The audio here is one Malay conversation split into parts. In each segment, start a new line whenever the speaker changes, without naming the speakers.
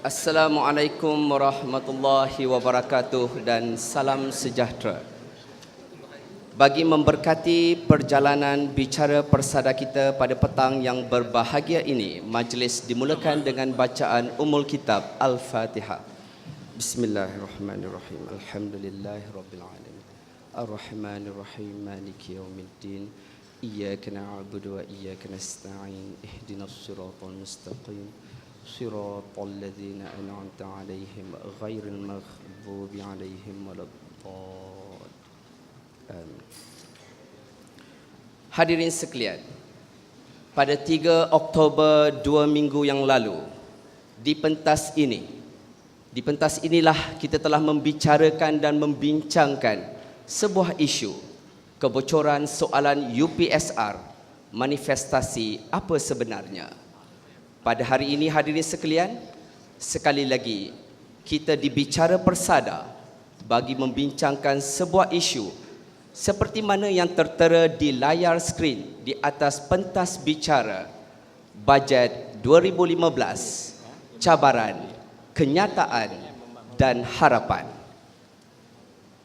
Assalamualaikum warahmatullahi wabarakatuh dan salam sejahtera. Bagi memberkati perjalanan bicara persada kita pada petang yang berbahagia ini, majlis dimulakan dengan bacaan Ummul Kitab Al-Fatihah. Bismillahirrahmanirrahim. Alhamdulillahirabbil alamin. Ar-Rahmanirrahim. Maliki yaumiddin. Iyyaka na'budu wa iyyaka nasta'in. Ihdinas siratal mustaqim. Siratal ladzina an'amta 'alaihim ghairil maghdubi 'alaihim waladdallin. Amin. Hadirin sekalian, pada 3 Oktober 2 minggu yang lalu, di pentas inilah kita telah membicarakan dan membincangkan sebuah isu kebocoran soalan UPSR, manifestasi apa sebenarnya. Pada hari ini hadirin sekalian, sekali lagi kita dibicara persada bagi membincangkan sebuah isu seperti mana yang tertera di layar skrin di atas pentas bicara Bajet 2015, Cabaran, Kenyataan dan Harapan.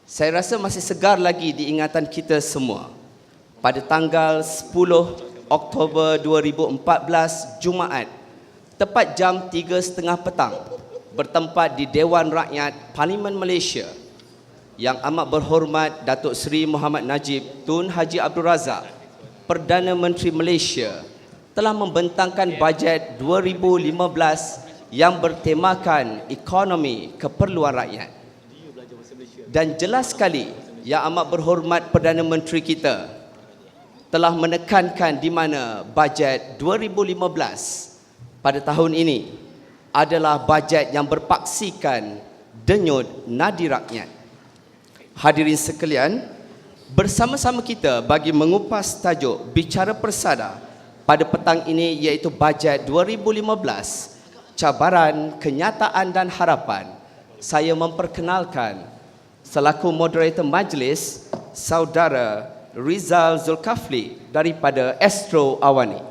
Saya rasa masih segar lagi di ingatan kita semua. Pada tanggal 10 Oktober 2014, Jumaat, tepat jam 3.30 petang, bertempat di Dewan Rakyat Parlimen Malaysia, Yang Amat Berhormat Datuk Seri Muhammad Najib Tun Haji Abdul Razak, Perdana Menteri Malaysia, telah membentangkan bajet 2015 yang bertemakan ekonomi keperluan rakyat. Dan jelas sekali Yang Amat Berhormat Perdana Menteri kita telah menekankan di mana bajet 2015 pada tahun ini adalah bajet yang berpaksikan denyut nadi rakyat. Hadirin sekalian, bersama-sama kita bagi mengupas tajuk bicara persada pada petang ini iaitu bajet 2015, Cabaran, Kenyataan dan Harapan. Saya memperkenalkan selaku moderator majlis, Saudara Rizal Zulkafli daripada Astro Awani.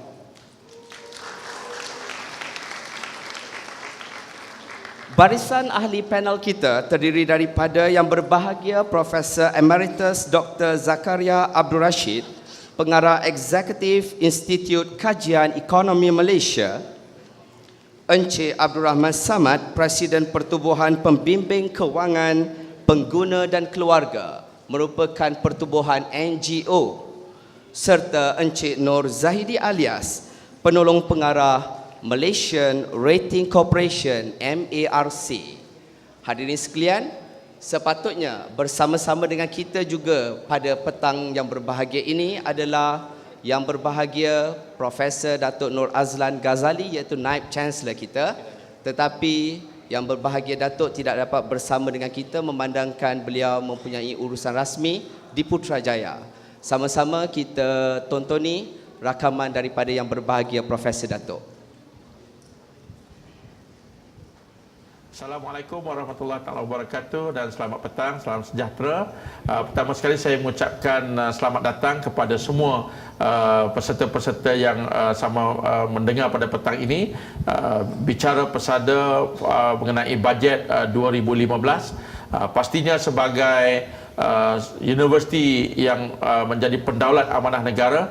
Barisan ahli panel kita terdiri daripada yang berbahagia Profesor Emeritus Dr. Zakaria Abdul Rashid, Pengarah Eksekutif Institut Kajian Ekonomi Malaysia, Encik Abdul Rahman Samad, Presiden Pertubuhan Pembimbing Kewangan Pengguna dan Keluarga, merupakan pertubuhan NGO, serta Encik Nur Zahidi Alias, Penolong Pengarah Malaysian Rating Corporation MARC. Hadirin sekalian, sepatutnya bersama-sama dengan kita juga pada petang yang berbahagia ini adalah yang berbahagia Profesor Datuk Nur Azlan Ghazali, iaitu Naib Chancellor kita. Tetapi yang berbahagia Datuk tidak dapat bersama dengan kita memandangkan beliau mempunyai urusan rasmi di Putrajaya. Sama-sama kita tontoni rakaman daripada yang berbahagia Profesor Datuk.
Assalamualaikum warahmatullahi wabarakatuh dan selamat petang, salam sejahtera. Pertama sekali saya mengucapkan selamat datang kepada semua peserta-peserta yang sama mendengar pada petang ini bicara persada mengenai bajet 2015. Pastinya sebagai universiti yang menjadi pendaulat amanah negara,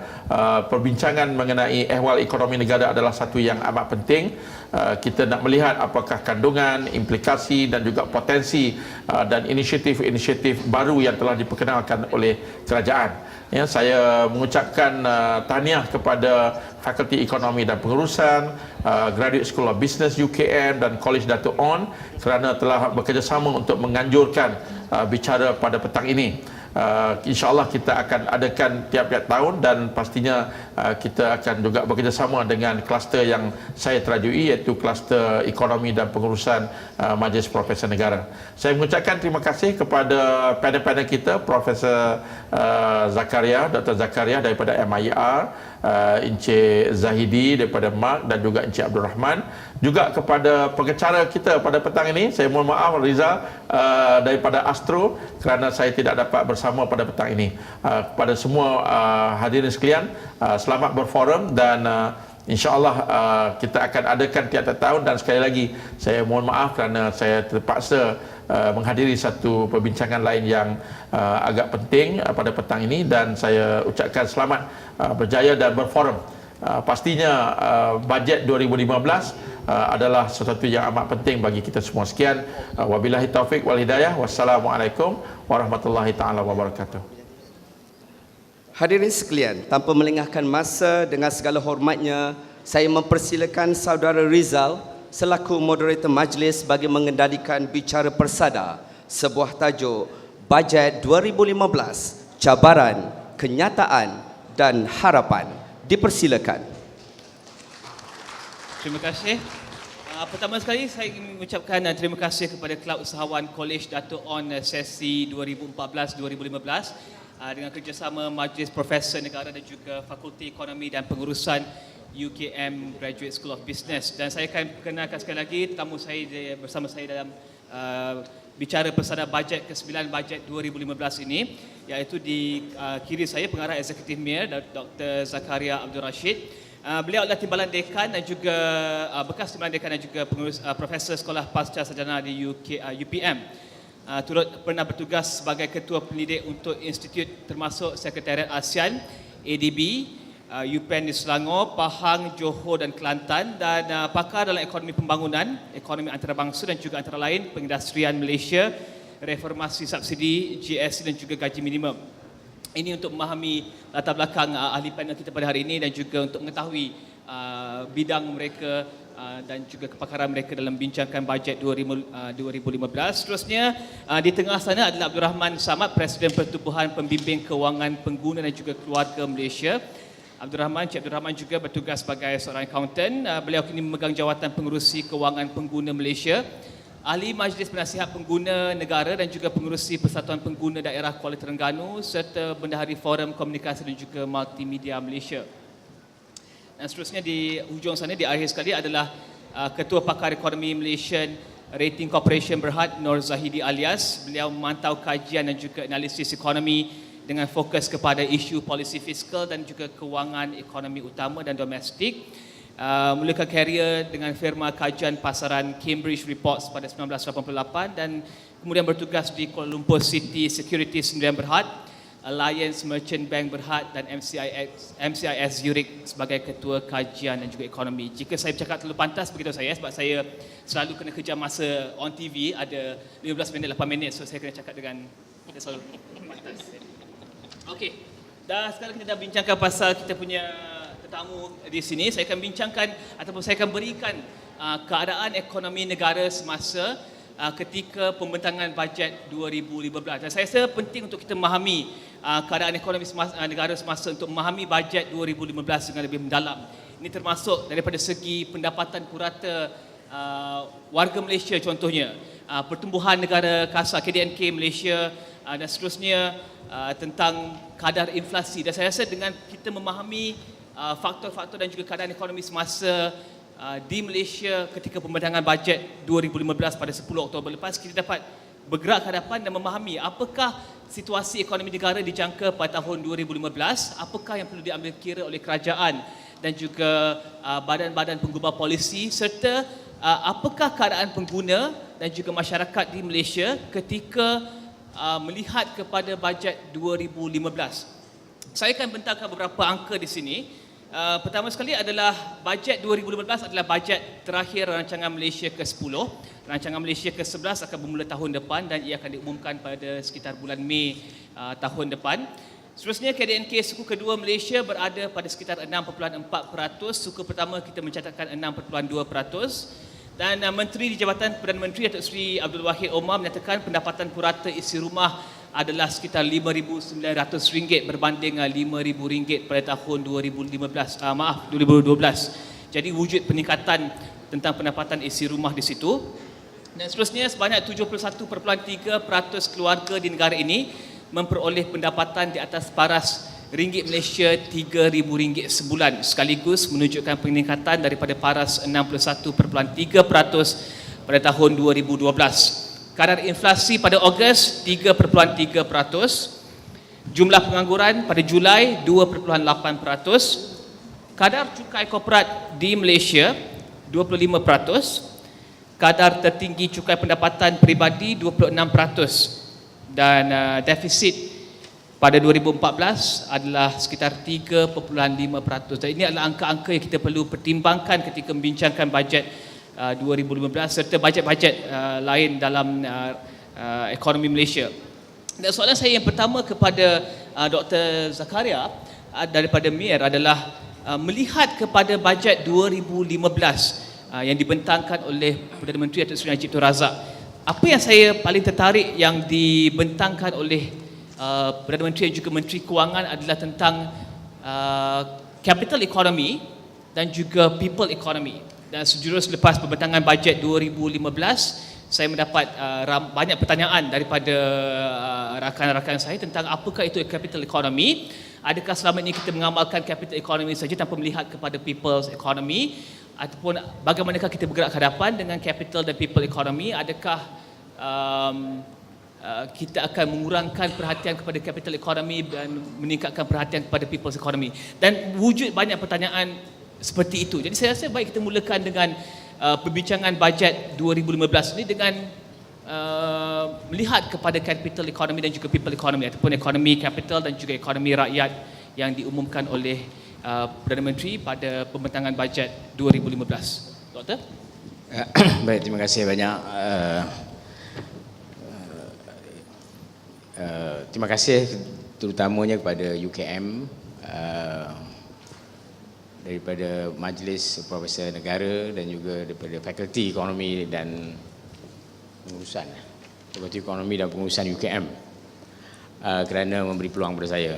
perbincangan mengenai ehwal ekonomi negara adalah satu yang amat penting. Kita nak melihat apakah kandungan, implikasi dan juga potensi dan inisiatif-inisiatif baru yang telah diperkenalkan oleh kerajaan. Ya, saya mengucapkan tahniah kepada Fakulti Ekonomi dan Pengurusan, Graduate School of Business UKM dan College Dato' On kerana telah bekerjasama untuk menganjurkan bicara pada petang ini. InsyaAllah kita akan adakan tiap-tiap tahun dan pastinya kita akan juga bekerjasama dengan kluster yang saya terajui, iaitu kluster ekonomi dan pengurusan Majlis Profesor Negara. Saya mengucapkan terima kasih kepada panel-panel kita, Profesor Zakaria, Dr. Zakaria daripada MIR, Encik Zahidi daripada MARC dan juga Encik Abdul Rahman. Juga kepada pengacara kita pada petang ini, saya mohon maaf Rizal daripada Astro kerana saya tidak dapat bersama pada petang ini. Kepada semua hadirin sekalian, selamat berforum dan InsyaAllah kita akan adakan tiap-tiap tahun, dan sekali lagi saya mohon maaf kerana saya terpaksa menghadiri satu perbincangan lain yang agak penting pada petang ini, dan saya ucapkan selamat berjaya dan berforum. Pastinya bajet 2015 adalah sesuatu yang amat penting bagi kita semua. Sekian, wabillahi taufik wal hidayah. Wassalamualaikum warahmatullahi taala wabarakatuh.
Hadirin sekalian, tanpa melengahkan masa, dengan segala hormatnya, saya mempersilakan Saudara Rizal selaku moderator majlis bagi mengendalikan bicara persada sebuah tajuk Bajet 2015, Cabaran, Kenyataan dan Harapan. Dipersilakan.
Terima kasih. Pertama sekali saya ingin mengucapkan terima kasih kepada Kelab Usahawan College Dato' On sesi 2014-2015 dengan kerjasama Majlis Profesor Negara dan juga Fakulti Ekonomi dan Pengurusan UKM Graduate School of Business. Dan saya akan perkenalkan sekali lagi tetamu saya bersama saya dalam bicara persada bajet ke-9 bajet 2015 ini, iaitu di kiri saya Pengarah Eksekutif MIR Dr. Zakaria Abdul Rashid. Beliau adalah Timbalan Dekan dan juga bekas Timbalan Dekan dan juga pengurus Profesor Sekolah Pasca Sarjana di UPM. Turut pernah bertugas sebagai Ketua Pendidik untuk institut termasuk Sekretariat ASEAN, ADB, UPEN di Selangor, Pahang, Johor dan Kelantan, dan pakar dalam ekonomi pembangunan, ekonomi antarabangsa dan juga antara lain pengindustrian Malaysia, reformasi subsidi, GST dan juga gaji minimum. Ini untuk memahami latar belakang ahli panel kita pada hari ini dan juga untuk mengetahui bidang mereka dan juga kepakaran mereka dalam bincangkan bajet 2015. Seterusnya di tengah sana adalah Abdul Rahman Samad, Presiden Pertubuhan Pembimbing Kewangan Pengguna dan juga Keluarga Malaysia. Encik Abdul Rahman juga bertugas sebagai seorang accountant. Beliau kini memegang jawatan Pengerusi Kewangan Pengguna Malaysia, Ahli Majlis Penasihat Pengguna Negara dan juga Pengerusi Persatuan Pengguna Daerah Kuala Terengganu serta Bendahari Forum Komunikasi dan juga Multimedia Malaysia. Dan seterusnya di hujung sana, di akhir sekali adalah Ketua Pakar Ekonomi Malaysian Rating Corporation Berhad, Nur Zahidi alias. Beliau memantau kajian dan juga analisis ekonomi dengan fokus kepada isu polisi fiskal dan juga kewangan ekonomi utama dan domestik. Mulakan karier dengan firma kajian pasaran Cambridge Reports pada 1988 dan kemudian bertugas di Kuala Lumpur City Securities Sdn Berhad, Alliance Merchant Bank Berhad dan MCIS Zurich sebagai Ketua Kajian dan juga Ekonomi. Jika saya bercakap terlalu pantas, beritahu saya sebab saya selalu kena kejar masa on TV, ada 15 minit, 8 minit, so saya kena cakap dengan selalu pantas. Okey, dah sekarang kita dah bincangkan pasal kita punya tetamu di sini. Saya akan bincangkan ataupun saya akan berikan keadaan ekonomi negara semasa ketika pembentangan bajet 2015. Dan saya rasa penting untuk kita memahami keadaan ekonomi negara semasa untuk memahami bajet 2015 dengan lebih mendalam. Ini termasuk daripada segi pendapatan purata warga Malaysia contohnya, pertumbuhan negara kasar KDNK Malaysia dan seterusnya, tentang kadar inflasi. Dan saya rasa dengan kita memahami faktor-faktor dan juga keadaan ekonomi semasa di Malaysia ketika pembentangan bajet 2015 pada 10 Oktober lepas, kita dapat bergerak ke hadapan dan memahami apakah situasi ekonomi negara dijangka pada tahun 2015, apakah yang perlu diambil kira oleh kerajaan dan juga badan-badan penggubah polisi, serta apakah keadaan pengguna dan juga masyarakat di Malaysia ketika melihat kepada bajet 2015. Saya akan bentangkan beberapa angka di sini. Pertama sekali adalah bajet 2015 adalah bajet terakhir rancangan Malaysia ke-10. Rancangan Malaysia ke-11 akan bermula tahun depan dan ia akan diumumkan pada sekitar bulan Mei tahun depan. Seterusnya, KDNK suku kedua Malaysia berada pada sekitar 6.4%. Suku pertama kita mencatatkan 6.2%. Dan Menteri di Jabatan Perdana Menteri Datuk Seri Abdul Wahid Omar menyatakan pendapatan purata isi rumah adalah sekitar RM5,900 berbanding RM5,000 pada tahun 2012. Jadi wujud peningkatan tentang pendapatan isi rumah di situ. Dan seterusnya, sebanyak 71.3% keluarga di negara ini memperoleh pendapatan di atas paras ringgit Malaysia RM3,000 sebulan, sekaligus menunjukkan peningkatan daripada paras 61.3% pada tahun 2012. Kadar inflasi pada Ogos 3.3%, jumlah pengangguran pada Julai 2.8%, kadar cukai korporat di Malaysia 25%, kadar tertinggi cukai pendapatan peribadi 26%, dan defisit pada 2014 adalah sekitar 3.5%. Dan ini adalah angka-angka yang kita perlu pertimbangkan ketika membincangkan bajet 2015 serta bajet-bajet lain dalam ekonomi Malaysia. Dan soalan saya yang pertama kepada Dr. Zakaria daripada MIR adalah melihat kepada bajet 2015 yang dibentangkan oleh Perdana Menteri Datuk Seri Najib Tun Razak. Apa yang saya paling tertarik yang dibentangkan oleh Perdana Menteri dan juga Menteri Kewangan adalah tentang capital economy dan juga people economy. Dan sejurus lepas pembentangan bajet 2015, saya mendapat banyak pertanyaan daripada rakan-rakan saya tentang apakah itu capital economy. Adakah selama ini kita mengamalkan capital economy saja tanpa melihat kepada people's economy, ataupun bagaimanakah kita bergerak ke hadapan dengan capital dan people economy? Adakah kita akan mengurangkan perhatian kepada capital economy dan meningkatkan perhatian kepada people's economy? Dan wujud banyak pertanyaan seperti itu. Jadi saya rasa baik kita mulakan dengan perbincangan bajet 2015 ini dengan melihat kepada capital economy dan juga people economy, ataupun ekonomi capital dan juga ekonomi rakyat yang diumumkan oleh Perdana Menteri pada pembentangan bajet 2015. Doktor?
Baik, terima kasih banyak. Terima kasih terutamanya kepada UKM, daripada Majlis Profesor Negara dan juga daripada Fakulti Ekonomi dan Pengurusan, Fakulti Ekonomi dan Pengurusan UKM, kerana memberi peluang kepada saya.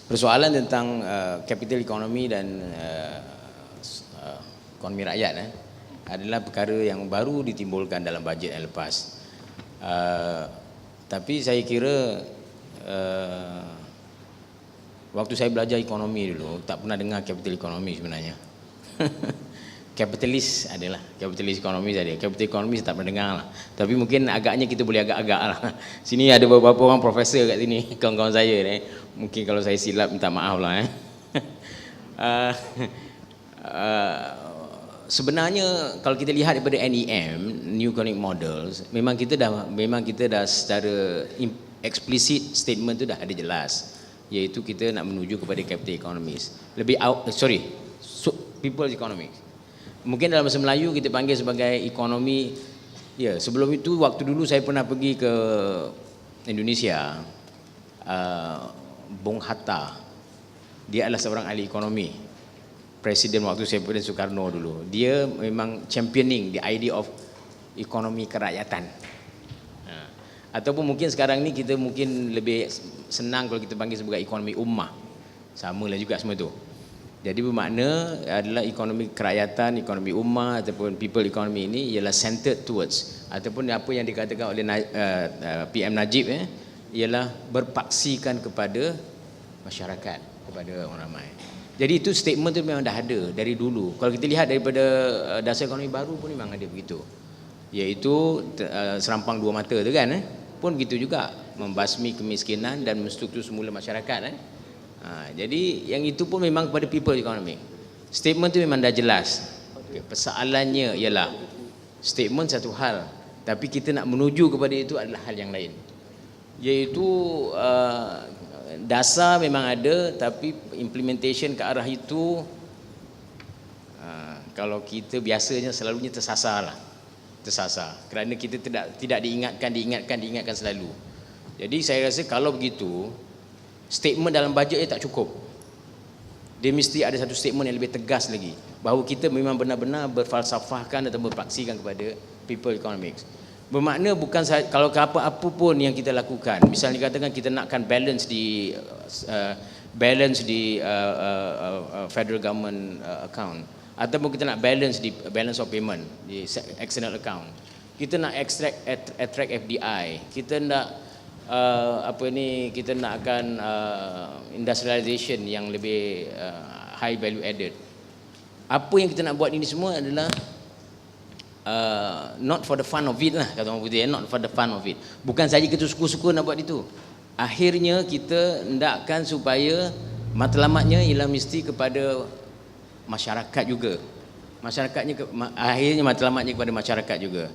Persoalan tentang capital ekonomi dan ekonomi rakyat adalah perkara yang baru ditimbulkan dalam bajet yang lepas. Tapi saya kira waktu saya belajar ekonomi dulu, tak pernah dengar capital ekonomi sebenarnya. Kapitalis adalah kapitalis ekonomi saja. Capital ekonomi saya tak pernah dengar lah. Tapi mungkin agaknya kita boleh agak-agak lah. Sini ada beberapa orang profesor kat sini, kawan-kawan saya ni. Mungkin kalau saya silap minta maaf lah. Sebenarnya kalau kita lihat daripada NEM, New Economic Models, memang kita dah secara eksplisit statement tu dah ada jelas, iaitu kita nak menuju kepada capital economies. People's economics. Mungkin dalam bahasa Melayu kita panggil sebagai ekonomi. Ya, sebelum itu waktu dulu saya pernah pergi ke Indonesia. Bung Hatta, dia adalah seorang ahli ekonomi, Presiden waktu saya Presiden Soekarno dulu. Dia memang championing the idea of ekonomi kerakyatan. Ataupun mungkin sekarang ni kita mungkin lebih senang kalau kita panggil sebagai ekonomi ummah. Samalah juga semua tu. Jadi bermakna adalah ekonomi kerakyatan, ekonomi ummah ataupun people economy ini ialah centered towards, ataupun apa yang dikatakan oleh PM Najib ialah berpaksikan kepada masyarakat, kepada orang ramai. Jadi itu statement tu memang dah ada dari dulu. Kalau kita lihat daripada dasar ekonomi baru pun memang ada begitu. Iaitu serampang dua mata tu kan, pun begitu juga, membasmi kemiskinan dan menstruktur semula masyarakat. Jadi yang itu pun memang kepada people economy. Statement tu memang dah jelas. Persoalannya ialah statement satu hal, tapi kita nak menuju kepada itu adalah hal yang lain. Iaitu dasar memang ada, tapi implementation ke arah itu kalau kita biasanya selalunya tersasar lah. Tersasar kerana kita tidak diingatkan selalu. Jadi saya rasa kalau begitu, statement dalam bajet dia tak cukup. Dia mesti ada satu statement yang lebih tegas lagi, bahawa kita memang benar-benar berfalsafahkan atau berpaksikan kepada people economics. Bermakna bukan kalau apa-apa pun yang kita lakukan, misalnya katakan kita nakkan balance di federal government account, ataupun kita nak balance di balance of payment di external account, kita nak attract FDI, kita nak kita nakkan industrialization yang lebih high value added. Apa yang kita nak buat ini semua adalah not for the fun of it lah, kata orang putih, not for the fun of it. Bukan saja kita suka-suka nak buat itu, akhirnya kita hendakkan supaya matlamatnya ialah mesti kepada masyarakat juga. Akhirnya matlamatnya kepada masyarakat juga.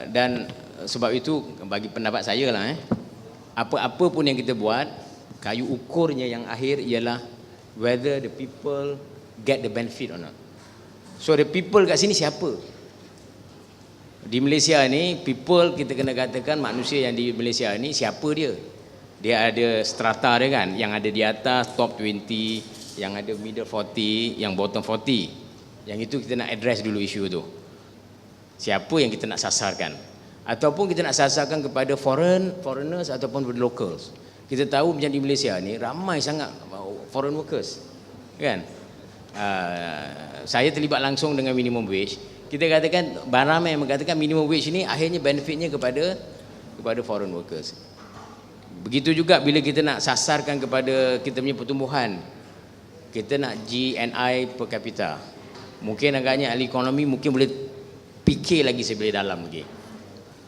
Dan sebab itu bagi pendapat saya lah, apa-apa pun yang kita buat, kayu ukurnya yang akhir ialah whether the people get the benefit or not. So the people kat sini siapa? Di Malaysia ni, people kita kena katakan manusia yang di Malaysia ni siapa dia? Dia ada strata dia kan, yang ada di atas top 20, yang ada middle 40, yang bottom 40. Yang itu kita nak address dulu isu tu. Siapa yang kita nak sasarkan? Ataupun kita nak sasarkan kepada foreigners ataupun locals. Kita tahu macam di Malaysia ni ramai sangat foreign workers, kan? Saya terlibat langsung dengan minimum wage. Kita katakan ramai yang mengatakan minimum wage ni akhirnya benefitnya kepada foreign workers. Begitu juga bila kita nak sasarkan kepada kita punya pertumbuhan, kita nak GNI per capita. Mungkin agaknya ahli ekonomi mungkin boleh fikir lagi sebelah dalam lagi.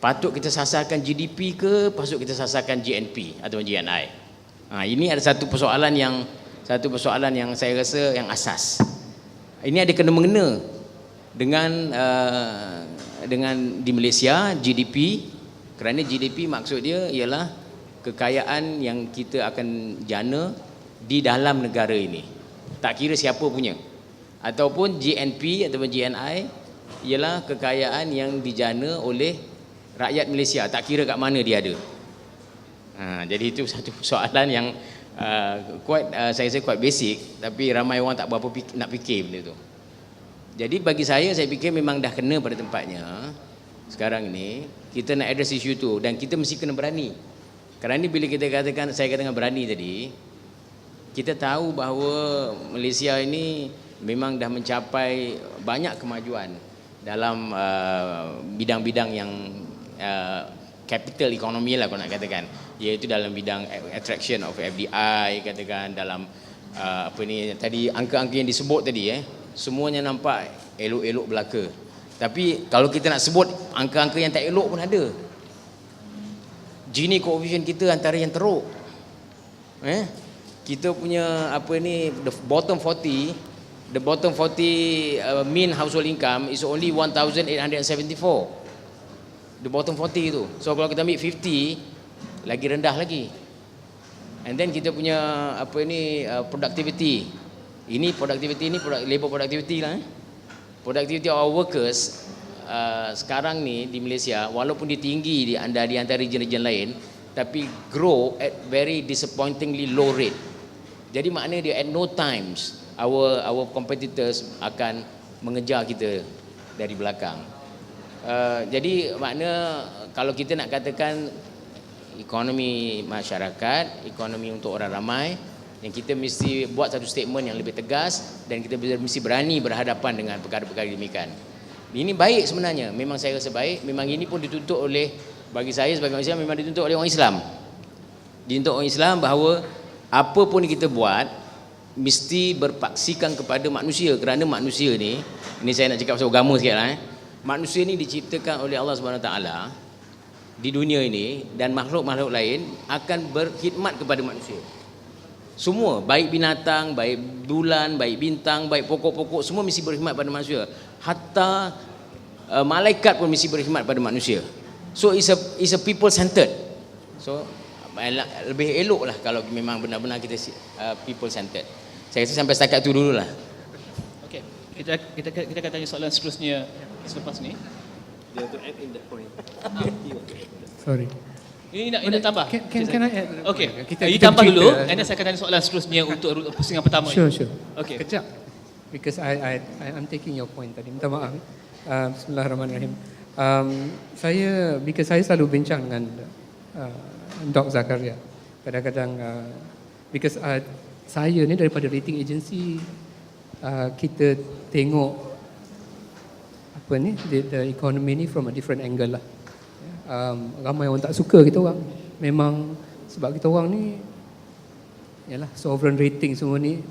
Patut kita sasarkan GDP ke patut kita sasarkan GNP atau GNI? Ini ada satu persoalan yang saya rasa yang asas. Ini ada kena mengena dengan di Malaysia GDP, kerana GDP maksud dia ialah kekayaan yang kita akan jana di dalam negara ini. Tak kira siapa punya. Ataupun GNP ataupun GNI ialah kekayaan yang dijana oleh rakyat Malaysia, tak kira kat mana dia ada. Jadi itu satu soalan yang saya rasa quite basic, tapi ramai orang tak berapa nak fikir benda tu. Jadi bagi saya fikir memang dah kena pada tempatnya. Sekarang ni kita nak address isu tu dan kita mesti kena berani. Kerana bila kita katakan, saya katakan berani tadi, kita tahu bahawa Malaysia ini memang dah mencapai banyak kemajuan dalam bidang-bidang yang capital economy lah kalau nak katakan, iaitu dalam bidang attraction of FDI, katakan dalam tadi angka-angka yang disebut tadi, semuanya nampak elok-elok belaka. Tapi kalau kita nak sebut angka-angka yang tak elok pun ada. Gini coefficient kita antara yang teruk. Kita punya the bottom 40 mean household income is only 1,874. The bottom 40 tu. So kalau kita ambil 50, lagi rendah lagi. And then kita punya productivity. Ini productivity ni labor productivity lah. Productivity of our workers sekarang ni di Malaysia walaupun dia tinggi di antara region-region lain, tapi grow at very disappointingly low rate. Jadi maknanya dia at no times our competitors akan mengejar kita dari belakang. Jadi makna kalau kita nak katakan ekonomi masyarakat, ekonomi untuk orang ramai, yang kita mesti buat satu statement yang lebih tegas dan kita mesti berani berhadapan dengan perkara-perkara demikian. Ini baik sebenarnya, memang saya rasa baik. Memang ini pun dituntut oleh, bagi saya sebagai orang Islam, memang dituntut oleh orang Islam. Dituntut orang Islam bahawa apa pun kita buat mesti berpaksikan kepada manusia, kerana manusia ni, ini saya nak cakap pasal agama sikit lah. Manusia ni diciptakan oleh Allah Subhanahu Wa Taala di dunia ini, dan makhluk-makhluk lain akan berkhidmat kepada manusia. Semua, baik binatang, baik bulan, baik bintang, baik pokok-pokok, semua mesti berkhidmat pada manusia. Hatta malaikat pun mesti berkhidmat pada manusia. So it's a people centered. So lebih elok lah kalau memang benar-benar kita people centered. Saya rasa sampai setakat tu dululah.
Okey, kita akan tanya soalan seterusnya selepas ni.
Sorry.
Ini nak tambah.
Can I add?
Okey.
Kita
Tambah
cerita.
dulu, and then saya akan tanya soalan seterusnya untuk pusingan pertama.
Sure.
Okey.
Kejap. Because I'm taking your point tadi. Minta maaf. Bismillahirrahmanirrahim. Because saya selalu bincang dengan Dr. Zakaria. Kadang-kadang because saya ni daripada rating agency, kita tengok the economy ni from a different angle lah. Ramai orang tak suka kita orang. Memang sebab kita orang ni yalah sovereign rating semua ni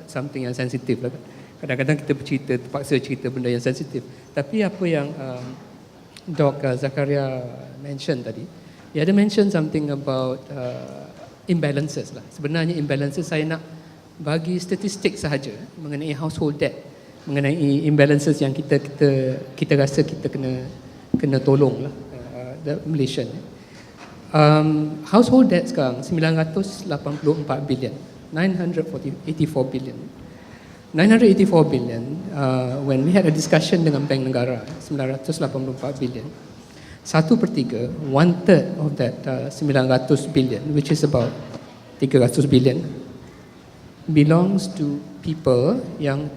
something yang sensitif lah. Kadang-kadang kita terpaksa cerita benda yang sensitif. Tapi apa yang Dr. Zakaria mention tadi, Dia ada mention something about imbalances lah. Sebenarnya imbalances saya nak bagi statistik sahaja mengenai household debt, mengenai imbalances yang kita rasa kita kena tolong lah Malaysian. Household debt sekarang 984 billion, 984 billion. 984 billion, when we had a discussion dengan Bank Negara, 984 billion, 1/3, 1/3 of that 900 billion, which is about 300 billion, belongs to people yang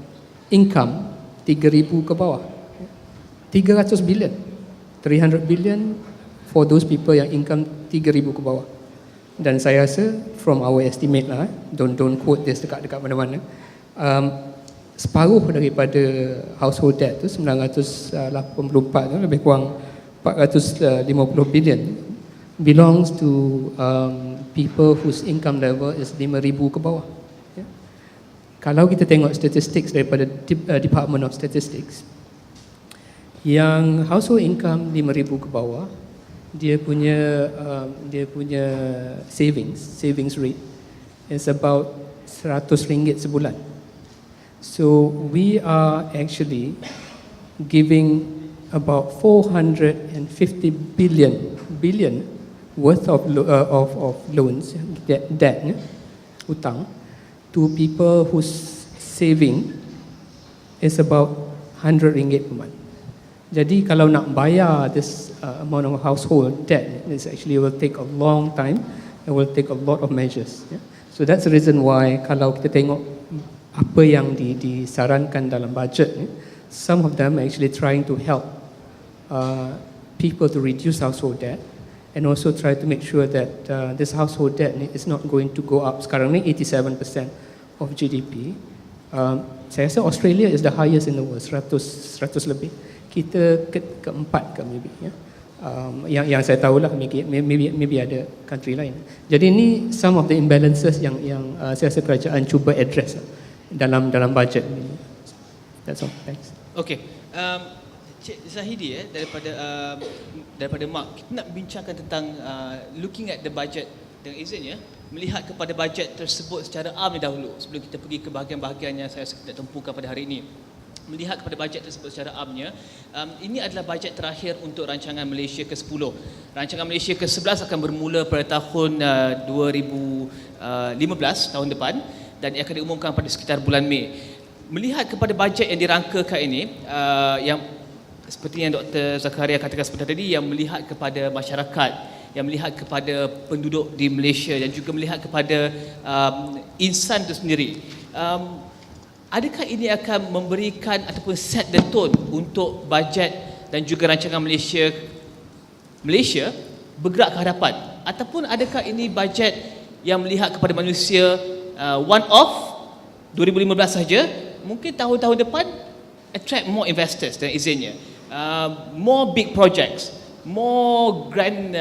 income 3,000 ke bawah. 300 billion, 300 billion for those people yang income 3,000 ke bawah. Dan saya rasa from our estimate lah, don't quote this dekat mana-mana, separuh daripada household debt tu 984 tu lebih kurang 450 billion belongs to people whose income level is 5,000 ke bawah. Kalau kita tengok statistics daripada Department of Statistics, yang household income 5,000 ke bawah, dia punya savings rate is about RM100 sebulan. So we are actually giving about 450 billion worth of loans, debt, hutang, to people whose saving is about RM100 per month. Jadi kalau nak bayar this amount of household debt, this actually will take a long time and will take a lot of measures. So that's the reason why kalau kita tengok apa yang disarankan dalam budget ni, some of them are actually trying to help people to reduce household debt and also try to make sure that this household debt ni is not going to go up. Sekarang ni 87% of GDP. Saya rasa Australia is the highest in the world, 100 lebih. Kita keempat ke maybe, ya. Yang saya tahulah, maybe ada country lain. Jadi ini some of the imbalances yang saya rasa kerajaan cuba address dalam budget ini. That's all. Thanks.
Okay. Cik Zahidi, daripada Mark, kita nak bincangkan tentang looking at the budget dengan izin, ya, melihat kepada budget tersebut secara am dahulu sebelum kita pergi ke bahagian-bahagian yang saya nak tempuhkan pada hari ini. Melihat kepada bajet tersebut secara amnya, ini adalah bajet terakhir untuk rancangan Malaysia ke-10. Rancangan Malaysia ke-11 akan bermula pada tahun 2015, tahun depan, dan ia akan diumumkan pada sekitar bulan Mei. Melihat kepada bajet yang dirangkakan ini, yang seperti yang Dr. Zakaria katakan sebentar tadi, yang melihat kepada masyarakat, yang melihat kepada penduduk di Malaysia dan juga melihat kepada insan itu sendiri, adakah ini akan memberikan ataupun set the tone untuk bajet dan juga rancangan Malaysia bergerak ke hadapan? Ataupun adakah ini bajet yang melihat kepada manusia one off 2015 saja, mungkin tahun-tahun depan attract more investors dan izinnya, more big projects, more grand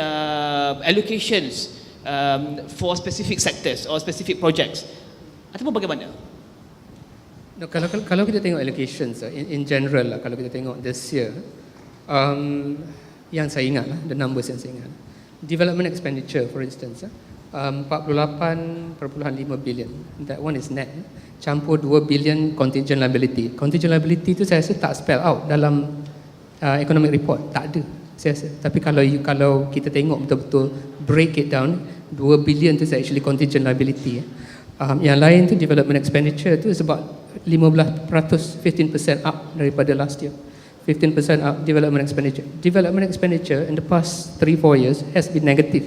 allocations for specific sectors or specific projects, ataupun bagaimana?
No, kalau kita tengok allocations in general lah, kalau kita tengok this year, yang saya ingat lah, the numbers yang saya ingat, development expenditure for instance, 48.5 billion, that one is net, campur 2 billion contingent liability. Contingent liability tu saya rasa tak spell out dalam economic report, tak ada saya rasa. Tapi kalau kita tengok betul-betul break it down, 2 billion tu is actually contingent liability. Yang lain tu development expenditure tu is about 15%, 15% up daripada last year. 15% up development expenditure. Development expenditure in the past 3-4 years has been negative.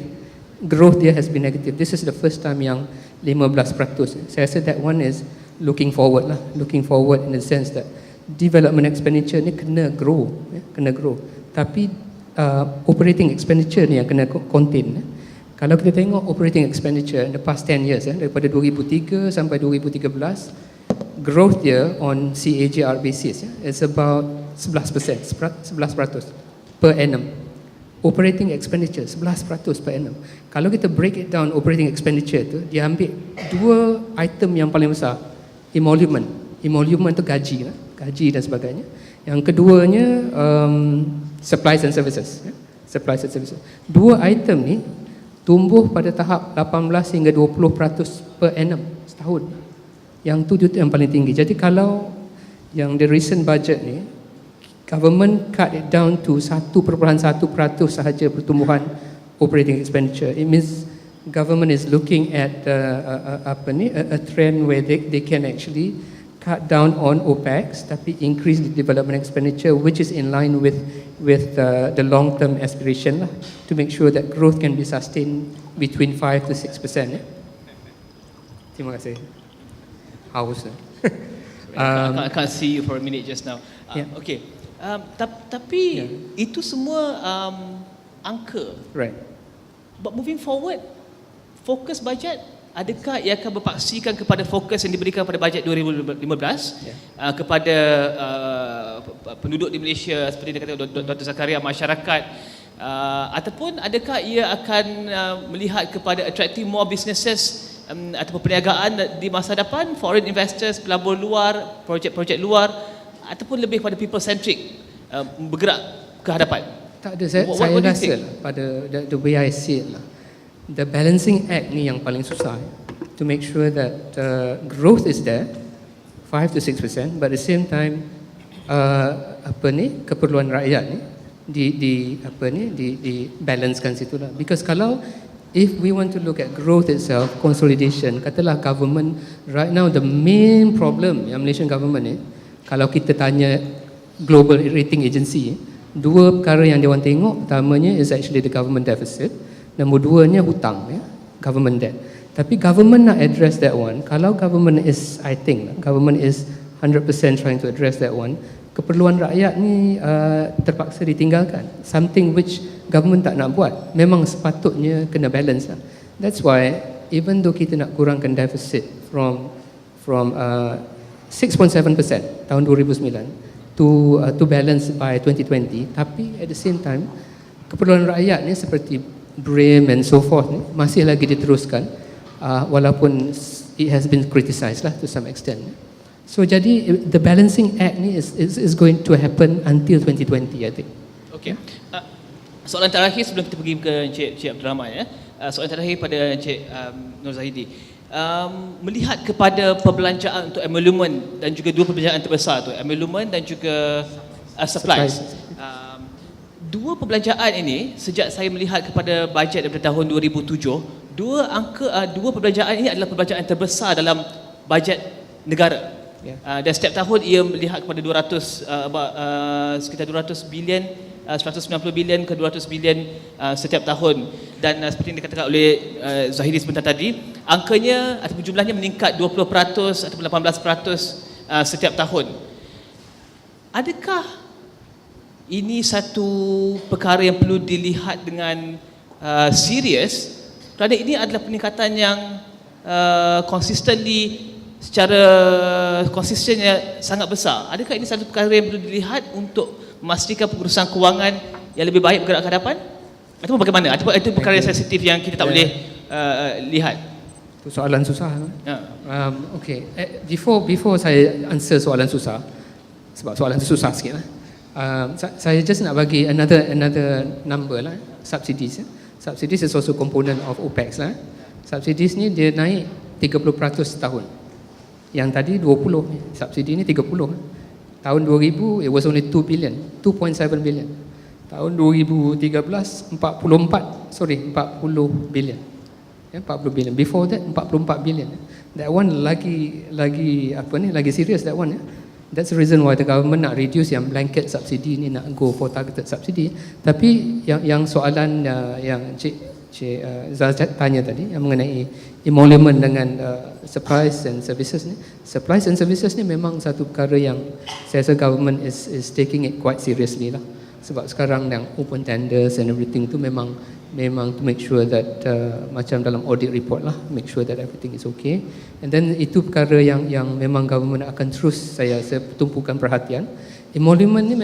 Growth there has been negative. This is the first time yang 15%. Saya rasa that one is looking forward lah. Looking forward in the sense that development expenditure ni kena grow, kena grow. Tapi operating expenditure ni yang kena contain. Kalau kita tengok operating expenditure in the past 10 years, daripada 2003 sampai 2013, growth dia on CAGR basis is about 11% per annum. Operating expenditure 11% per annum. Kalau kita break it down, operating expenditure tu dia ambil dua item yang paling besar, emolument. Emolument tu gaji dan sebagainya. Yang keduanya supplies and services. Supplies and services. Dua item ni tumbuh pada tahap 18 hingga 20% per annum setahun. Yang tu yang paling tinggi. Jadi kalau yang the recent budget ni, government cut it down to 1.1% sahaja pertumbuhan operating expenditure. It means government is looking at a trend where they can actually cut down on OPEX tapi increase the development expenditure, which is in line with the long-term aspiration lah, to make sure that growth can be sustained between 5 to 6%. Terima kasih. Haus.
I can't see you for a minute just now.
Yeah.
Okay. Tapi itu semua angka.
Right.
But moving forward, fokus bajet, adakah ia akan berpaksikan kepada fokus yang diberikan pada bajet 2015 kepada penduduk di Malaysia seperti dia kata Dr. Zakaria, masyarakat, ataupun adakah ia akan melihat kepada attracting more businesses ataupun perniagaan di masa depan, foreign investors, pelabur luar, projek-projek luar, ataupun lebih pada people centric, bergerak ke hadapan?
Tak ada, saya rasa lah, pada the way I see it lah, the balancing act ni yang paling susah, to make sure that growth is there 5 to 6%, but at the same time keperluan rakyat ni di balancekan situ lah. Because kalau if we want to look at growth itself, consolidation, katalah government right now, the main problem yang Malaysian government ni, kalau kita tanya global rating agency, dua perkara yang dia orang tengok, pertamanya is actually the government deficit, nombor duanya hutang, government debt. Tapi government nak address that one, kalau government is, I think government is 100% trying to address that one, keperluan rakyat ni terpaksa ditinggalkan, something which government tak nak buat. Memang sepatutnya kena balance lah. That's why even though kita nak kurangkan deficit from 6.7% tahun 2009 to balance by 2020, tapi at the same time keperluan rakyat ni seperti BRIM and so forth ni masih lagi diteruskan, walaupun it has been criticised lah to some extent. So jadi the balancing act ni is going to happen until 2020, I think.
Okay. Soalan terakhir sebelum kita pergi ke Encik Abdul Rahman, soalan terakhir pada Encik Nur Zahidi. Melihat kepada perbelanjaan untuk emolument dan juga dua perbelanjaan terbesar tu, emolument dan juga supplies. Dua perbelanjaan ini, sejak saya melihat kepada bajet daripada tahun 2007, dua perbelanjaan ini adalah perbelanjaan terbesar dalam bajet negara. Dan setiap tahun ia melihat kepada sekitar 200 bilion, 190 bilion ke 200 bilion setiap tahun. Dan seperti yang dikatakan oleh Zahidi sebentar tadi, angkanya ataupun jumlahnya meningkat 20% ataupun 18% setiap tahun. Adakah ini satu perkara yang perlu dilihat dengan serius, kerana ini adalah peningkatan yang secara konsistennya sangat besar. Adakah ini satu perkara yang perlu dilihat untuk memastikan pengurusan kewangan yang lebih baik bergerak ke hadapan? Atau bagaimana? Atau itu perkara yang sensitif yang kita tak boleh lihat?
Itu soalan susah. Okay. Before saya answer soalan susah, sebab soalan itu susah sikit lah, saya just nak bagi another number lah, subsidies. Subsidies is also component of OPEX lah. Subsidies ni dia naik 30% setahun. Yang tadi 20, subsidi ni 30. Tahun 2000 it was only 2 billion, 2.7 billion. Tahun 2013 40 billion. 40 billion. Before that 44 billion. That one lagi serious, that one. That's the reason why the government nak reduce yang blanket subsidi ni, nak go for targeted subsidi. Tapi yang soalan yang Cik Zazat tanya tadi, yang mengenai emolument dengan supplies and services ni. Supplies and services ni memang satu perkara yang saya rasa government is taking it quite seriously lah. Sebab sekarang yang open tenders and everything tu memang to make sure that macam dalam audit report lah, make sure that everything is okay. And then itu perkara yang memang government akan terus saya tumpukan perhatian. Emolument ni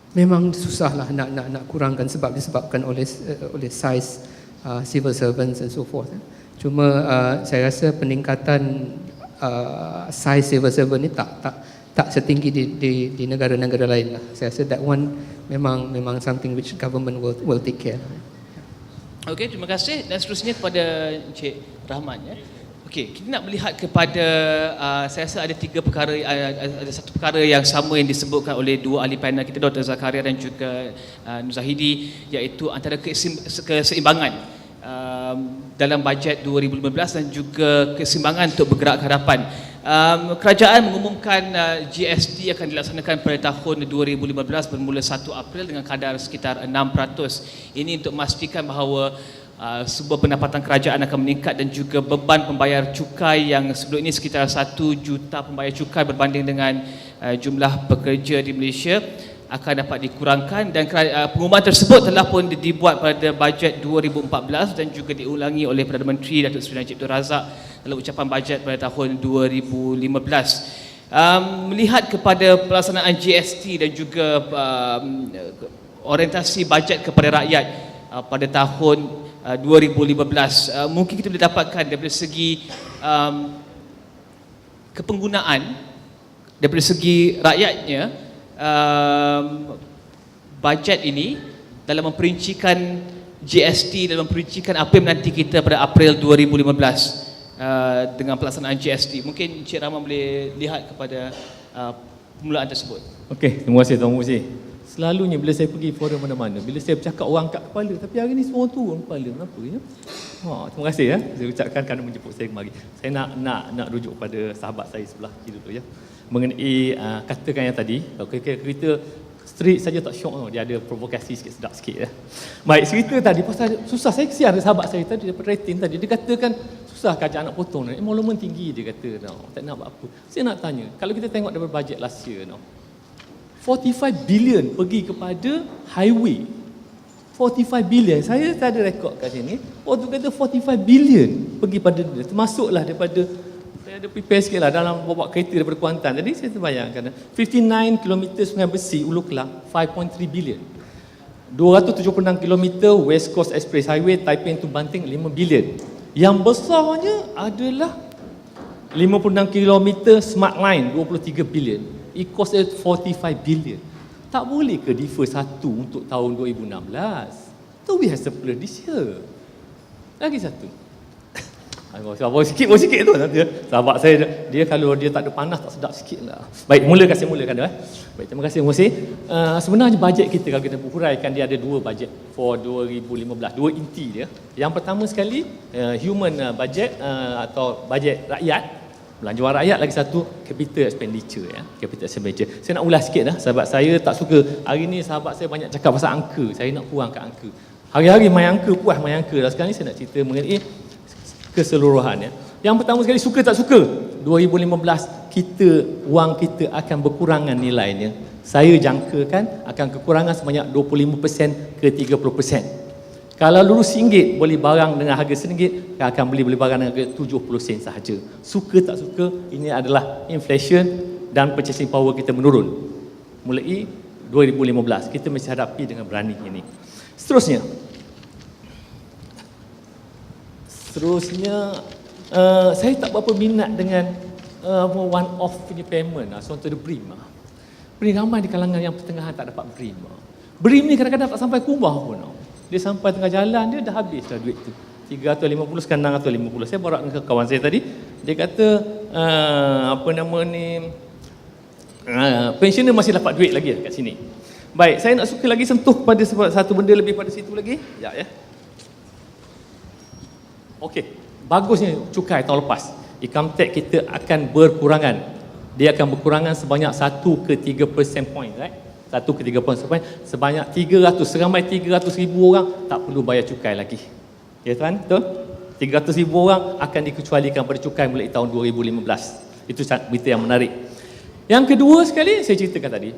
memang susah lah nak kurangkan, sebab disebabkan oleh size civil servants and so forth. Cuma saya rasa peningkatan size civil servant ni tak tak setinggi di negara-negara lain lah. Saya rasa that one memang something which government will take care.
Okey, terima kasih. Dan seterusnya kepada Encik Rahman ya. Okey, kita nak melihat kepada saya rasa ada tiga perkara, ada satu perkara yang sama yang disebutkan oleh dua ahli panel kita, Dr. Zakaria dan juga Nur Zahidi, iaitu antara keseimbangan dalam bajet 2015 dan juga keseimbangan untuk bergerak ke hadapan. Kerajaan mengumumkan GST akan dilaksanakan pada tahun 2015 bermula 1 April dengan kadar sekitar 6%. Ini untuk memastikan bahawa sebuah pendapatan kerajaan akan meningkat dan juga beban pembayar cukai yang sebelum ini sekitar 1 juta pembayar cukai berbanding dengan jumlah pekerja di Malaysia akan dapat dikurangkan, dan pengumuman tersebut telah pun dibuat pada bajet 2014 dan juga diulangi oleh Perdana Menteri Datuk Seri Najib Tun Razak dalam ucapan bajet pada tahun 2015. Melihat kepada pelaksanaan GST dan juga orientasi bajet kepada rakyat pada tahun 2015, mungkin kita boleh dapatkan daripada segi kepenggunaan, daripada segi rakyatnya, bajet ini dalam memperincikan GST, dalam memperincikan apa yang menanti kita pada April 2015 dengan pelaksanaan GST. Mungkin Encik Rahman boleh lihat kepada permulaan tersebut.
Okey, terima kasih Tuan Muzi. Selalunya bila saya pergi forum mana-mana, bila saya bercakap orang angkat kepala, tapi hari ni semua turun kepala. Kenapa ya? Terima kasih ya. Saya ucapkan kerana menjemput saya kemari. Saya nak rujuk pada sahabat saya sebelah kiri tu ya. Mengenai katakan yang tadi, kalau kita street saja tak syok, dia ada provokasi sikit, sedap sikit ya. Baik, cerita tadi pasal susah, saya kesian ada sahabat saya tadi dapat rating tadi, dia katakan susah kerajaan nak potong, emolumen tinggi dia kata, tak nak buat apa. Saya nak tanya, kalau kita tengok daripada bajet last year, 45 bilion pergi kepada highway. 45 bilion, saya tak ada rekod kat sini. Waktu kata 45 bilion pergi pada dia, termasuklah daripada, saya ada prepare sikit lah dalam bawa kereta daripada Kuantan. Jadi saya terbayangkan 59 km Sungai Besi Ulu Kelang 5.3 bilion. 276 km West Coast Express Highway Taipei to Banting 5 bilion. Yang besarnya adalah 56 km Smart Line 23 bilion. It cost 45 bilion. Tak boleh ke defer satu untuk tahun 2016? So we have surplus this year. Lagi satu. Bawa sikit tu nanti. Sahabat saya dia kalau dia tak ada panas tak sedap sikit lah. Baik, saya mulakan dah. Baik, terima kasih. Sebenarnya bajet kita kalau kita huraikan, dia ada dua bajet for 2015, dua inti dia. Yang pertama sekali human budget atau bajet rakyat, belanjawan rakyat, lagi satu capital expenditure ya. Capital expenditure. Saya nak ulas sikit dah. Sahabat saya tak suka hari ni, sahabat saya banyak cakap pasal angka. Saya nak kurangkan angka. Hari-hari main angka, puas main angka. Sekarang ni saya nak cerita mengenai keseluruhan ya. Yang pertama sekali, suka tak suka 2015 wang kita akan berkurangan nilainya. Saya jangkakan akan kekurangan sebanyak 25% ke 30%. Kalau dulu RM1 boleh barang dengan harga RM1, akan beli barang dengan harga 70 sen sahaja. Suka tak suka, ini adalah inflation dan purchasing power kita menurun. Mulai 2015 kita mesti hadapi dengan berani ini. Seterusnya saya tak berapa minat dengan one off punya payment, contoh the BRIM. BRIM ramai di kalangan yang pertengahan tak dapat BRIM. BRIM ni kadang-kadang tak sampai ke rumah pun. Dia sampai tengah jalan, dia dah habis dah duit tu. 350 sekarang 650. Saya borak dengan kawan saya tadi, dia kata pensioner masih dapat duit lagi kat sini. Baik, saya nak suka lagi sentuh pada satu benda lebih pada situ lagi. Ya. Okey, bagusnya cukai tahun lepas. Income tax kita akan berkurangan. Dia akan berkurangan sebanyak 1 ke 3% point, right? 1 ke 3% point, sebanyak 300, seramai 300,000 orang tak perlu bayar cukai lagi. Ya tuan, betul? 300,000 orang akan dikecualikan pada cukai mulai tahun 2015. Itu berita yang menarik. Yang kedua sekali, saya ceritakan tadi,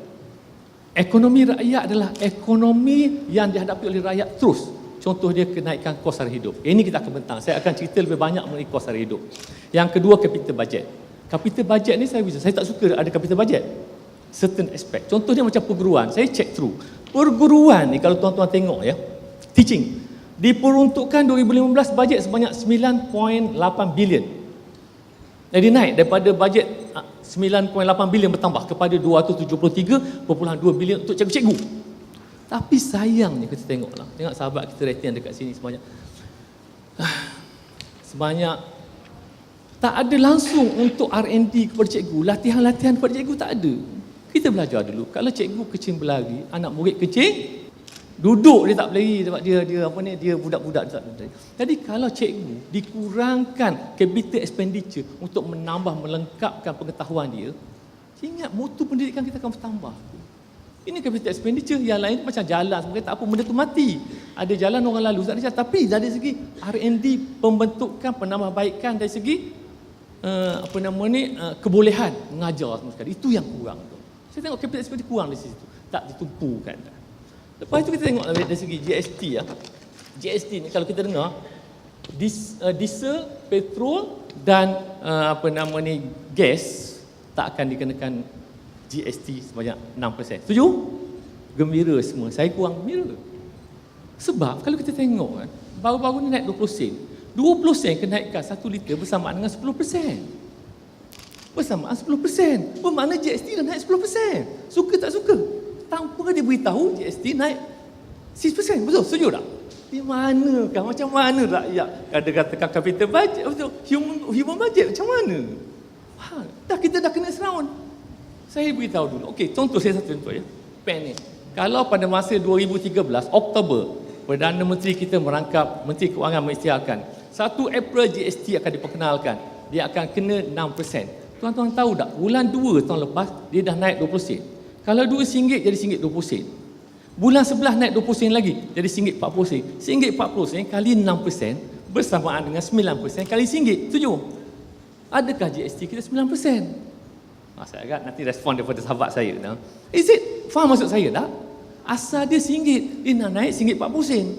ekonomi rakyat adalah ekonomi yang dihadapi oleh rakyat terus. Contoh dia kenaikan kos sara hidup. Ini kita akan bentang. Saya akan cerita lebih banyak mengenai kos sara hidup. Yang kedua, capital budget. Capital budget ni saya tak suka ada capital budget. Certain aspect. Contohnya macam perguruan. Saya check through. Perguruan ni kalau tuan-tuan tengok ya, teaching diperuntukkan 2015 bajet sebanyak 9.8 bilion. Jadi naik daripada bajet 9.8 bilion bertambah kepada 273.2 bilion untuk cikgu-cikgu. Tapi sayangnya kita tengoklah, tengok sahabat kita rating dekat sini sebanyak tak ada langsung untuk R&D kepada cikgu, latihan-latihan kepada cikgu tak ada. Kita belajar dulu, kalau cikgu kecil berlari, anak murid kecil duduk dia tak berlari sebab dia budak-budak dia tak berlari. Jadi kalau cikgu dikurangkan capital expenditure untuk menambah melengkapkan pengetahuan dia, ingat mutu pendidikan kita akan bertambah. Ini capital expenditure, yang lain macam jalan sebenarnya tak apa, benda tu mati. Ada jalan orang lalu tak ada jalan, tapi dari segi R&D pembentukan penambahbaikan dari segi kebolehan mengajar semua sekali, itu yang kurang tu. Saya tengok capital expenditure kurang di situ, tak ditumpukan. Lepas itu kita tengok dari segi GST ya. GST ni kalau kita dengar diesel, petrol dan gas tak akan dikenakan GST sebanyak 6%. Setuju? Gembira semua. Saya kurang gembira. Sebab kalau kita tengok kan, baru-baru ni naik 20 sen. 20 sen kenaikan 1 liter bersamaan dengan 10%. Bersamaan 10%. Bermakna GST dah naik 10%. Suka tak suka? Tanpa dia beritahu GST naik 6%. Betul? Setuju tak? Di manakah? Macam mana rakyat katakan capital budget? Betul? Human budget macam mana? Kita dah kena seround. Saya beritahu dulu. Okey, contoh saya satu contoh ya. Pen ni. Kalau pada masa 2013 Oktober, Perdana Menteri kita merangkap, Menteri Kewangan mengisytiharkan 1 April GST akan diperkenalkan. Dia akan kena 6%. Tuan-tuan tahu tak? Bulan 2 tahun lepas dia dah naik 20 sen. Kalau RM2 jadi RM1.20 sen. Bulan 11 naik 20 sen lagi jadi RM1.40 sen. RM1.40 sen kali 6% bersamaan dengan 9% kali RM1. Setuju? Adakah GST kita 9%? Saya agak nanti respon daripada sahabat saya. Is it? Faham maksud saya tak? Asal dia RM1, dia nak naik RM1.40 sen.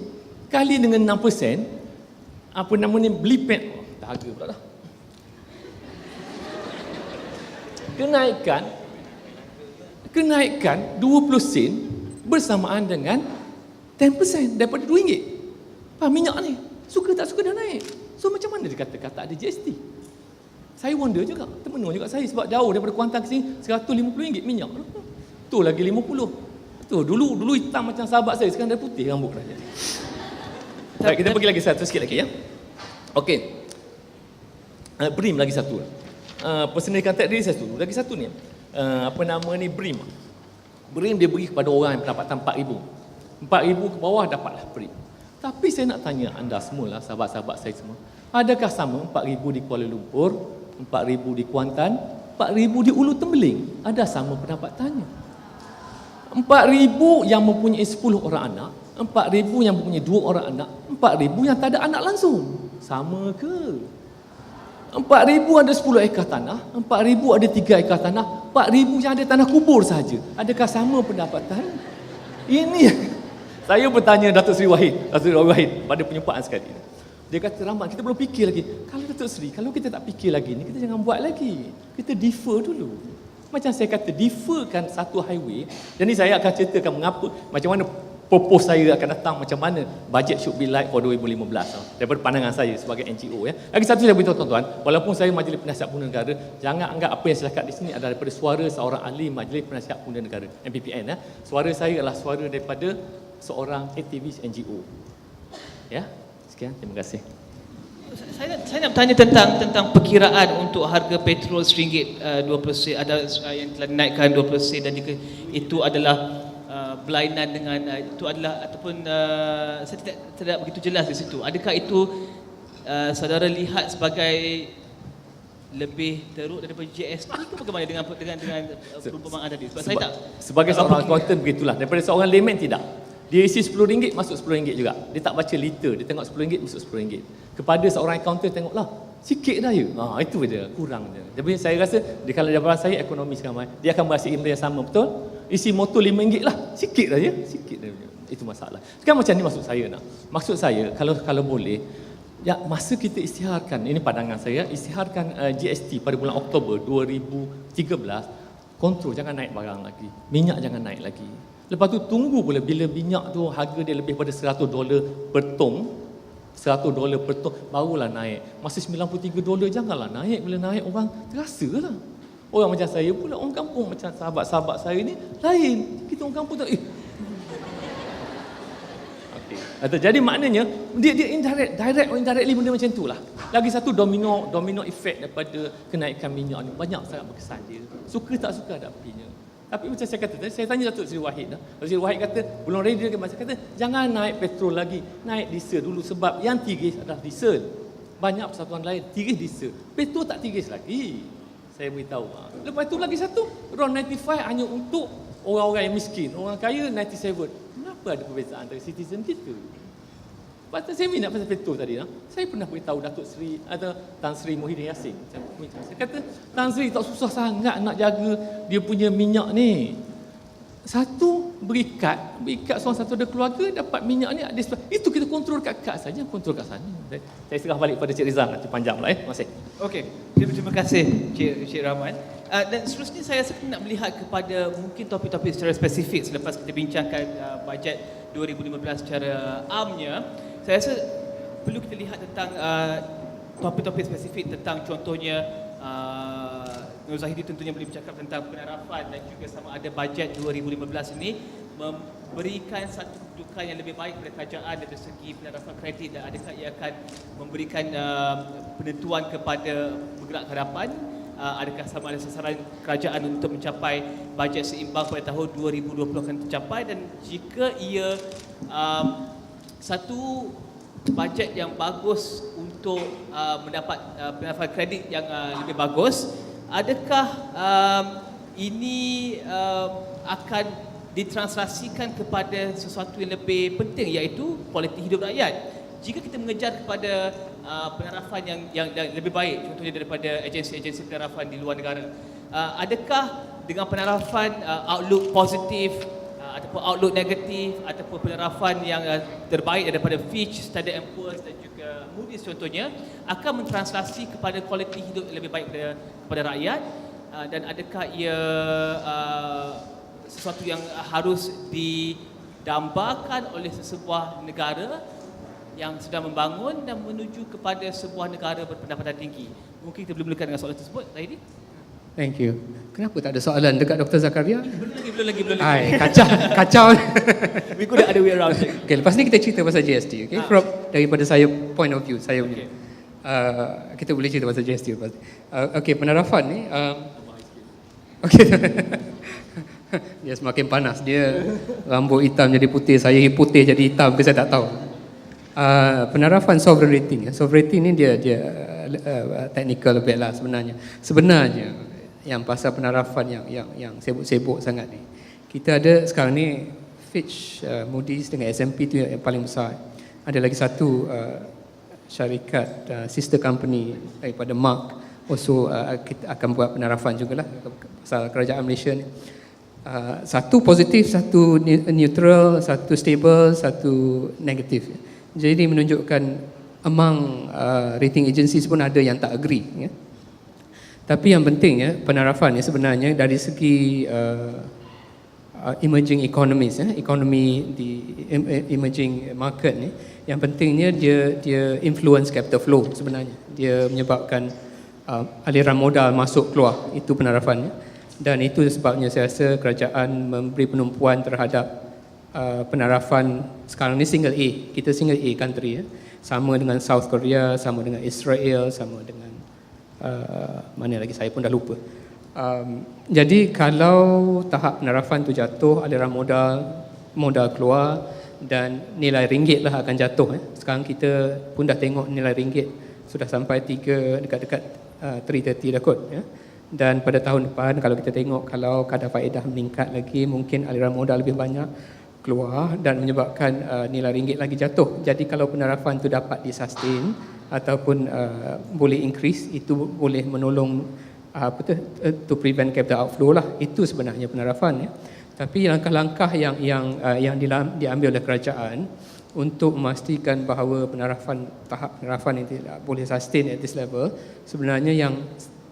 Kali dengan 6%, beli pen. Dahaga pula dah. Kenaikan 20 sen bersamaan dengan 10% daripada RM2. Faham minyak ni? Suka tak suka dah naik. So macam mana dia kata ada GST? Saya wonder juga, termenung juga saya sebab jauh daripada Kuantan ke sini RM150 minyak. Tu lagi 50. Tu dulu hitam macam sahabat saya, sekarang dah putih rambut dah. Baik, kita pergi lagi satu sikit lagi ya. Okey. BRIM lagi satu. Persendirian tadi saya setuju. Lagi satu ni. BRIM. BRIM dia beri kepada orang yang pendapatan 4,000. 4,000 ke bawah dapatlah BRIM. Tapi saya nak tanya anda semualah, sahabat-sahabat saya semua. Adakah sama 4,000 di Kuala Lumpur, 4,000 di Kuantan, 4,000 di Ulu Tembeling? Ada sama pendapatannya? 4,000 yang mempunyai 10 orang anak, 4,000 yang mempunyai 2 orang anak, 4,000 yang tak ada anak langsung. Sama ke? 4,000 ada 10 ekar tanah, 4,000 ada 3 ekar tanah, 4,000 yang ada tanah kubur saja. Adakah sama pendapatan? Ini saya bertanya Datuk Seri Wahid pada penyumpaan sekali. Dia kata, Rahman, kita belum fikir lagi. Kalau Datuk Seri, kalau kita tak fikir lagi ni, kita jangan buat lagi. Kita defer dulu. Macam saya kata, deferkan satu highway. Dan ni saya akan ceritakan mengapa, macam mana purpose saya akan datang, macam mana budget should be like for 2015. Daripada pandangan saya sebagai NGO. Ya. Lagi satu saya beritahu tuan-tuan, walaupun saya Majlis Penasihat Pengguna Negara, jangan anggap apa yang saya cakap di sini adalah daripada suara seorang ahli Majlis Penasihat Pengguna Negara, MPPN. Ya. Suara saya adalah suara daripada seorang aktivis NGO. Ya. Sekian, terima kasih.
Saya nak bertanya tentang perkiraan untuk harga petrol RM1.20 ada yang telah dinaikkan 20 sen dan jika itu adalah berlainan dengan itu adalah ataupun saya tidak begitu jelas di situ. Adakah itu saudara lihat sebagai lebih teruk daripada GST ke bagaimana dengan perumpamaan tadi? Sebab saya tak
sebagai seorang accountant begitulah. Daripada seorang layman tidak. Dia isi RM10 masuk RM10 juga. Dia tak baca liter, dia tengok RM10 masuk RM10. Kepada seorang accountant tengoklah, sikit dah ya. Itu je, kurang je. Jadi saya rasa kalau daripada saya ekonomi sekarang dia akan berhasil benda yang sama, betul? Isi motor RM5 lah, sikit dah ya, sikit dah. Itu masalah. Sekarang macam ni maksud saya nak. Maksud saya kalau boleh ya, masa kita isytiharkan, ini pandangan saya, isytiharkan GST pada bulan Oktober 2013, kontrol jangan naik barang lagi. Minyak jangan naik lagi. Lepas tu tunggu pula bila minyak tu harga dia lebih pada $100 per tong, $100 per tong barulah naik. Masa $93 janganlah naik, bila naik orang terasa lah. Orang macam saya pula, orang kampung macam sahabat-sahabat saya ni lain. Kita orang kampung tak, Atau jadi maknanya dia indirect or indirectly benda macam itulah. Lagi satu domino effect daripada kenaikan minyak ni banyak sangat berkesan dia. Suka tak suka ada apinya. Tapi macam saya kata tadi, saya tanya Datuk Seri Wahid dah. Datuk Seri Wahid kata belum ready dia kata jangan naik petrol lagi, naik diesel dulu sebab yang tiris adalah diesel. Banyak persatuan lain tiris diesel. Petrol tak tiris lagi. Saya beritahu. Lepas tu lagi satu, RON 95 hanya untuk orang-orang yang miskin, orang kaya 97. Kenapa ada perbezaan antara citizen kita? Pasal saya minat pasal petrol tadi, saya pernah beritahu Datuk Seri atau Tan Sri Muhyiddin Yassin. Saya kata Tan Sri tak susah sangat nak jaga dia punya minyak ni. Satu berikat seorang satu ada keluarga dapat minyak ni ada sebab itu kita kontrol kat saja, kontrol kat sana. Saya serah balik pada Cik Rizal, nanti panjang pula Terima kasih.
Okey, terima kasih Cik Rahman. Dan seterusnya saya rasa nak melihat kepada mungkin topik-topik secara spesifik selepas kita bincangkan bajet 2015 secara amnya. Saya rasa perlu kita lihat tentang topik-topik spesifik tentang contohnya Nur Zahidi tentunya boleh bercakap tentang penarafan dan juga sama ada bajet 2015 ini memberikan satu kedudukan yang lebih baik kepada kerajaan dari segi penarafan kredit dan adakah ia akan memberikan penentuan kepada bergerak ke hadapan. Adakah sama ada sasaran kerajaan untuk mencapai bajet seimbang pada tahun 2020 akan tercapai dan jika ia satu bajet yang bagus untuk mendapat penarafan kredit yang lebih bagus, adakah ini akan ditranslasikan kepada sesuatu yang lebih penting iaitu kualiti hidup rakyat? Jika kita mengejar kepada penarafan yang lebih baik, contohnya daripada agensi-agensi penarafan di luar negara, adakah dengan penarafan outlook positif ataupun outlook negatif ataupun penarafan yang terbaik daripada Fitch, Standard & Poor's dan juga Moody's contohnya akan mentranslasi kepada kualiti hidup yang lebih baik kepada rakyat, dan adakah ia sesuatu yang harus didambakan oleh sesebuah negara yang sedang membangun dan menuju kepada sebuah negara berpendapatan tinggi? Mungkin kita boleh mulakan dengan soalan tersebut, Zahidi.
Thank you. Kenapa tak ada soalan dekat Dr. Zakaria?
Belum lagi.
Ai, kacau.
We could have the way around.
Okay, lepas ni kita cerita pasal GST, okay? From daripada saya point of view saya punya. Kita boleh cerita pasal GST lepas. Okay, penarafan ni okay. Dia semakin panas. Dia rambut hitam jadi putih, saya putih jadi hitam ke saya tak tahu. Penarafan sovereign rating. Sovereign rating ni dia technical lebih lah sebenarnya. Sebenarnya yang pasal penarafan yang sibuk-sibuk sangat ni, kita ada sekarang ni Fitch, Moody's dengan S&P tu yang paling besar. Ada lagi satu syarikat sister company daripada Mark also kita akan buat penarafan jugalah pasal kerajaan Malaysia ni. Satu positif, satu neutral, satu stable, satu negatif. Jadi menunjukkan among rating agencies pun ada yang tak agree, ya. Tapi yang penting penarafan sebenarnya dari segi emerging economies, ekonomi di emerging market ni, yang pentingnya dia influence capital flow sebenarnya. Dia menyebabkan aliran modal masuk keluar, itu penarafannya. Dan itu sebabnya saya rasa kerajaan memberi penumpuan terhadap penarafan sekarang ni single A. Kita single A country, sama dengan South Korea, sama dengan Israel, sama dengan mana lagi saya pun dah lupa. Jadi kalau tahap penarafan tu jatuh, aliran modal keluar dan nilai ringgit lah akan jatuh. Sekarang kita pun dah tengok nilai ringgit sudah sampai 3 dekat-dekat 330 dah kot, ya. Dan pada tahun depan kalau kita tengok, kalau kadar faedah meningkat lagi, mungkin aliran modal lebih banyak keluar dan menyebabkan nilai ringgit lagi jatuh. Jadi kalau penarafan tu dapat disustain ataupun boleh increase, itu boleh menolong to prevent capital outflow lah. Itu sebenarnya penarafan, ya. Tapi langkah-langkah yang diambil oleh kerajaan untuk memastikan bahawa tahap penarafan ini tidak boleh sustain at this level, sebenarnya yang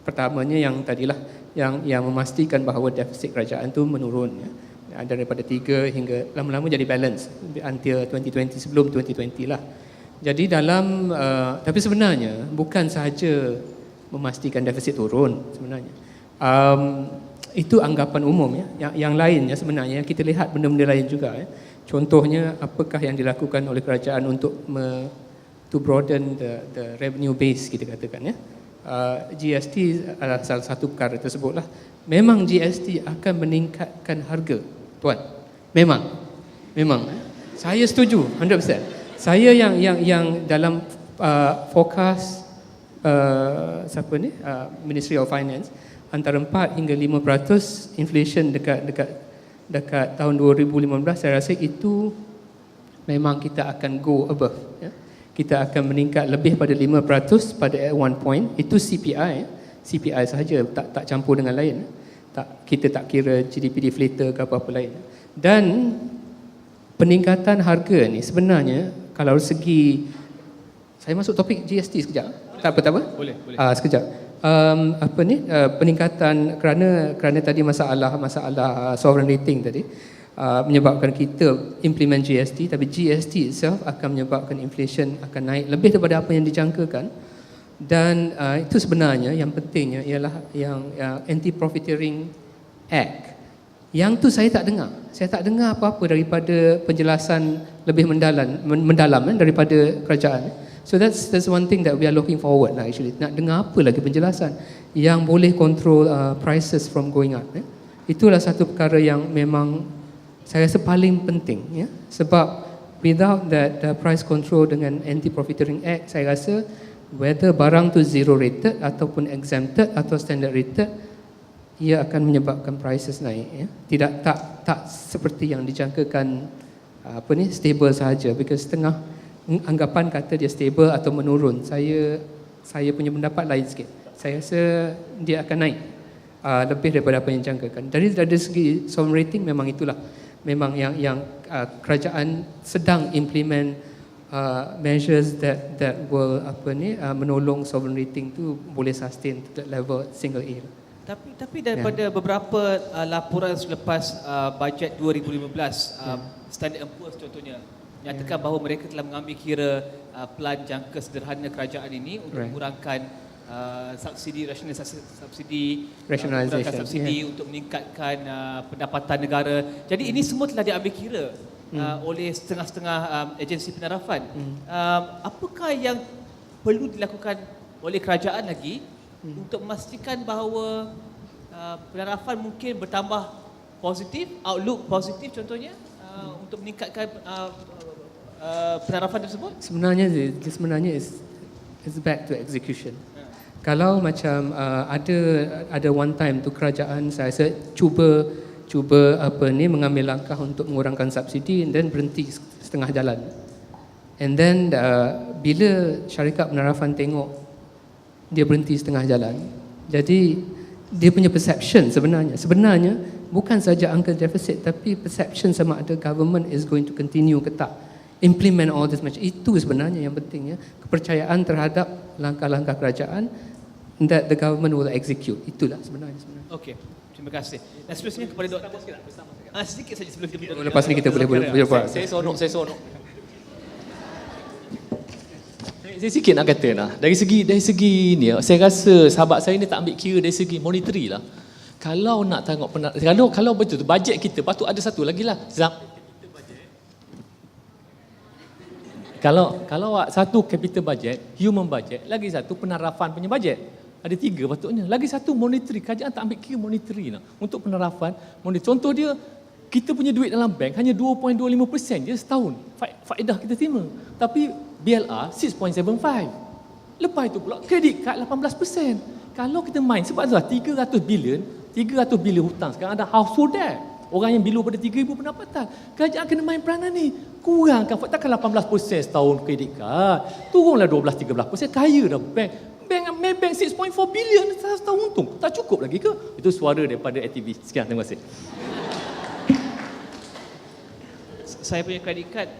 pertamanya yang tadilah yang memastikan bahawa defisit kerajaan tu menurun, ya. Daripada 3 hingga lama-lama jadi balance until 2020, sebelum 2020 lah. Jadi tapi sebenarnya bukan sahaja memastikan defisit turun sebenarnya. Itu anggapan umum ya. Yang lainnya sebenarnya kita lihat benda-benda lain juga ya. Contohnya apakah yang dilakukan oleh kerajaan untuk to broaden the revenue base kita katakan ya. GST adalah salah satu perkara tersebutlah. Memang GST akan meningkatkan harga, tuan. Memang. Saya setuju 100%. Saya yang dalam forecast siapa ni? Ministry of Finance, antara 4 hingga 5% inflation dekat tahun 2015, saya rasa itu memang kita akan go above ya. Kita akan meningkat lebih pada 5% pada at one point. Itu CPI CPI sahaja, tak campur dengan lain. Kita tak kira GDP deflator ke apa-apa lain. Dan peningkatan harga ni sebenarnya kalau segi, saya masuk topik GST sekejap. Tak apa.
Boleh.
Sekejap. Peningkatan kerana tadi masalah sovereign rating tadi menyebabkan kita implement GST, tapi GST itself akan menyebabkan inflation akan naik lebih daripada apa yang dijangkakan. Dan itu sebenarnya yang pentingnya ialah yang Anti-Profiteering Act. Yang tu saya tak dengar. Saya tak dengar apa-apa daripada penjelasan lebih mendalam daripada kerajaan. So that's one thing that we are looking forward lah actually. Nak dengar apa lagi penjelasan yang boleh control prices from going up. Itulah satu perkara yang memang saya rasa paling penting ya. Sebab without that price control dengan Anti-Profiteering Act, saya rasa whether barang tu zero rated ataupun exempted atau standard rated, ia akan menyebabkan prices naik ya. Tak seperti yang dijangkakan stable sahaja, because setengah anggapan kata dia stable atau menurun. Saya punya pendapat lain sikit. Saya rasa dia akan naik lebih daripada apa yang dijangkakan. Dari segi sovereign rating memang itulah. Memang yang kerajaan sedang implement measures that will menolong sovereign rating tu boleh sustain to that level single A.
Tapi daripada beberapa laporan selepas bajet 2015, Standard & Poor's contohnya nyatakan bahawa mereka telah mengambil kira pelan jangka sederhana kerajaan ini untuk mengurangkan subsidi, rasionalisasi, untuk meningkatkan pendapatan negara. Jadi ini semua telah diambil kira oleh setengah-setengah agensi penarafan. Apakah yang perlu dilakukan oleh kerajaan lagi untuk memastikan bahawa penarafan mungkin bertambah positif, outlook positif contohnya, untuk meningkatkan penarafan tersebut? Sebenarnya
is back to execution. Kalau macam ada one time tu kerajaan saya rasa cuba mengambil langkah untuk mengurangkan subsidi dan berhenti setengah jalan. And then bila syarikat penarafan tengok dia berhenti setengah jalan, jadi dia punya perception sebenarnya bukan saja angka deficit, tapi perception sama ada government is going to continue ke tak implement all this, macam itu sebenarnya yang penting ya. Kepercayaan terhadap langkah-langkah kerajaan that the government will execute. Itulah sebenarnya.
Okey, terima kasih. Dan seterusnya kepada Dr. Sedikit saja sebelum kita
lepas ni kita boleh buat.
Saya sonok. Saya sikit nak kata dari segi ni, saya rasa sahabat saya ni tak ambil kira dari segi monetary lah. Kalau nak tengok kalau betul tu bajet kita, patut ada satu lagi lah. Kalau satu capital budget, human budget, lagi satu penarafan punya budget. Ada 3 patutnya. Lagi satu monetary. Kerajaan tak ambil kira monetary lah. Untuk penarafan, contoh dia, kita punya duit dalam bank hanya 2.25% je setahun. Faedah kita terima. Tapi BLR 6.75. Lepas itu pula kredit kad 18%. Kalau kita main, sebab itulah 300 bilion hutang. Sekarang ada household debt. Orang yang below pada 3,000 pendapatan. Kerajaan kena main peranan ni. Kurangkan, takkan 18% setahun kredit kad. Turunlah 12-13%. Kaya dah bank. Bank 6.4 bilion setahun untung. Tak cukup lagi ke? Itu suara daripada ATV. Sekian, terima kasih.
Saya punya credit card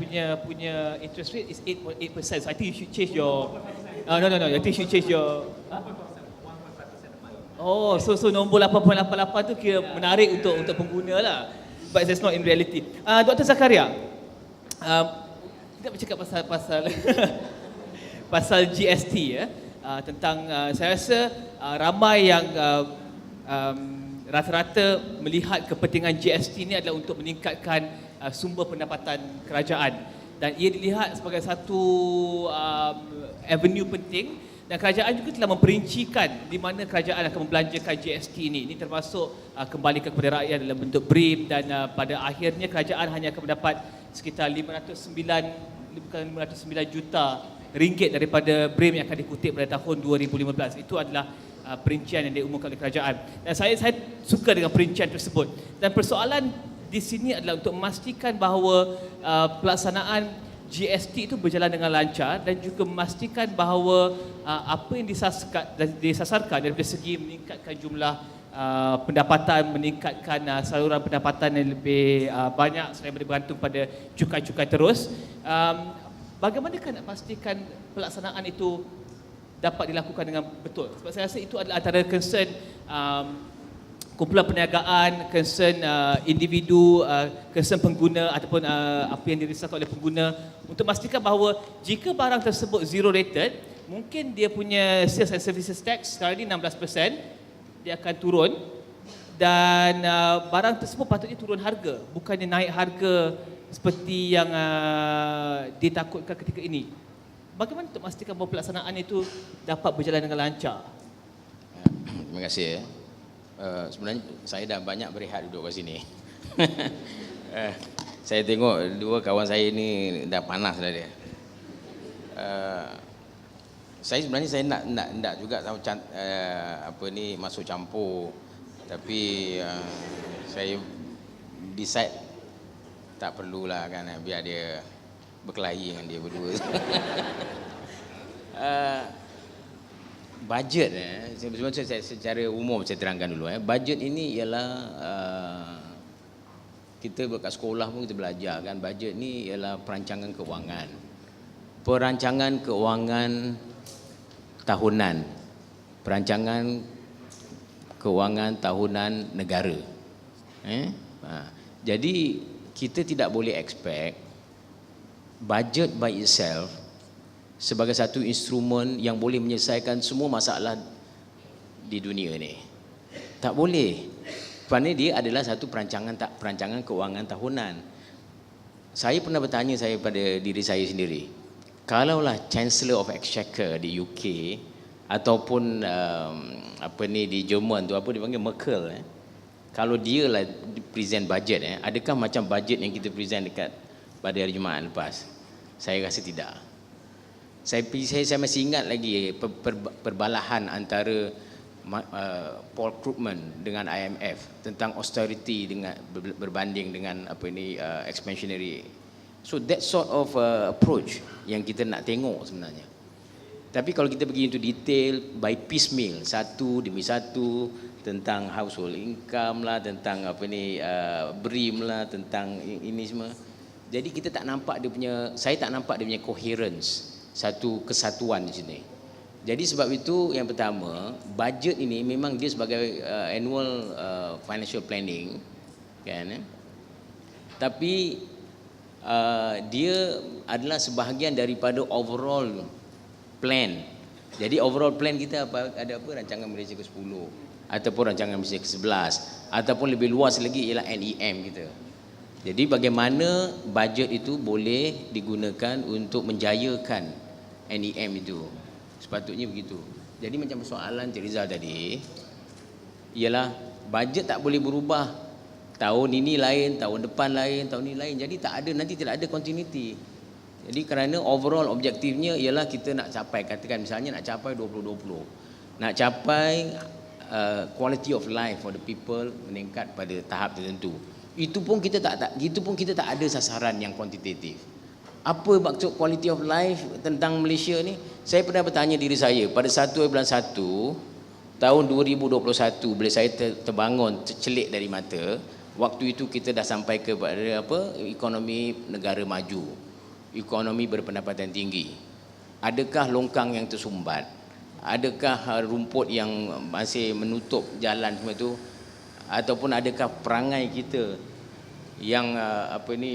punya interest rate is 8.8%. So I think you should change your no. I think you should change your so nombor 8.88 tu kira menarik untuk pengguna lah. But that's not in reality. Dr. Zakaria, kita bercakap pasal GST ya. Tentang saya rasa ramai yang rata-rata melihat kepentingan GST ini adalah untuk meningkatkan sumber pendapatan kerajaan, dan ia dilihat sebagai satu avenue penting, dan kerajaan juga telah memperincikan di mana kerajaan akan membelanjakan GST ini. Ini termasuk kembali kepada rakyat dalam bentuk BRIM, dan pada akhirnya kerajaan hanya akan mendapat sekitar 509 juta ringgit daripada BRIM yang akan dikutip pada tahun 2015. Itu adalah perincian yang diumumkan oleh kerajaan. Dan saya suka dengan perincian tersebut. Dan persoalan di sini adalah untuk memastikan bahawa pelaksanaan GST itu berjalan dengan lancar, dan juga memastikan bahawa apa yang disasarkan daripada segi meningkatkan jumlah pendapatan, meningkatkan saluran pendapatan yang lebih banyak selain bergantung pada cukai-cukai terus. Bagaimanakah nak pastikan pelaksanaan itu dapat dilakukan dengan betul? Sebab saya rasa itu adalah antara concern kumpulan perniagaan, concern individu, concern pengguna ataupun apa yang dirisaukan oleh pengguna, untuk memastikan bahawa jika barang tersebut zero rated, mungkin dia punya sales and services tax sekarang ini 16%, dia akan turun, dan barang tersebut patutnya turun harga, bukannya naik harga seperti yang ditakutkan ketika ini. Bagaimana untuk memastikan bahawa pelaksanaan itu dapat berjalan dengan lancar?
Terima kasih. Sebenarnya saya dah banyak berehat duduk kat sini. Saya tengok dua kawan saya ni dah panas dah dia. Saya sebenarnya nak juga tahu apa ni masuk campur, tapi saya decide tak perlulah kan, biar dia berkelahi dengan dia berdua. Bajet, secara umum saya terangkan dulu. Bajet ini ialah kita kat sekolah pun kita belajar kan, bajet ni ialah perancangan kewangan. Perancangan kewangan tahunan. Perancangan kewangan tahunan negara. Jadi kita tidak boleh expect budget by itself sebagai satu instrumen yang boleh menyelesaikan semua masalah di dunia ni. Tak boleh. Kerana dia adalah satu perancangan kewangan tahunan. Saya pernah bertanya pada diri saya sendiri, kalaulah Chancellor of Exchequer di UK ataupun di Jerman tu, apa dipanggil, Merkel, kalau dia lah present budget, adakah macam budget yang kita present dekat pada hari Jumaat lepas? Saya rasa tidak. Saya masih ingat lagi perbalahan antara Paul Krugman dengan IMF tentang austerity dengan berbanding dengan expansionary. So that sort of approach yang kita nak tengok sebenarnya. Tapi kalau kita pergi into detail by piecemeal, satu demi satu, tentang household income lah, tentang BRIM lah, tentang ini semua. Jadi kita tak nampak saya tak nampak dia punya coherence, satu kesatuan di sini. Jadi sebab itu yang pertama, budget ini memang dia sebagai annual financial planning kan, tapi dia adalah sebahagian daripada overall plan. Jadi overall plan kita ada apa, rancangan Malaysia ke-10 ataupun rancangan Malaysia ke-11, ataupun lebih luas lagi ialah NEM kita. Jadi bagaimana bajet itu boleh digunakan untuk menjayakan NEM itu. Sepatutnya begitu. Jadi macam soalan Cik Rizal tadi, ialah bajet tak boleh berubah. Tahun ini lain, tahun depan lain, tahun ini lain. Jadi nanti tidak ada continuity. Jadi kerana overall objektifnya ialah kita nak capai, katakan misalnya nak capai 2020. Nak capai quality of life for the people meningkat pada tahap tertentu. Itu pun kita tak ada sasaran yang kuantitatif. Apa maksud quality of life tentang Malaysia ni? Saya pernah bertanya diri saya pada 1 bulan 1 tahun 2021, bila saya terbangun, tercelik dari mata, waktu itu kita dah sampai kepada ekonomi negara maju, ekonomi berpendapatan tinggi. Adakah longkang yang tersumbat? Adakah rumput yang masih menutup jalan semua itu? Ataupun adakah perangai kita yang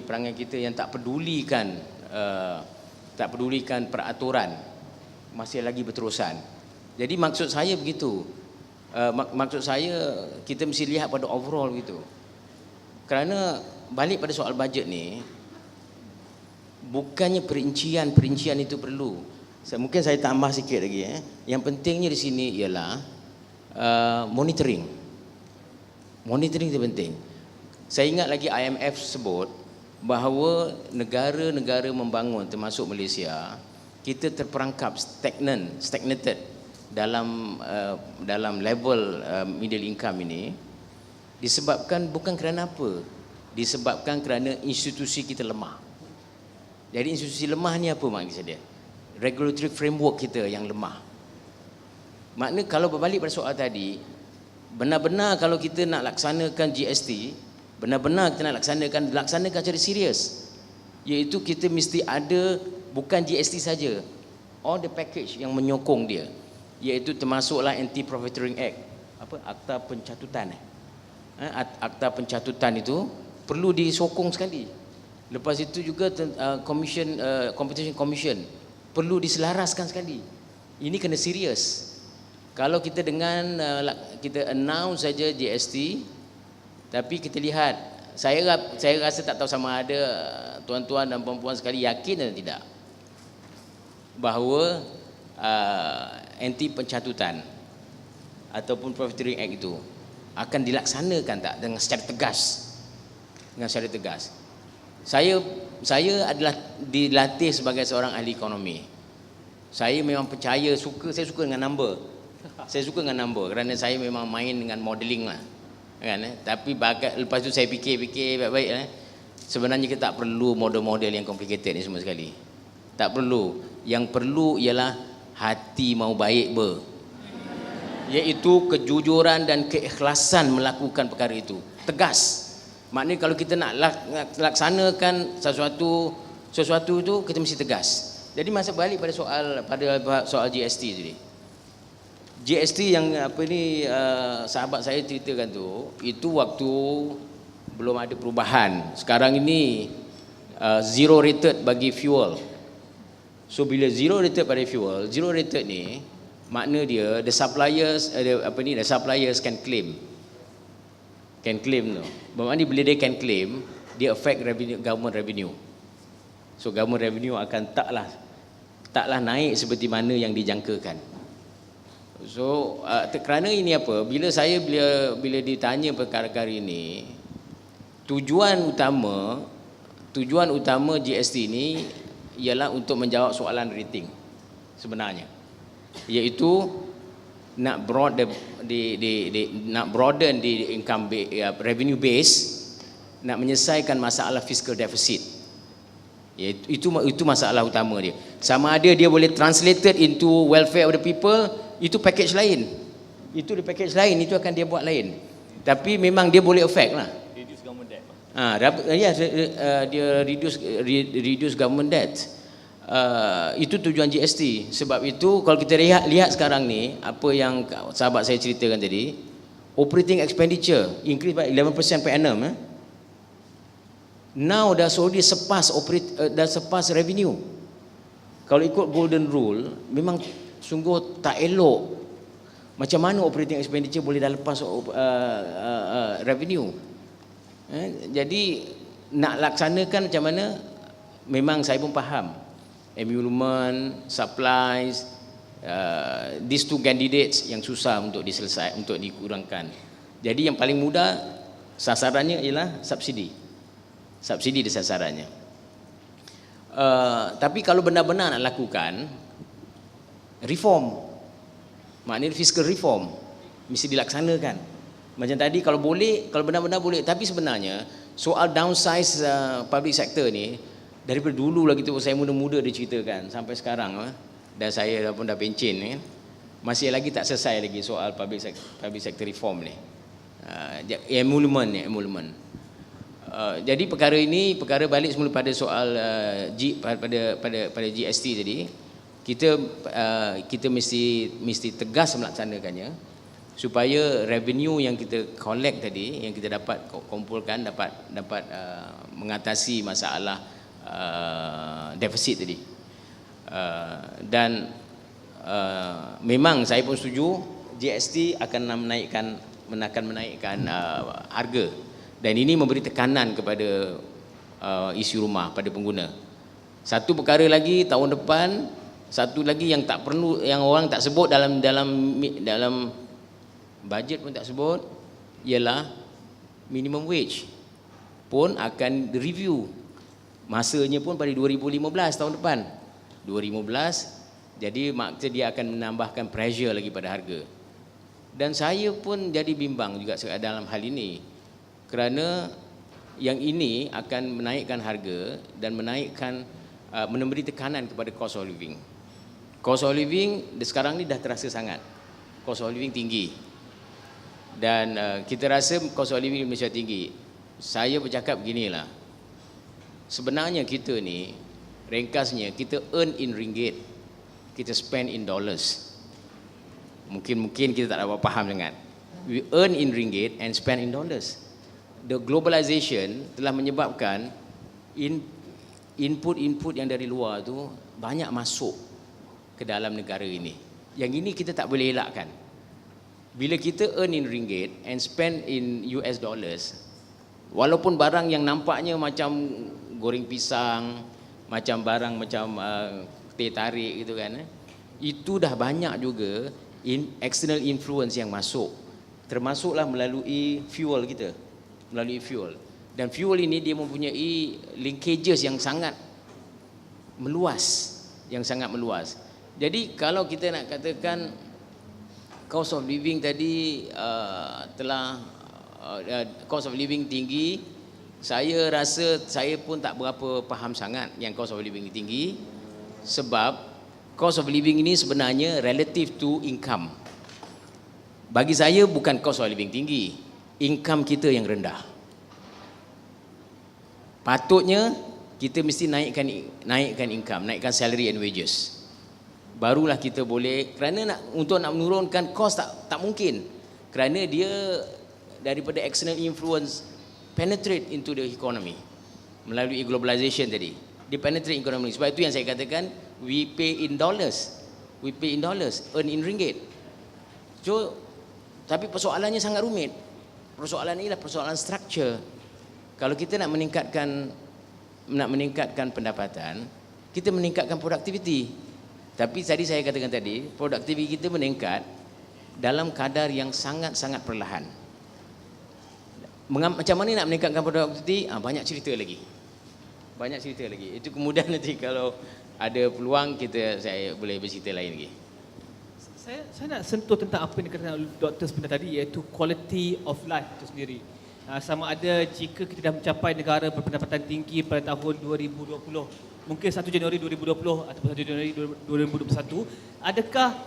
perangai kita yang tak pedulikan peraturan masih lagi berterusan. Jadi maksud saya begitu. Maksud saya kita mesti lihat pada overall gitu. Kerana balik pada soal bajet ni, bukannya perincian itu perlu. Mungkin saya tambah sikit lagi. Yang pentingnya di sini ialah monitoring. Monitoring itu penting. Saya ingat lagi IMF sebut bahawa negara-negara membangun termasuk Malaysia, kita terperangkap stagnated dalam level middle income ini disebabkan bukan kerana apa? Disebabkan kerana institusi kita lemah. Jadi institusi lemah ni apa maksud dia? Regulatory framework kita yang lemah. Makna kalau berbalik pada soal tadi, benar-benar kalau kita nak laksanakan GST, benar-benar kita nak laksanakan secara serius. Iaitu kita mesti ada bukan GST saja, all the package yang menyokong dia. Iaitu termasuklah Anti-Profiteering Act, Akta Pencatutan. Akta Pencatutan itu perlu disokong sekali. Lepas itu juga Competition Commission perlu diselaraskan sekali. Ini kena serius. Kalau kita dengan kita announce saja GST, tapi kita lihat, saya rasa tak tahu sama ada tuan-tuan dan puan-puan sekali yakin atau tidak bahawa anti pencatutan ataupun Profiteering Act itu akan dilaksanakan tak dengan secara tegas. Dengan secara tegas. Saya adalah dilatih sebagai seorang ahli ekonomi. Saya memang percaya, saya suka dengan number. Saya suka dengan number kerana saya memang main dengan modeling lah. Kan, tapi lepas tu saya fikir baik-baik. Sebenarnya kita tak perlu model-model yang complicated ni semua sekali. Tak perlu. Yang perlu ialah hati mau baik iaitu kejujuran dan keikhlasan melakukan perkara itu. Tegas. Maknanya kalau kita nak laksanakan sesuatu itu kita mesti tegas. Jadi masa balik pada soal GST tadi. GST yang sahabat saya ceritakan tu, itu waktu belum ada perubahan. Sekarang ini zero rated bagi fuel. So bila zero rated pada fuel, zero rated ni makna dia the suppliers can claim. Can claim tu. Bermakna bila dia can claim, dia affect government revenue. So government revenue akan taklah naik seperti mana yang dijangkakan. So kerana ini bila ditanya perkara-perkara ini, tujuan utama GST ini ialah untuk menjawab soalan rating sebenarnya, iaitu nak broaden the income revenue base, nak menyelesaikan masalah fiscal deficit. Itu masalah utama dia. Sama ada dia boleh translated into welfare of the people, itu package lain. Itu di package lain, itu akan dia buat lain. Tapi memang dia boleh affect lah. Reduce government debt. Dia reduce government debt. Itu tujuan GST. Sebab itu kalau kita lihat sekarang ni, apa yang sahabat saya ceritakan tadi, operating expenditure increase by 11% per annum. Now dah already surpass revenue. Kalau ikut golden rule, memang sungguh tak elok. Macam mana operating expenditure boleh dah lepas revenue? Jadi nak laksanakan macam mana? Memang saya pun faham. Emolument, supplies, these two candidates yang susah untuk dikurangkan. Jadi yang paling mudah sasarannya ialah subsidi. Subsidi di sasarannya. Tapi kalau benar-benar nak lakukan reform, maknanya fiscal reform mesti dilaksanakan. Macam tadi kalau benar-benar boleh. Tapi sebenarnya soal downsize public sector ni daripada dulu lagi tu, saya muda-muda diceritakan sampai sekarang, dan saya pun dah pencen kan, masih lagi tak selesai lagi soal public sector reform ni. Emolument. Jadi perkara balik semula pada soal pada GST tadi, kita mesti tegas melaksanakannya supaya revenue yang kita collect tadi, yang kita dapat kumpulkan, dapat mengatasi masalah defisit tadi. Dan memang saya pun setuju GST akan menaikkan harga, dan ini memberi tekanan kepada isi rumah pada pengguna. Satu perkara lagi tahun depan, satu lagi yang tak perlu, yang orang tak sebut dalam bajet pun tak sebut, ialah minimum wage pun akan review. Masanya pun pada 2015 tahun depan. 2015, jadi maksud dia akan menambahkan pressure lagi pada harga. Dan saya pun jadi bimbang juga dalam hal ini, kerana yang ini akan menaikkan harga dan memberi tekanan kepada cost of living. Cost of living sekarang ni dah terasa sangat. Cost of living tinggi. Dan kita rasa cost of living di Malaysia tinggi. Saya bercakap beginilah. Sebenarnya kita ni, ringkasnya, kita earn in ringgit, kita spend in dollars. Mungkin kita tak dapat faham sangat. We earn in ringgit and spend in dollars. The globalization telah menyebabkan input yang dari luar tu banyak masuk ke dalam negara ini. Yang ini kita tak boleh elakkan. Bila kita earn in ringgit and spend in US dollars, walaupun barang yang nampaknya macam goreng pisang, macam barang macam teh tarik gitu kan, itu dah banyak juga external influence yang masuk, termasuklah melalui fuel kita, melalui fuel. Dan fuel ini dia mempunyai linkages yang sangat meluas, Jadi kalau kita nak katakan cost of living tadi cost of living tinggi, saya rasa saya pun tak berapa faham sangat yang cost of living tinggi, sebab cost of living ini sebenarnya relative to income. Bagi saya bukan cost of living tinggi, income kita yang rendah. Patutnya kita mesti naikkan income, naikkan salary and wages. Barulah kita boleh, kerana untuk nak menurunkan kos tak mungkin, kerana dia daripada external influence penetrate into the economy melalui globalization tadi. Dia penetrate economy. Sebab itu yang saya katakan we pay in dollars, earn in ringgit. So, tapi persoalannya sangat rumit. Persoalan ini adalah persoalan structure. Kalau kita nak meningkatkan pendapatan, kita meningkatkan produktiviti. Tapi tadi saya katakan tadi, produktiviti kita meningkat dalam kadar yang sangat-sangat perlahan. Macam mana nak meningkatkan produktiviti? Banyak cerita lagi. Itu kemudian nanti kalau ada peluang saya boleh bercerita lain lagi.
Saya nak sentuh tentang apa yang dikatakan oleh Dr. sebentar tadi, iaitu quality of life itu sendiri. Sama ada jika kita dah mencapai negara berpendapatan tinggi pada tahun 2020, mungkin 1 Januari 2020 atau 1 Januari 2021, adakah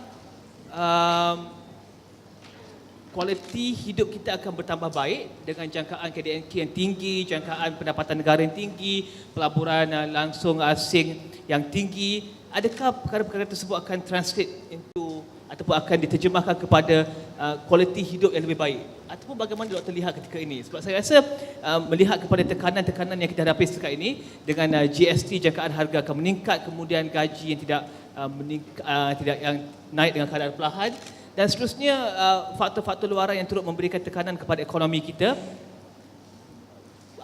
kualiti hidup kita akan bertambah baik dengan jangkaan KDNK yang tinggi, jangkaan pendapatan negara yang tinggi, pelaburan langsung asing yang tinggi? Adakah perkara-perkara tersebut akan translate into ataupun akan diterjemahkan kepada kualiti hidup yang lebih baik? Ataupun bagaimana doktor lihat ketika ini? Sebab saya rasa melihat kepada tekanan-tekanan yang kita hadapi sekarang ini dengan GST, jangkaan harga akan meningkat, kemudian gaji yang tidak yang naik dengan kadar perlahan, dan seterusnya faktor-faktor luaran yang turut memberikan tekanan kepada ekonomi kita.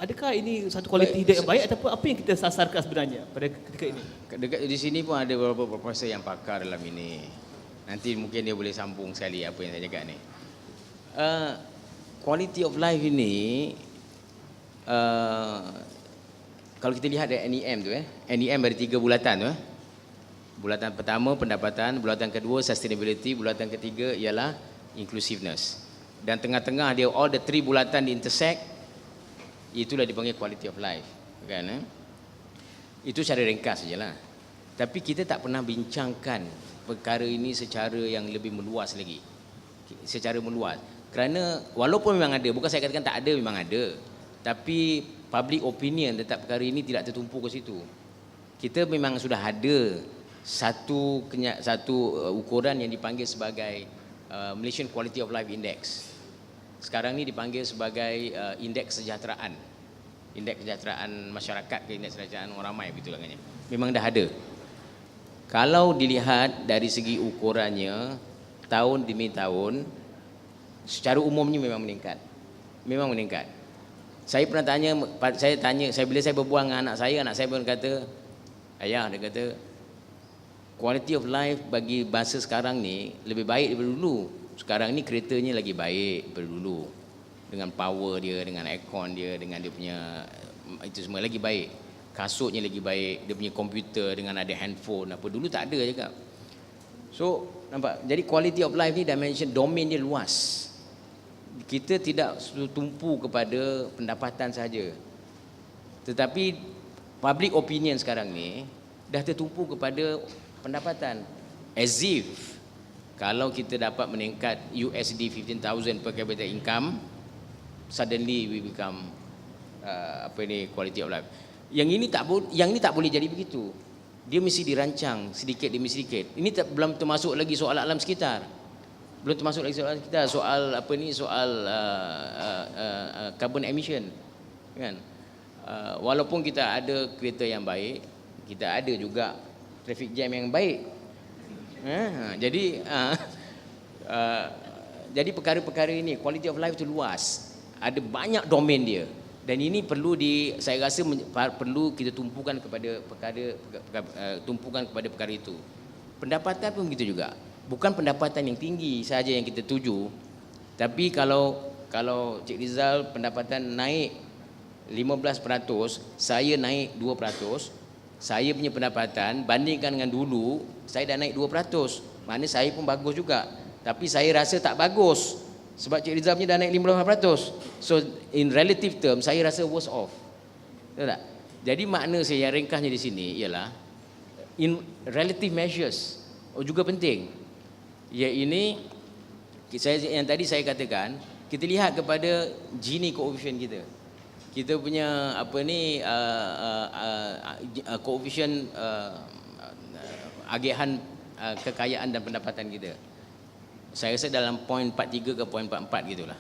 Adakah ini satu kualiti hidup yang baik ataupun apa yang kita sasarkan sebenarnya pada ketika ini?
Dekat di sini pun ada beberapa profesor yang pakar dalam ini. Nanti mungkin dia boleh sambung sekali apa yang saya cakap ni. Quality of life ini, kalau kita lihat dari NEM tu, NEM ada 3 bulatan tu. Bulatan pertama pendapatan, bulatan kedua sustainability, bulatan ketiga ialah inclusiveness. Dan tengah-tengah dia all the 3 bulatan intersect, itulah dipanggil quality of life, kan? Itu secara ringkas sajalah. Tapi kita tak pernah bincangkan perkara ini secara yang lebih meluas lagi. Secara meluas. Kerana walaupun memang ada, bukan saya katakan tak ada, memang ada. Tapi public opinion tentang perkara ini tidak tertumpu ke situ. Kita memang sudah ada satu ukuran yang dipanggil sebagai Malaysian Quality of Life Index. Sekarang ni dipanggil sebagai indeks kesejahteraan. Indeks kesejahteraan masyarakat ke indeks kesejahteraan orang ramai, begitu agaknya. Memang dah ada. Kalau dilihat dari segi ukurannya, tahun demi tahun secara umumnya memang meningkat. Memang meningkat. Saya pernah tanya, bila saya berbual dengan anak saya pun kata, ayah, dia kata, quality of life bagi masa sekarang ni lebih baik daripada dulu. Sekarang ni keretanya lagi baik daripada dulu. Dengan power dia, dengan aircon dia, dengan dia punya, itu semua lagi baik. Kasutnya lagi baik, dia punya komputer dengan ada handphone, apa dulu tak ada cakap. So, nampak? Jadi quality of life ni dimension, domain dia luas. Kita tidak tumpu kepada pendapatan saja. Tetapi public opinion sekarang ni dah tertumpu kepada pendapatan. As if kalau kita dapat meningkat USD 15,000 per capita income, suddenly we become quality of life. Yang ini tak boleh jadi begitu. Dia mesti dirancang sedikit demi sedikit. Ini belum termasuk lagi soal alam sekitar. Belum termasuk lagi soal kita, soal carbon emission, kan? Walaupun kita ada kereta yang baik, kita ada juga traffic jam yang baik. Jadi perkara-perkara ini, quality of life itu luas, ada banyak domain dia, dan ini saya rasa perlu kita tumpukan kepada perkara itu. Pendapatan pun begitu juga. Bukan pendapatan yang tinggi saja yang kita tuju, tapi kalau Cik Rizal pendapatan naik 15%, saya naik 2%, saya punya pendapatan bandingkan dengan dulu, saya dah naik 2%. Maknanya saya pun bagus juga. Tapi saya rasa tak bagus sebab Cik Rizal punya dah naik 15%. So in relative term saya rasa worse off. Betul tak? Jadi makna saya yang ringkasnya di sini ialah in relative measures juga penting. Ini yang tadi saya katakan, kita lihat kepada Gini coefficient kita. Kita punya coefficient agihan kekayaan dan pendapatan kita. Saya rasa dalam poin 43 ke poin 44 gitulah.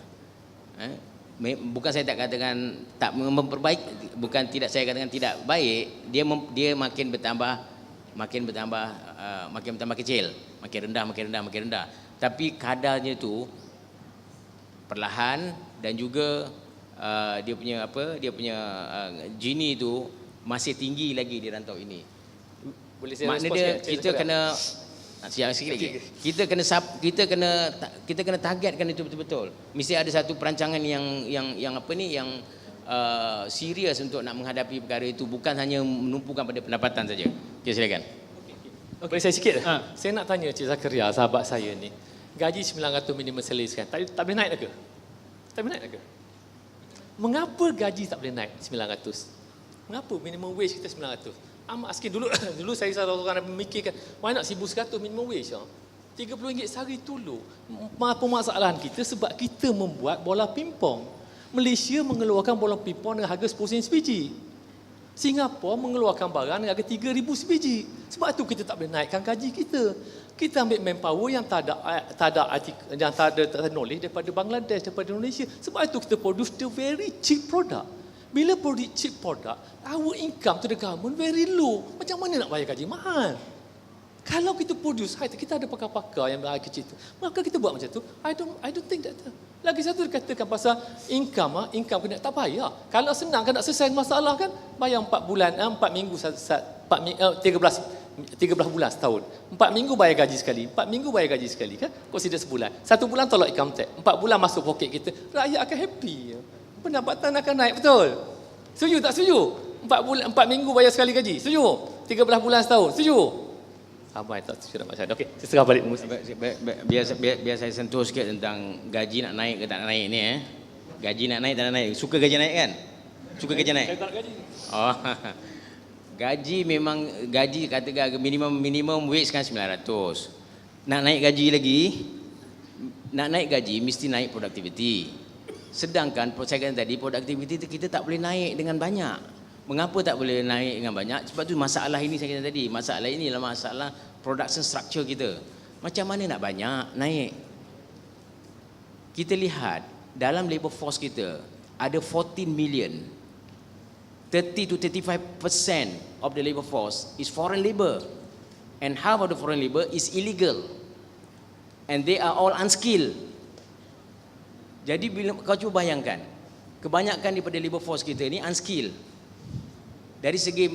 Bukan saya tak katakan tak memperbaiki, bukan tidak saya katakan tidak baik, dia makin bertambah kecil, makin rendah. Tapi kadarnya itu perlahan, dan juga dia punya Gini itu masih tinggi lagi di rantau ini.
Boleh saya
maknanya kita kena sikit lagi. Kita kena targetkan itu betul-betul. Mesti ada satu perancangan yang serius untuk nak menghadapi perkara itu, bukan hanya menumpukan pada pendapatan saja. Okey, silakan.
Boleh saya sikit? Saya nak tanya Cik Zakaria, sahabat saya ni, gaji 900 minimum salary sekarang tak boleh naik ke? Tak boleh naik ke? Mengapa gaji tak boleh naik 900? Mengapa minimum wage kita 900? Amat sikit dulu. Dulu saya orang memikirkan, why not 1,100 minimum wage? RM30 sehari tolong. Apa masalah kita? Sebab kita membuat bola pimpong. Malaysia mengeluarkan bola pimpong dengan harga 10 sen sebiji. Singapura mengeluarkan barang dengan harga 3,000 sebiji. Sebab itu kita tak boleh naikkan gaji kita. Kita ambil manpower yang tak ada knowledge daripada Bangladesh, daripada Indonesia. Sebab itu kita produce the very cheap product. Bila produce cheap product, our income to the government very low. Macam mana nak bayar gaji mahal? Kalau kita produce high, kita ada pakar-pakar yang berharga kecil tu, maka kita buat macam tu. I don't think that. Lagi satu dikatakan pasal income kena tak bayar. Kalau senang kan nak selesai masalah kan, bayar 4 bulan, 4 minggu 13 bulan setahun. 4 minggu bayar gaji sekali, 4 minggu bayar gaji sekali kan, consider sebulan. 1 bulan tolak income tax, 4 bulan masuk poket kita, rakyat akan happy. Pendapatan akan naik, betul? Setuju tak setuju? 4 minggu bayar sekali gaji, setuju? 13 bulan setahun, setuju? Abai tak setuju nak baca. Okey, saya serah balik musim.
Biar saya sentuh sikit tentang gaji nak naik ke tak nak naik ni. Gaji nak naik tak nak naik. Suka gaji naik kan? Suka gaji naik?
Saya tak nak gaji.
Oh. Gaji katakan minimum wage kan 900. Nak naik gaji mesti naik produktiviti. Sedangkan saya kata tadi produktiviti kita tak boleh naik dengan banyak. Mengapa tak boleh naik dengan banyak? Sebab tu masalah ini saya kata tadi. Masalah ini adalah masalah production structure kita. Macam mana nak banyak naik? Kita lihat dalam labor force kita ada 14 million. 30 to 35% of the labor force is foreign labor. And half of the foreign labor is illegal. and they are all unskilled. Jadi bila kau cuba bayangkan, kebanyakan daripada labor force kita ni unskilled. Dari segi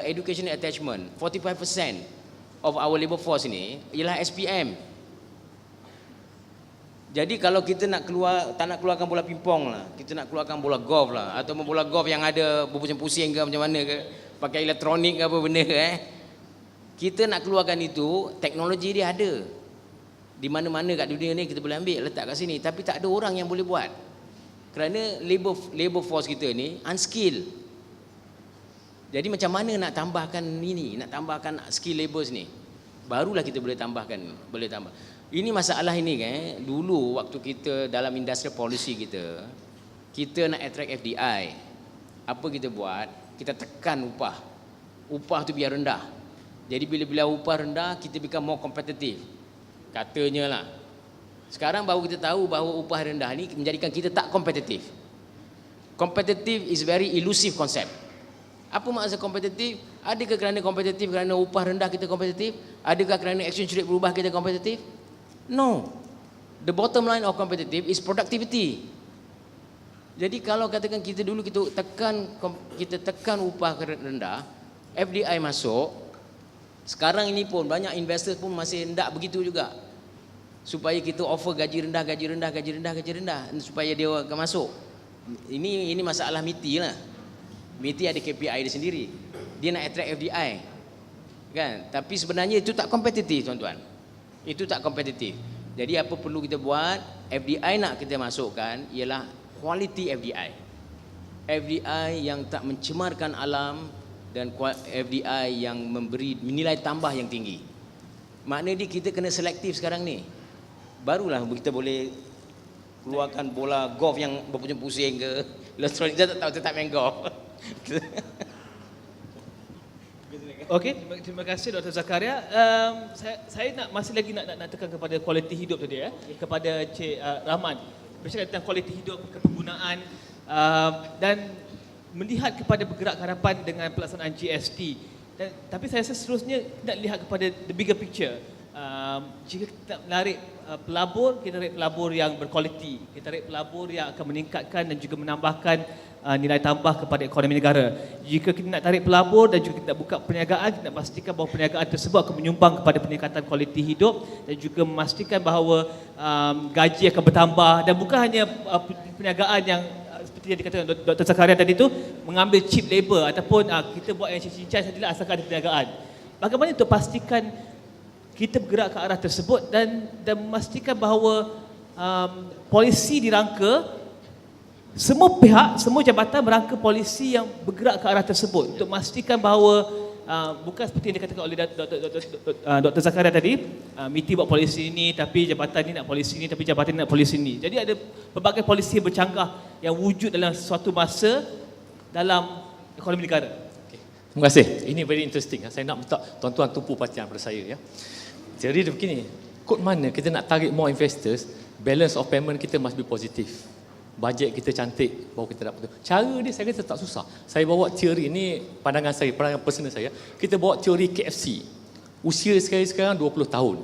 education attachment, 45% of our labor force ni ialah SPM. Jadi kalau kita nak keluar, tak nak keluarkan bola pingpong lah, kita nak keluarkan bola golf lah, atau bola golf yang ada berpusing-pusing ke macam mana ke, pakai elektronik ke apa benda ke, kita nak keluarkan itu, teknologi dia ada. Di mana-mana kat dunia ni kita boleh ambil, letak kat sini, tapi tak ada orang yang boleh buat. Kerana labor force kita ni unskilled. Jadi macam mana nak tambahkan ini, nak tambahkan skill labours ni? Barulah kita boleh tambahkan, boleh tambah. Ini masalah ini kan, dulu waktu kita dalam industrial policy kita nak attract FDI. Apa kita buat? Kita tekan upah. Upah tu biar rendah. Jadi bila upah rendah, kita become more competitive. Katanya lah. Sekarang baru kita tahu bahawa upah rendah ni menjadikan kita tak kompetitif. Kompetitif is very elusive concept. Apa maksud kompetitif? Adakah kerana kompetitif kerana upah rendah kita kompetitif? Adakah kerana exchange rate berubah kita kompetitif? No. The bottom line of competitive is productivity. Jadi kalau katakan kita dulu kita tekan upah rendah, FDI masuk. Sekarang ini pun banyak investor pun masih hendak begitu juga. Supaya kita offer gaji rendah supaya dia akan masuk. Ini masalah MITI lah. MITI ada KPI dia sendiri. Dia nak attract FDI. Kan? Tapi sebenarnya itu tak kompetitif, tuan-tuan. Itu tak kompetitif. Jadi apa perlu kita buat? FDI nak kita masukkan ialah quality FDI. FDI yang tak mencemarkan alam dan FDI yang memberi nilai tambah yang tinggi. Maknanya kita kena selektif sekarang ni. Barulah kita boleh keluarkan bola golf yang berpusing-pusing ke elektronik. Saya tak tahu, tetap main golf.
Okey, terima kasih Dr. Zakaria. Saya masih lagi nak tekan kepada kualiti hidup tadi kepada Cik Rahman. Bercakap tentang kualiti hidup, kepenggunaan dan melihat kepada bergerak ke hadapan dengan pelaksanaan GST. Tapi saya rasa seterusnya nak lihat kepada the bigger picture. Jika kita menarik pelabur, kita tarik pelabur yang berkualiti. Kita tarik pelabur yang akan meningkatkan dan juga menambahkan nilai tambah kepada ekonomi negara. Jika kita nak tarik pelabur dan juga kita nak buka perniagaan, kita nak pastikan bahawa perniagaan tersebut akan menyumbang kepada peningkatan kualiti hidup dan juga memastikan bahawa gaji akan bertambah, dan bukan hanya perniagaan yang seperti yang dikatakan Dr. Zakaria tadi tu mengambil cheap labor ataupun kita buat yang cincai sajalah asalkan ada perniagaan. Bagaimana untuk pastikan kita bergerak ke arah tersebut dan memastikan bahawa polisi dirangka, semua pihak, semua jabatan merangka polisi yang bergerak ke arah tersebut untuk memastikan bahawa bukan seperti yang dikatakan oleh Dr. Zakaria tadi, MITI buat polisi ini tapi jabatan ini nak polisi ini tapi jabatan ini nak polisi ini. Jadi ada pelbagai polisi bercanggah yang wujud dalam suatu masa dalam ekonomi negara.
Okay. Terima kasih. Ini very interesting. Saya nak minta tuan-tuan tumpu perhatian pada saya. Jadi dia begini, kod mana kita nak tarik more investors, balance of payment kita must be positif. Bajet kita cantik, baru kita dapat. Cara dia saya kata tak susah. Saya bawa teori, ini pandangan saya, pandangan personal saya. Kita bawa teori KFC. Usia sekarang 20 tahun.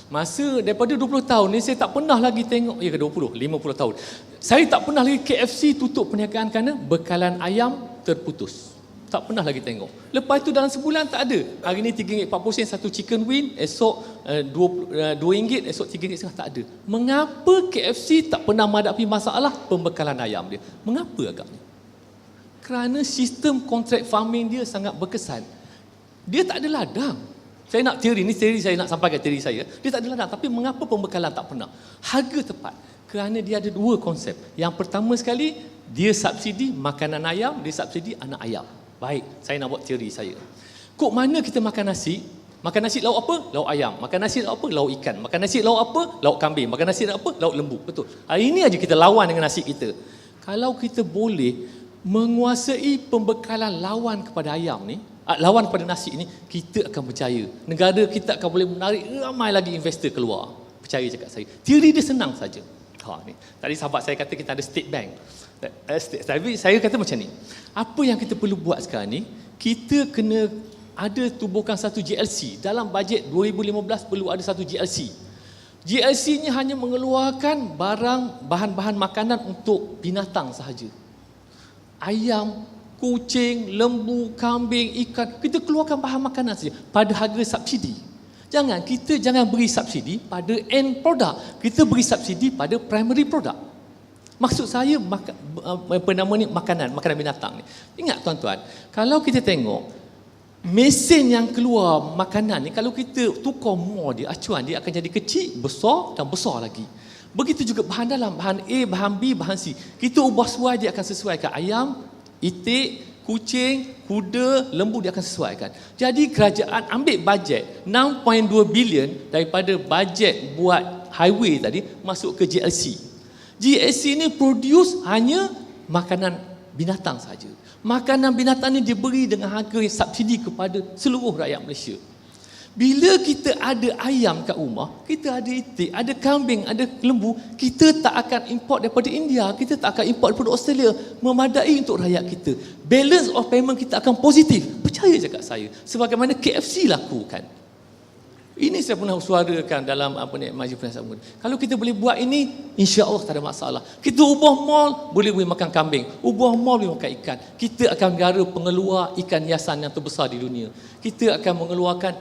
Masa daripada 20 tahun ni saya tak pernah lagi tengok, ke 20, 50 tahun. Saya tak pernah lagi KFC tutup perniagaan kerana bekalan ayam terputus. Tak pernah lagi tengok. Lepas itu dalam sebulan tak ada. Hari ni RM3.40 satu chicken wing, esok RM2, esok RM3.50, tak ada. Mengapa KFC tak pernah menghadapi masalah pembekalan ayam dia? Mengapa agaknya? Kerana sistem kontrak farming dia sangat berkesan. Dia tak ada ladang. Saya nak teori ni, saya nak sampaikan teori saya. Dia tak ada ladang, tapi mengapa pembekalan tak pernah? Harga tepat. Kerana dia ada dua konsep. Yang pertama sekali, dia subsidi makanan ayam, dia subsidi anak ayam. Baik, saya nak buat teori saya. Kok mana kita makan nasi? Makan nasi lauk apa? Lauk ayam. Makan nasi lauk apa? Lauk ikan. Makan nasi lauk apa? Lauk kambing. Makan nasi lauk apa? Lauk lembu. Betul. Hari ini aja kita lawan dengan nasi kita. Kalau kita boleh menguasai pembekalan lawan kepada ayam ni, lawan kepada nasi ni, kita akan berjaya. Negara kita akan boleh menarik ramai lagi investor keluar. Percaya cakap saya. Teori dia senang saja. Ni. Tadi sahabat saya kata kita ada state bank. Tapi saya kata macam ni. Apa yang kita perlu buat sekarang ni, kita kena ada tubuhkan satu GLC. Dalam bajet 2015 perlu ada satu GLC. GLC-nya hanya mengeluarkan bahan-bahan makanan untuk binatang sahaja. Ayam, kucing, lembu, kambing, ikan, kita keluarkan bahan makanan saja pada harga subsidi. Kita jangan beri subsidi pada end product. Kita beri subsidi pada primary product. Maksud saya makanan binatang ni. Ingat tuan-tuan, kalau kita tengok mesin yang keluar makanan ni, kalau kita tukar more dia, acuan dia akan jadi kecil, besar dan besar lagi. Begitu juga bahan dalam, bahan A, bahan B, bahan C. Kita ubah sesuai, dia akan sesuaikan. Ayam, itik, kucing, kuda, lembu, dia akan sesuaikan. Jadi kerajaan ambil bajet 6.2 bilion daripada bajet buat highway tadi masuk ke GLC. GLC ni produce hanya makanan binatang saja. Makanan binatang ni diberi dengan harga yang subsidi kepada seluruh rakyat Malaysia. Bila kita ada ayam kat rumah, kita ada itik, ada kambing, ada lembu, kita tak akan import daripada India, kita tak akan import daripada Australia, memadai untuk rakyat kita. Balance of payment kita akan positif. Percaya je kat saya. Sebagaimana KFC lakukan. Ini saya pernah suarakan dalam Majlis Perniagaan Muda. Kalau kita boleh buat ini, insya-Allah tak ada masalah. Kita ubah mall, boleh makan kambing. Ubah mall boleh makan ikan. Kita akan negara pengeluar ikan hiasan yang terbesar di dunia. Kita akan mengeluarkan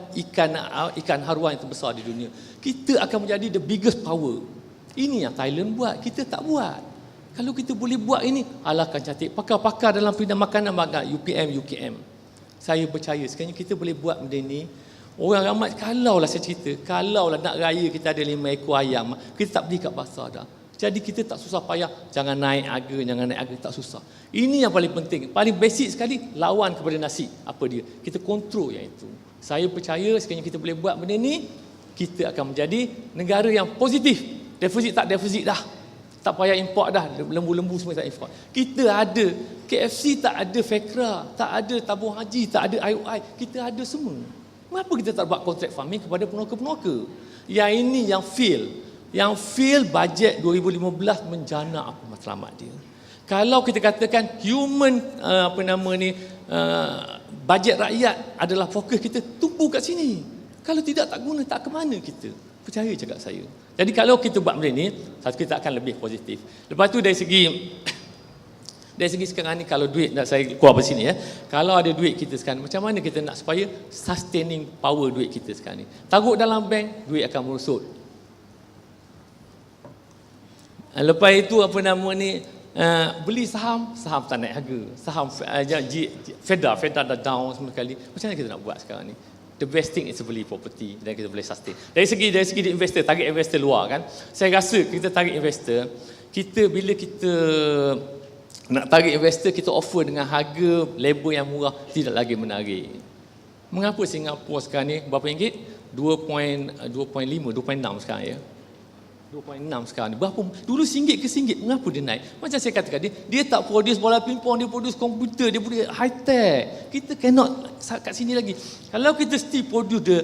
ikan haruan yang terbesar di dunia. Kita akan menjadi the biggest power. Ini yang Thailand buat, kita tak buat. Kalau kita boleh buat ini, alahkan cantik. Pakar-pakar dalam bidang makanan UPM, UKM. Saya percaya sekarang kita boleh buat benda ini. Orang ramai, kalaulah saya cerita, kalaulah nak raya kita ada 5 ekor ayam, kita tak beli kat pasar dah. Jadi kita tak susah payah, jangan naik harga, tak susah. Ini yang paling penting, paling basic sekali, lawan kepada nasi. Apa dia? Kita kontrol yang itu. Saya percaya sekarang kita boleh buat benda ni, kita akan menjadi negara yang positif. Defisit tak defisit dah. Tak payah import dah, lembu-lembu semua tak import. Kita ada, KFC tak ada FECRA, tak ada tabung haji, tak ada IOI, kita ada semua. Kenapa kita tak buat kontrak farming kepada penuaka-penuaka? Yang ini yang fail. Yang fail bajet 2015 menjana apa matlamat dia. Kalau kita katakan human bajet rakyat adalah fokus kita, tumpu kat sini. Kalau tidak tak guna, tak ke mana kita. Percaya cakap saya. Jadi kalau kita buat benda ni, kita akan lebih positif. Lepas tu dari segi sekarang ni, kalau duit nak saya keluar dari sini kalau ada duit kita sekarang, macam mana kita nak supaya sustaining power duit kita sekarang ni? Taruh dalam bank, duit akan merosot. Lepas itu beli saham tak naik harga. Saham Feda dah down semua sekali. Macam mana kita nak buat sekarang ni? The best thing is to beli property dan kita boleh sustain. Dari segi investor, target investor luar kan. Saya rasa kita target investor, bila kita nak tarik investor, kita offer dengan harga labor yang murah, tidak lagi menarik. Mengapa Singapura sekarang ni berapa ringgit? 2.5, 2.6 sekarang ya. 2.6 sekarang ni. Berapa? Dulu RM1 ke RM1. Mengapa dia naik? Macam saya katakan, dia tak produce bola pingpong, dia produce komputer, dia produce high tech. Kita cannot kat sini lagi. Kalau kita still produce the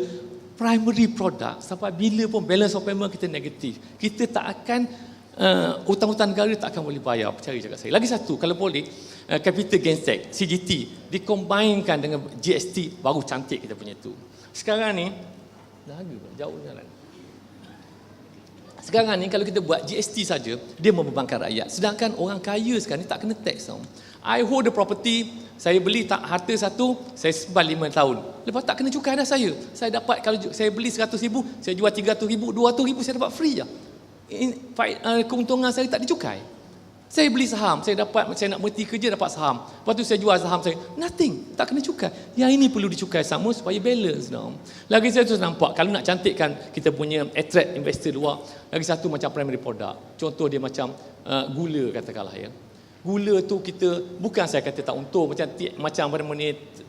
primary product, sampai bila pun balance of payment kita negatif, kita tak akan hutang-hutang negara tak akan boleh bayar. Percaya cakap saya. Lagi satu, kalau boleh, capital gains tax, CGT, dikombinkan dengan GST, baru cantik kita punya tu. Sekarang ni, jauh jalan. Sekarang ni kalau kita buat GST saja, dia membebankan rakyat. Sedangkan orang kaya sekarang ni tak kena tax tau. I hold the property, saya beli harta satu, saya simpan 5 tahun. Lepas tak kena cukai dah saya. Saya dapat, kalau saya beli 100,000, saya jual 300,000, 200,000 saya dapat free je. Keuntungan saya tak dicukai. Saya beli saham, saya nak berhenti kerja dapat saham. Lepas tu saya jual saham saya, nothing, tak kena cukai. Yang ini perlu dicukai sama supaya balance dong. Lagi saya tu nampak, kalau nak cantikkan kita punya attract investor luar, lagi satu macam primary product. Contoh dia macam gula katakanlah ya. Gula tu kita, bukan saya kata tak untung, macam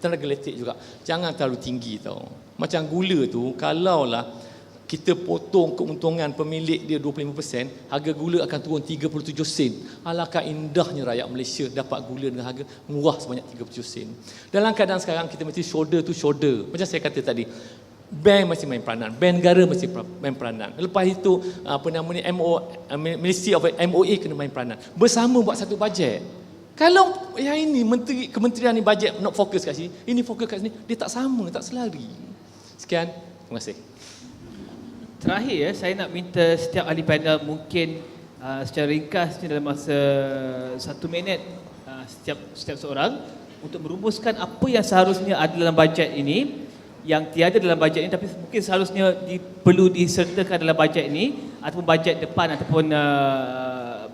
tenaga elektrik juga. Jangan terlalu tinggi tau. Macam gula tu, kalaulah kita potong keuntungan pemilik dia 25%, harga gula akan turun 37 sen. Alangkah indahnya rakyat Malaysia dapat gula dengan harga murah sebanyak 37 sen. Dalam keadaan sekarang kita mesti shoulder to shoulder. Macam saya kata tadi, bank mesti main peranan, bank negara mesti main peranan. Lepas itu Ministry of MOA kena main peranan. Bersama buat satu bajet. Kalau yang ini kementerian ni bajet nak fokus kat sini, ini fokus kat sini, dia tak sama, tak selari. Sekian, terima kasih.
Terakhir ya, saya nak minta setiap ahli panel mungkin secara ringkasnya dalam masa 1 minit setiap seorang untuk merumuskan apa yang seharusnya ada dalam bajet ini, yang tiada dalam bajet ini tapi mungkin seharusnya perlu disertakan dalam bajet ini, ataupun bajet depan, ataupun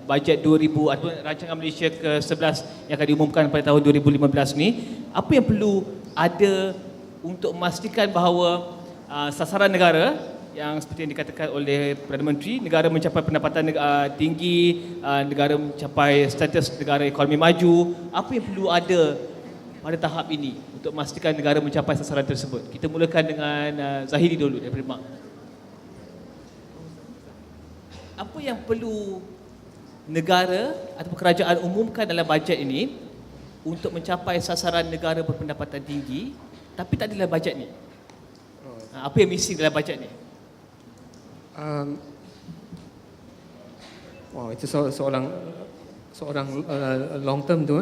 bajet 2000 ataupun rancangan Malaysia ke-11 yang akan diumumkan pada tahun 2015 ni. Apa yang perlu ada untuk memastikan bahawa sasaran negara yang seperti yang dikatakan oleh Perdana Menteri, negara mencapai pendapatan tinggi, negara mencapai status negara ekonomi maju, apa yang perlu ada pada tahap ini untuk memastikan negara mencapai sasaran tersebut? Kita mulakan dengan Zahiri dulu daripada MAK. Apa yang perlu negara ataupun kerajaan umumkan dalam bajet ini untuk mencapai sasaran negara berpendapatan tinggi tapi tak ada dalam bajet ni? Apa yang missing dalam bajet ni?
Wow, itu seorang long term tu.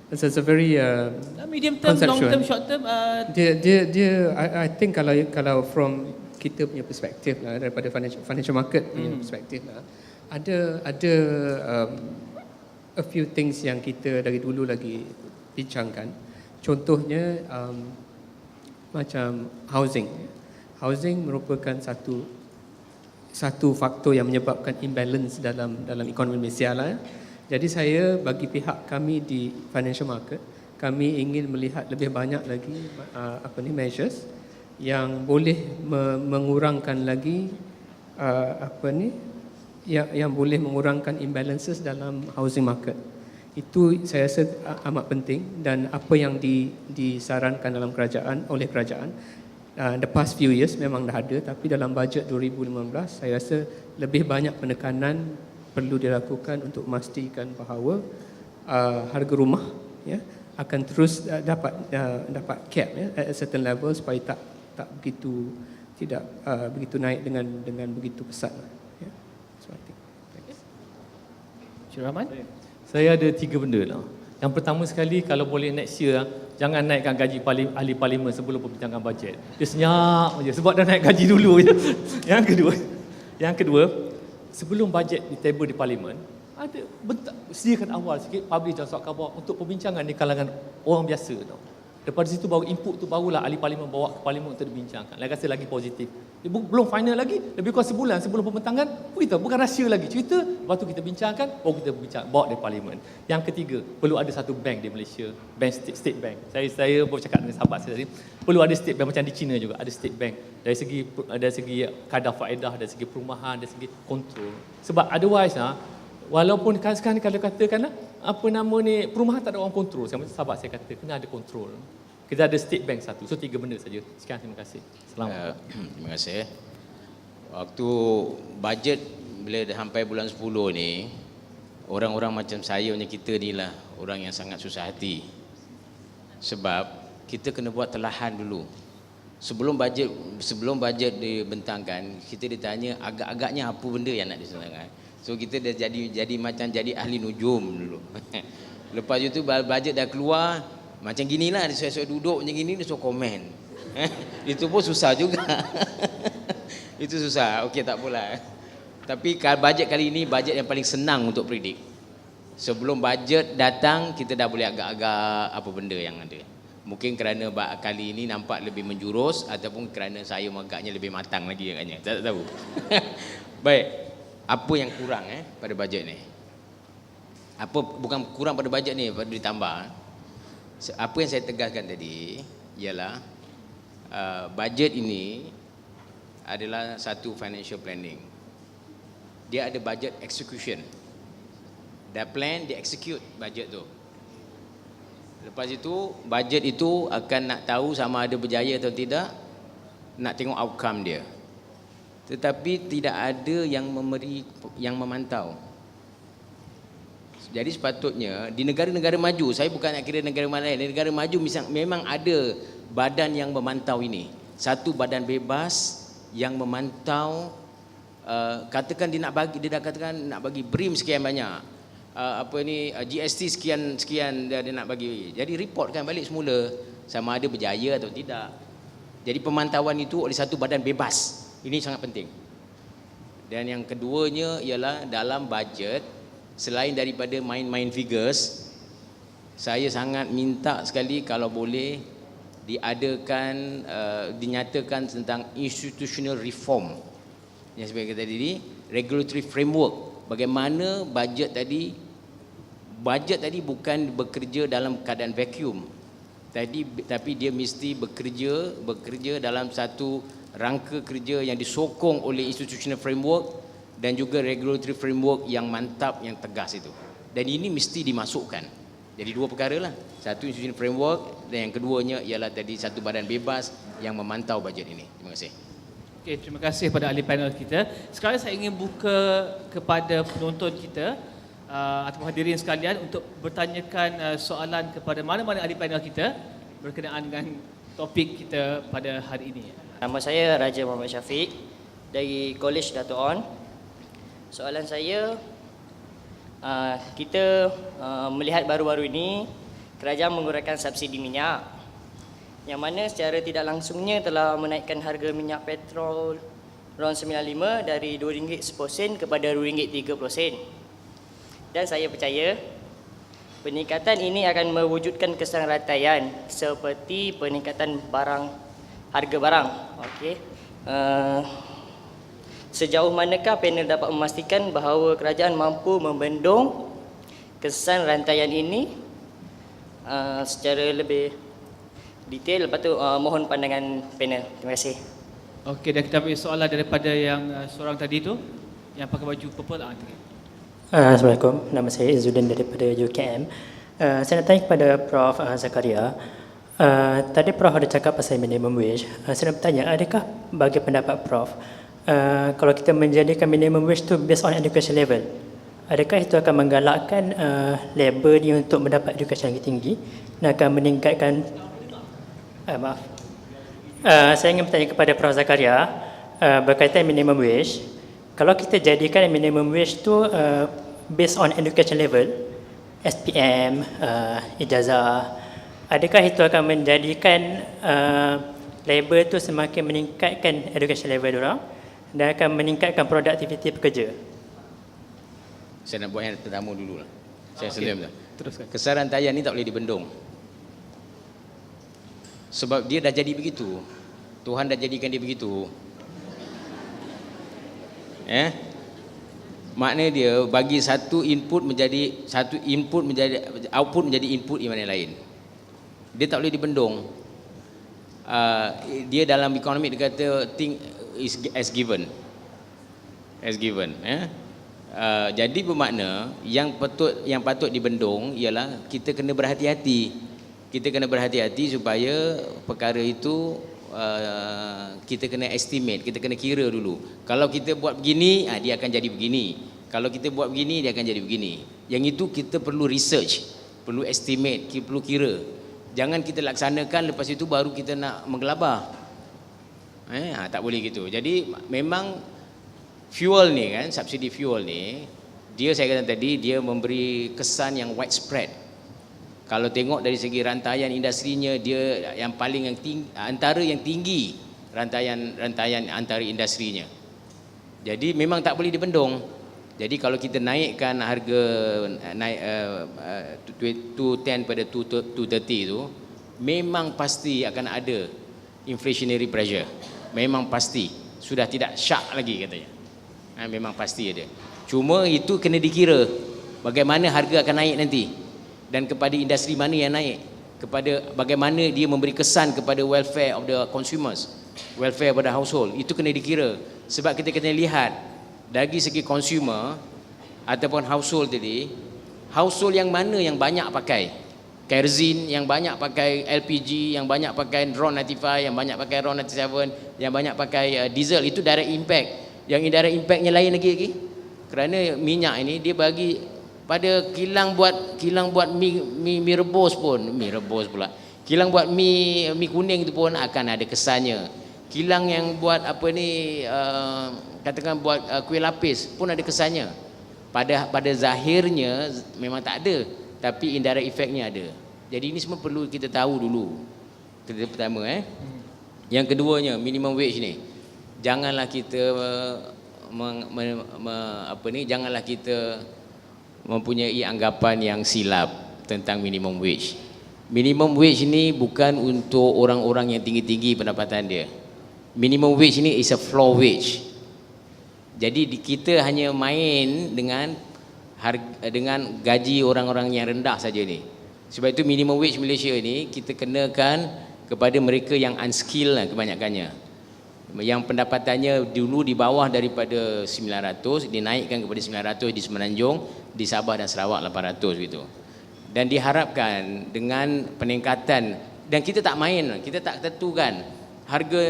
It's a very
medium term, long term, short term.
I think kalau from kita punya perspektif lah, daripada financial market punya perspektif lah, ada a few things yang kita dari dulu lagi bincangkan. Contohnya macam housing merupakan satu faktor yang menyebabkan imbalance dalam ekonomi Malaysia lah. Jadi saya bagi pihak kami di financial market, kami ingin melihat lebih banyak lagi measures yang boleh mengurangkan lagi yang boleh mengurangkan imbalances dalam housing market. Itu saya rasa amat penting, dan apa yang disarankan oleh kerajaan the past few years memang dah ada, tapi dalam bajet 2015 saya rasa lebih banyak penekanan perlu dilakukan untuk memastikan bahawa harga rumah akan terus dapat cap at a certain level supaya tak begitu naik dengan begitu pesat. So I think.
Encik Rahman?
Saya ada 3 benda lah. Yang pertama sekali, kalau boleh next year, jangan naikkan gaji ahli parlimen sebelum perbincangan bajet. Dia senyap je sebab dah naik gaji dulu je. Yang kedua, sebelum bajet ditable di parlimen, sediakan awal sikit publish dan surat khabar untuk perbincangan di kalangan orang biasa tau. Daripada situ baru input tu, barulah ahli parlimen bawa ke parlimen untuk dibincangkan. Saya rasa lagi positif. Belum final lagi, lebih kurang sebulan sebelum pembentangan, beritahu, bukan rahsia lagi. Cerita, lepas tu kita bincangkan, baru kita bawa di parlimen. Yang ketiga, perlu ada satu bank di Malaysia, state bank. Saya baru cakap dengan sahabat saya tadi, perlu ada state bank, macam di China juga, ada state bank. Dari segi kadar faedah, dari segi perumahan, dari segi kontrol. Sebab otherwise, walaupun sekarang kalau katakanlah, perumahan tak ada orang kontrol. Sahabat saya kata, kena ada kontrol. Kita ada state bank satu. So 3 benda saja. Sekian, terima kasih. Selamat.
Terima kasih. Waktu bajet bila dah sampai bulan 10 ni, orang-orang macam saya punya kita ni lah orang yang sangat susah hati. Sebab kita kena buat telahan dulu. Sebelum bajet dibentangkan, kita ditanya agak-agaknya apa benda yang nak disenangkan. So kita dah jadi macam jadi ahli nujum dulu. Lepas itu bajet dah keluar, macam ginilah, dia suruh duduk macam gini, dia suruh komen. Itu pun susah juga. Itu susah. Okey, tak apalah. Tapi bajet kali ini bajet yang paling senang untuk predik. Sebelum bajet datang, kita dah boleh agak-agak apa benda yang ada. Mungkin kerana kali ini nampak lebih menjurus, ataupun kerana saya agaknya lebih matang lagi agaknya. Tak tahu. Baik. Apa yang kurang pada bajet ni? Bukan kurang pada bajet ni, pada ditambah. Apa yang saya tegaskan tadi ialah bajet ini adalah satu financial planning. Dia ada bajet execution. Dah plan, dia execute bajet tu. Lepas itu, bajet itu akan nak tahu sama ada berjaya atau tidak, nak tengok outcome dia. Tetapi tidak ada yang memantau. Jadi sepatutnya di negara-negara maju, saya bukan nak kira negara mana lain, negara maju memang ada badan yang memantau ini. Satu badan bebas yang memantau, katakan dia dah katakan nak bagi BRIM sekian banyak, GST sekian dia nak bagi. Jadi reportkan balik semula sama ada berjaya atau tidak. Jadi pemantauan itu oleh satu badan bebas. Ini sangat penting. Dan yang keduanya ialah dalam bajet, selain daripada main-main figures, saya sangat minta sekali kalau boleh diadakan, dinyatakan tentang institutional reform. Yang seperti kata tadi, regulatory framework. Bagaimana bajet tadi bukan bekerja dalam keadaan vacuum. Tapi dia mesti bekerja dalam satu rangka kerja yang disokong oleh institutional framework dan juga regulatory framework yang mantap, yang tegas itu. Dan ini mesti dimasukkan. Jadi dua perkara lah. Satu institutional framework dan yang keduanya ialah tadi satu badan bebas yang memantau bajet ini. Terima kasih.
Okey, terima kasih kepada ahli panel kita. Sekarang saya ingin buka kepada penonton kita atau hadirin sekalian untuk bertanyakan soalan kepada mana-mana ahli panel kita berkenaan dengan topik kita pada hari ini.
Nama saya Raja Muhammad Syafiq dari College Dato' On. Soalan saya, kita melihat baru-baru ini kerajaan mengurangkan subsidi minyak yang mana secara tidak langsungnya telah menaikkan harga minyak petrol RON 95 dari RM2 seposen kepada RM2.30 sen. Dan saya percaya peningkatan ini akan mewujudkan kesetaraan seperti peningkatan harga barang. Okey. Sejauh manakah panel dapat memastikan bahawa kerajaan mampu membendung kesan rantaian ini secara lebih detail? Lepas tu mohon pandangan panel. Terima kasih.
Okey, dan kita ambil soalan daripada yang seorang tadi tu yang pakai baju purple.
Assalamualaikum, nama saya Izzuddin daripada UKM. Saya nak tanya kepada Prof. Zakaria. Tadi Prof ada cakap pasal minimum wage. Saya nak bertanya, adakah bagi pendapat Prof, kalau kita menjadikan minimum wage tu based on education level, adakah itu akan menggalakkan labor ni untuk mendapat edukasi yang tinggi dan akan meningkatkan saya ingin bertanya kepada Prof. Zakaria berkaitan minimum wage. Kalau kita jadikan minimum wage tu based on education level, SPM, ijazah, adakah itu akan menjadikan labor tu semakin meningkatkan education level diorang dan akan meningkatkan produktiviti pekerja?
Saya nak buat yang pertama dulu lah. Saya selim dah.
Teruskan.
Kesan rantaian ni tak boleh dibendung. Sebab dia dah jadi begitu. Tuhan dah jadikan dia begitu. Makna dia bagi satu output menjadi output menjadi input yang lain. Dia tak boleh dibendung. Dia dalam ekonomi dia kata think is as given. Jadi bermakna yang patut dibendung ialah kita kena berhati-hati. Kita kena berhati-hati supaya perkara itu kita kena estimate, kita kena kira dulu. Kalau kita buat begini, dia akan jadi begini. Kalau kita buat begini, dia akan jadi begini. Yang itu kita perlu research, perlu estimate, kita perlu kira. Jangan kita laksanakan lepas itu baru kita nak menggelabah. Tak boleh gitu. Jadi memang fuel ni kan, subsidi fuel ni, dia saya kata tadi dia memberi kesan yang widespread. Kalau tengok dari segi rantaian industrinya, dia yang paling antara yang tinggi rantaian antara industrinya. Jadi memang tak boleh dibendung. Jadi kalau kita naikkan harga naik 210 pada 230 tu, memang pasti akan ada inflationary pressure. Memang pasti. Sudah tidak syak lagi katanya. Memang pasti ada. Cuma itu kena dikira bagaimana harga akan naik nanti. Dan kepada industri mana yang naik, kepada bagaimana dia memberi kesan kepada welfare of the consumers, welfare pada household, itu kena dikira. Sebab kita kena lihat dari segi consumer ataupun household tadi, household yang mana yang banyak pakai kerosene, yang banyak pakai LPG, yang banyak pakai RON 95, yang banyak pakai RON 97, yang banyak pakai diesel, itu direct impact. Yang indirect impactnya lain lagi. Kerana minyak ini dia bagi pada kilang buat mi rebus pula. Kilang buat mi kuning tu pun akan ada kesannya. Kilang yang buat katakan buat kuih lapis pun ada kesannya. Pada zahirnya memang tak ada, tapi indirect effectnya ada. Jadi ini semua perlu kita tahu dulu. Itu pertama. Yang keduanya, minimum wage ni, janganlah kita janganlah kita mempunyai anggapan yang silap tentang minimum wage. Minimum wage ni bukan untuk orang-orang yang tinggi-tinggi pendapatan dia. Minimum wage ni is a floor wage. Jadi kita hanya main dengan gaji orang-orang yang rendah saja ni. Sebab itu minimum wage Malaysia ni kita kenakan kepada mereka yang unskilled lah kebanyakannya. Yang pendapatannya dulu di bawah daripada 900 dinaikkan kepada 900 di Semenanjung, di Sabah dan Sarawak 800 gitu. Dan diharapkan dengan peningkatan, dan kita tak main, kita tak tentukan harga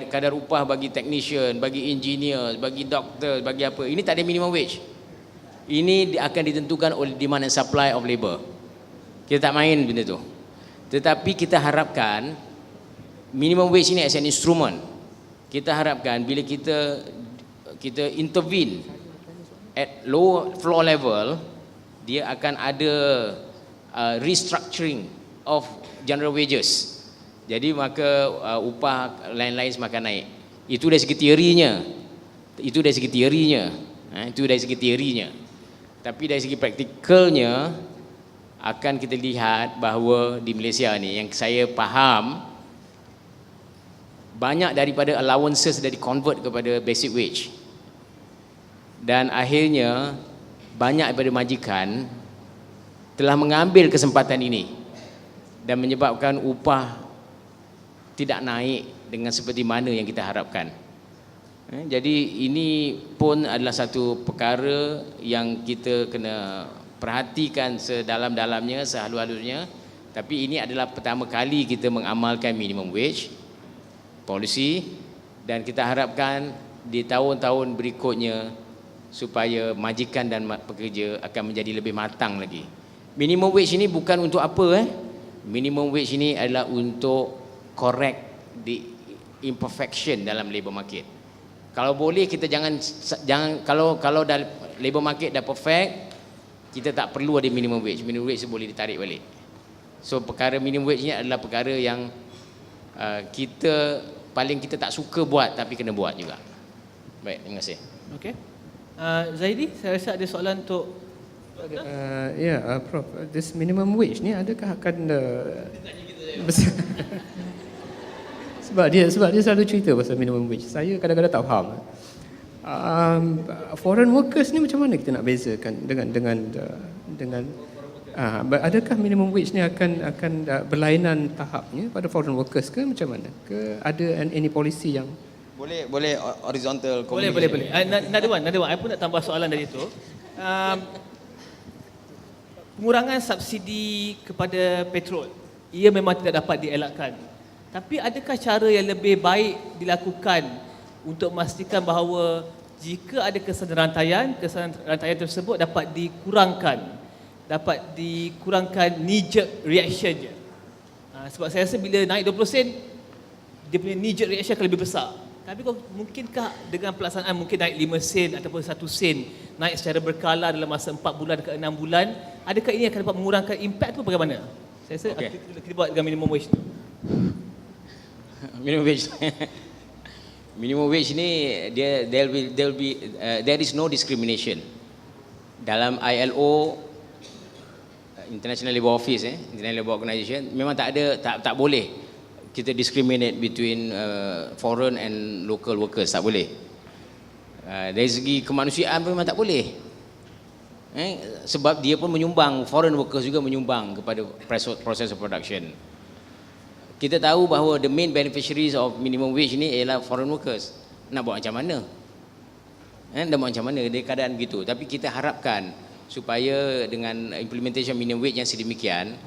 kadar upah bagi technician, bagi engineer, bagi doktor, bagi apa. Ini tak ada minimum wage. Ini akan ditentukan oleh demand and supply of labour. Kita tak main benda tu. Tetapi kita harapkan minimum wage ini as an instrument. Kita harapkan bila kita intervene at low floor level, dia akan ada restructuring of general wages. Jadi maka upah lain-lain semakin naik. Itu dari segi teorinya. Itu dari segi teorinya. Tapi dari segi praktikalnya akan kita lihat bahawa di Malaysia ni yang saya faham, banyak daripada allowances dah di-convert kepada basic wage. Dan akhirnya banyak daripada majikan telah mengambil kesempatan ini dan menyebabkan upah tidak naik dengan seperti mana yang kita harapkan. Jadi ini pun adalah satu perkara yang kita kena perhatikan sedalam-dalamnya, sehalus-halusnya. Tapi ini adalah pertama kali kita mengamalkan minimum wage policy, dan kita harapkan di tahun-tahun berikutnya supaya majikan dan pekerja akan menjadi lebih matang lagi. Minimum wage ini bukan untuk apa Minimum wage ini adalah untuk correct the imperfection dalam labour market. Kalau boleh kita jangan kalau labour market dah perfect, kita tak perlu ada minimum wage. Minimum wage boleh ditarik balik. So perkara minimum wage ni adalah perkara yang kita tak suka buat tapi kena buat juga. Baik, terima kasih.
Okey. Zaidi, saya rasa ada soalan untuk
Prof, this minimum wage ni adakah akan sebab dia selalu cerita pasal minimum wage. Saya kadang-kadang tak faham. Foreign workers ni macam mana kita nak bezakan dengan adakah minimum wage ni akan berlainan tahapnya pada foreign workers ke macam mana? Ke ada any policy yang
boleh horizontal
communication. Boleh. Another one. I pun nak tambah soalan dari itu. Pengurangan subsidi kepada petrol, ia memang tidak dapat dielakkan. Tapi adakah cara yang lebih baik dilakukan untuk memastikan bahawa jika ada kesan rantaian tersebut dapat dikurangkan knee-jerk reaction je. Sebab saya rasa bila naik 20 sen, dia punya knee-jerk reaction akan lebih besar. Tapi mungkinkah dengan pelaksanaan mungkin naik 5 sen ataupun 1 sen, naik secara berkala dalam masa 4 bulan ke 6 bulan, adakah ini akan dapat mengurangkan impact tu bagaimana? Saya rasa kita buat dengan minimum wage tu.
Minimum wage ni there is no discrimination. Dalam ILO, International Labour Office, International Labour Organization, memang tak boleh kita discriminate between foreign and local workers, tak boleh. Dari segi kemanusiaan memang tak boleh. Sebab dia pun menyumbang, foreign workers juga menyumbang kepada process of production. Kita tahu bahawa the main beneficiaries of minimum wage ni ialah foreign workers. Nak buat macam mana? Dia keadaan begitu. Tapi kita harapkan supaya dengan implementation minimum wage yang sedemikian,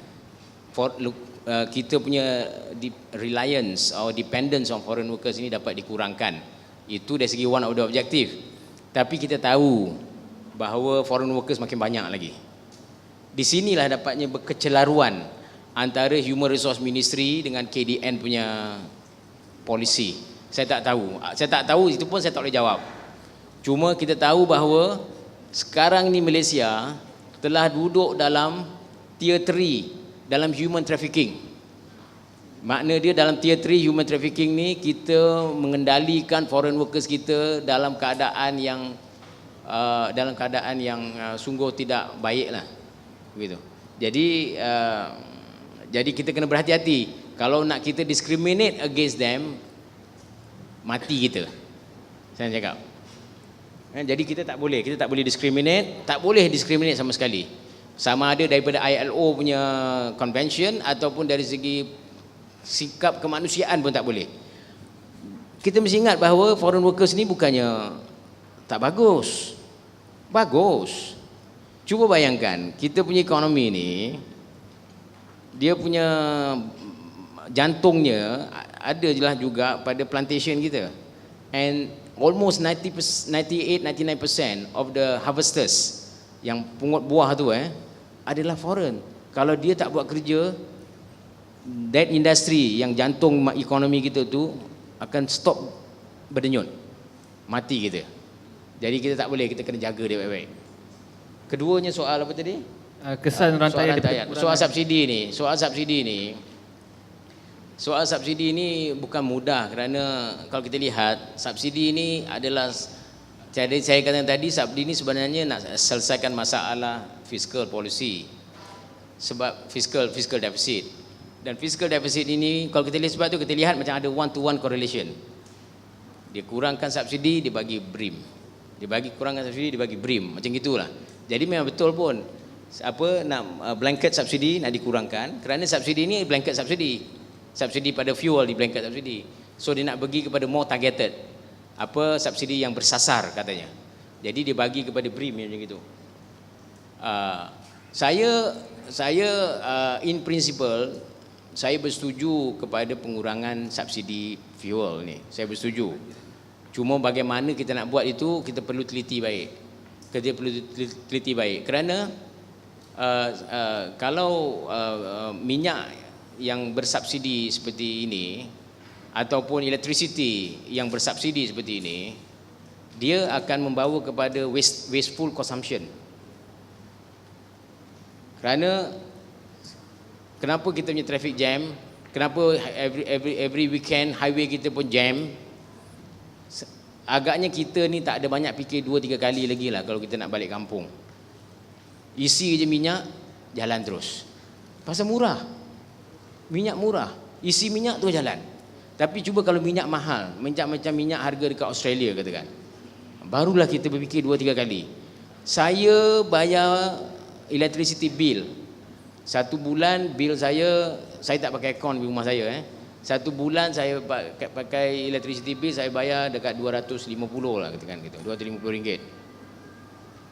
kita punya reliance or dependence on foreign workers ini dapat dikurangkan. Itu dari segi one of the objective. Tapi kita tahu bahawa foreign workers makin banyak lagi. Di sinilah dapatnya berkecelaruan antara Human Resource Ministry dengan KDN punya polisi. Saya tak tahu, itu pun saya tak boleh jawab. Cuma kita tahu bahawa sekarang ni Malaysia telah duduk dalam tier 3 dalam human trafficking. Makna dia dalam tier 3 human trafficking ni kita mengendalikan foreign workers kita dalam keadaan yang sungguh tidak baik lah, begitu. Jadi kita kena berhati-hati. Kalau nak kita discriminate against them, mati kita. Saya cakap. Jadi kita tak boleh discriminate sama sekali. Sama ada daripada ILO punya convention ataupun dari segi sikap kemanusiaan pun tak boleh. Kita mesti ingat bahawa foreign workers ni bukannya tak bagus. Bagus. Cuba bayangkan, kita punya ekonomi ni, dia punya jantungnya ada jelah juga pada plantation kita. And almost 98-99% of the harvesters yang pungut buah tu adalah foreign. Kalau dia tak buat kerja, that industry yang jantung ekonomi kita tu akan stop berdenyut, mati kita. Jadi kita tak boleh, kita kena jaga dia baik-baik. Keduanya soal apa tadi?
Kesan rantaian.
Soal subsidi ni bukan mudah, kerana kalau kita lihat subsidi ni adalah, jadi saya katakan tadi, subsidi ni sebenarnya nak selesaikan masalah fiscal policy, sebab fiscal deficit. Dan fiscal deficit ini kalau kita lihat, sebab tu kita lihat macam ada one to one correlation. Dia kurangkan subsidi, dia bagi BRIM. Kurangkan subsidi, dia bagi BRIM. Macam gitulah. Jadi memang betul pun blanket subsidi nak dikurangkan, kerana subsidi ni blanket subsidi pada fuel di blanket subsidi. So dia nak bagi kepada more targeted, subsidi yang bersasar katanya. Jadi dia bagi kepada BRIM macam gitu. Saya in principle saya bersetuju kepada pengurangan subsidi fuel ni. Saya bersetuju. Cuma bagaimana kita nak buat itu, kita perlu teliti baik. Kerana kalau minyak yang bersubsidi seperti ini ataupun electricity yang bersubsidi seperti ini, dia akan membawa kepada wasteful consumption. Kerana kenapa kita punya traffic jam? Kenapa every weekend highway kita pun jam? Agaknya kita ni tak ada banyak fikir 2-3 kali lagi lah kalau kita nak balik kampung. Isi je minyak, jalan terus. Pasal murah. Minyak murah. Isi minyak tu jalan. Tapi cuba kalau minyak mahal, macam minyak harga dekat Australia katakan, barulah kita berfikir 2-3 kali. Saya bayar electricity bill. 1 bulan bil saya tak pakai aircon di rumah saya. 1 bulan saya pakai electricity bill, saya bayar dekat 250 lah katakan gitu, RM250.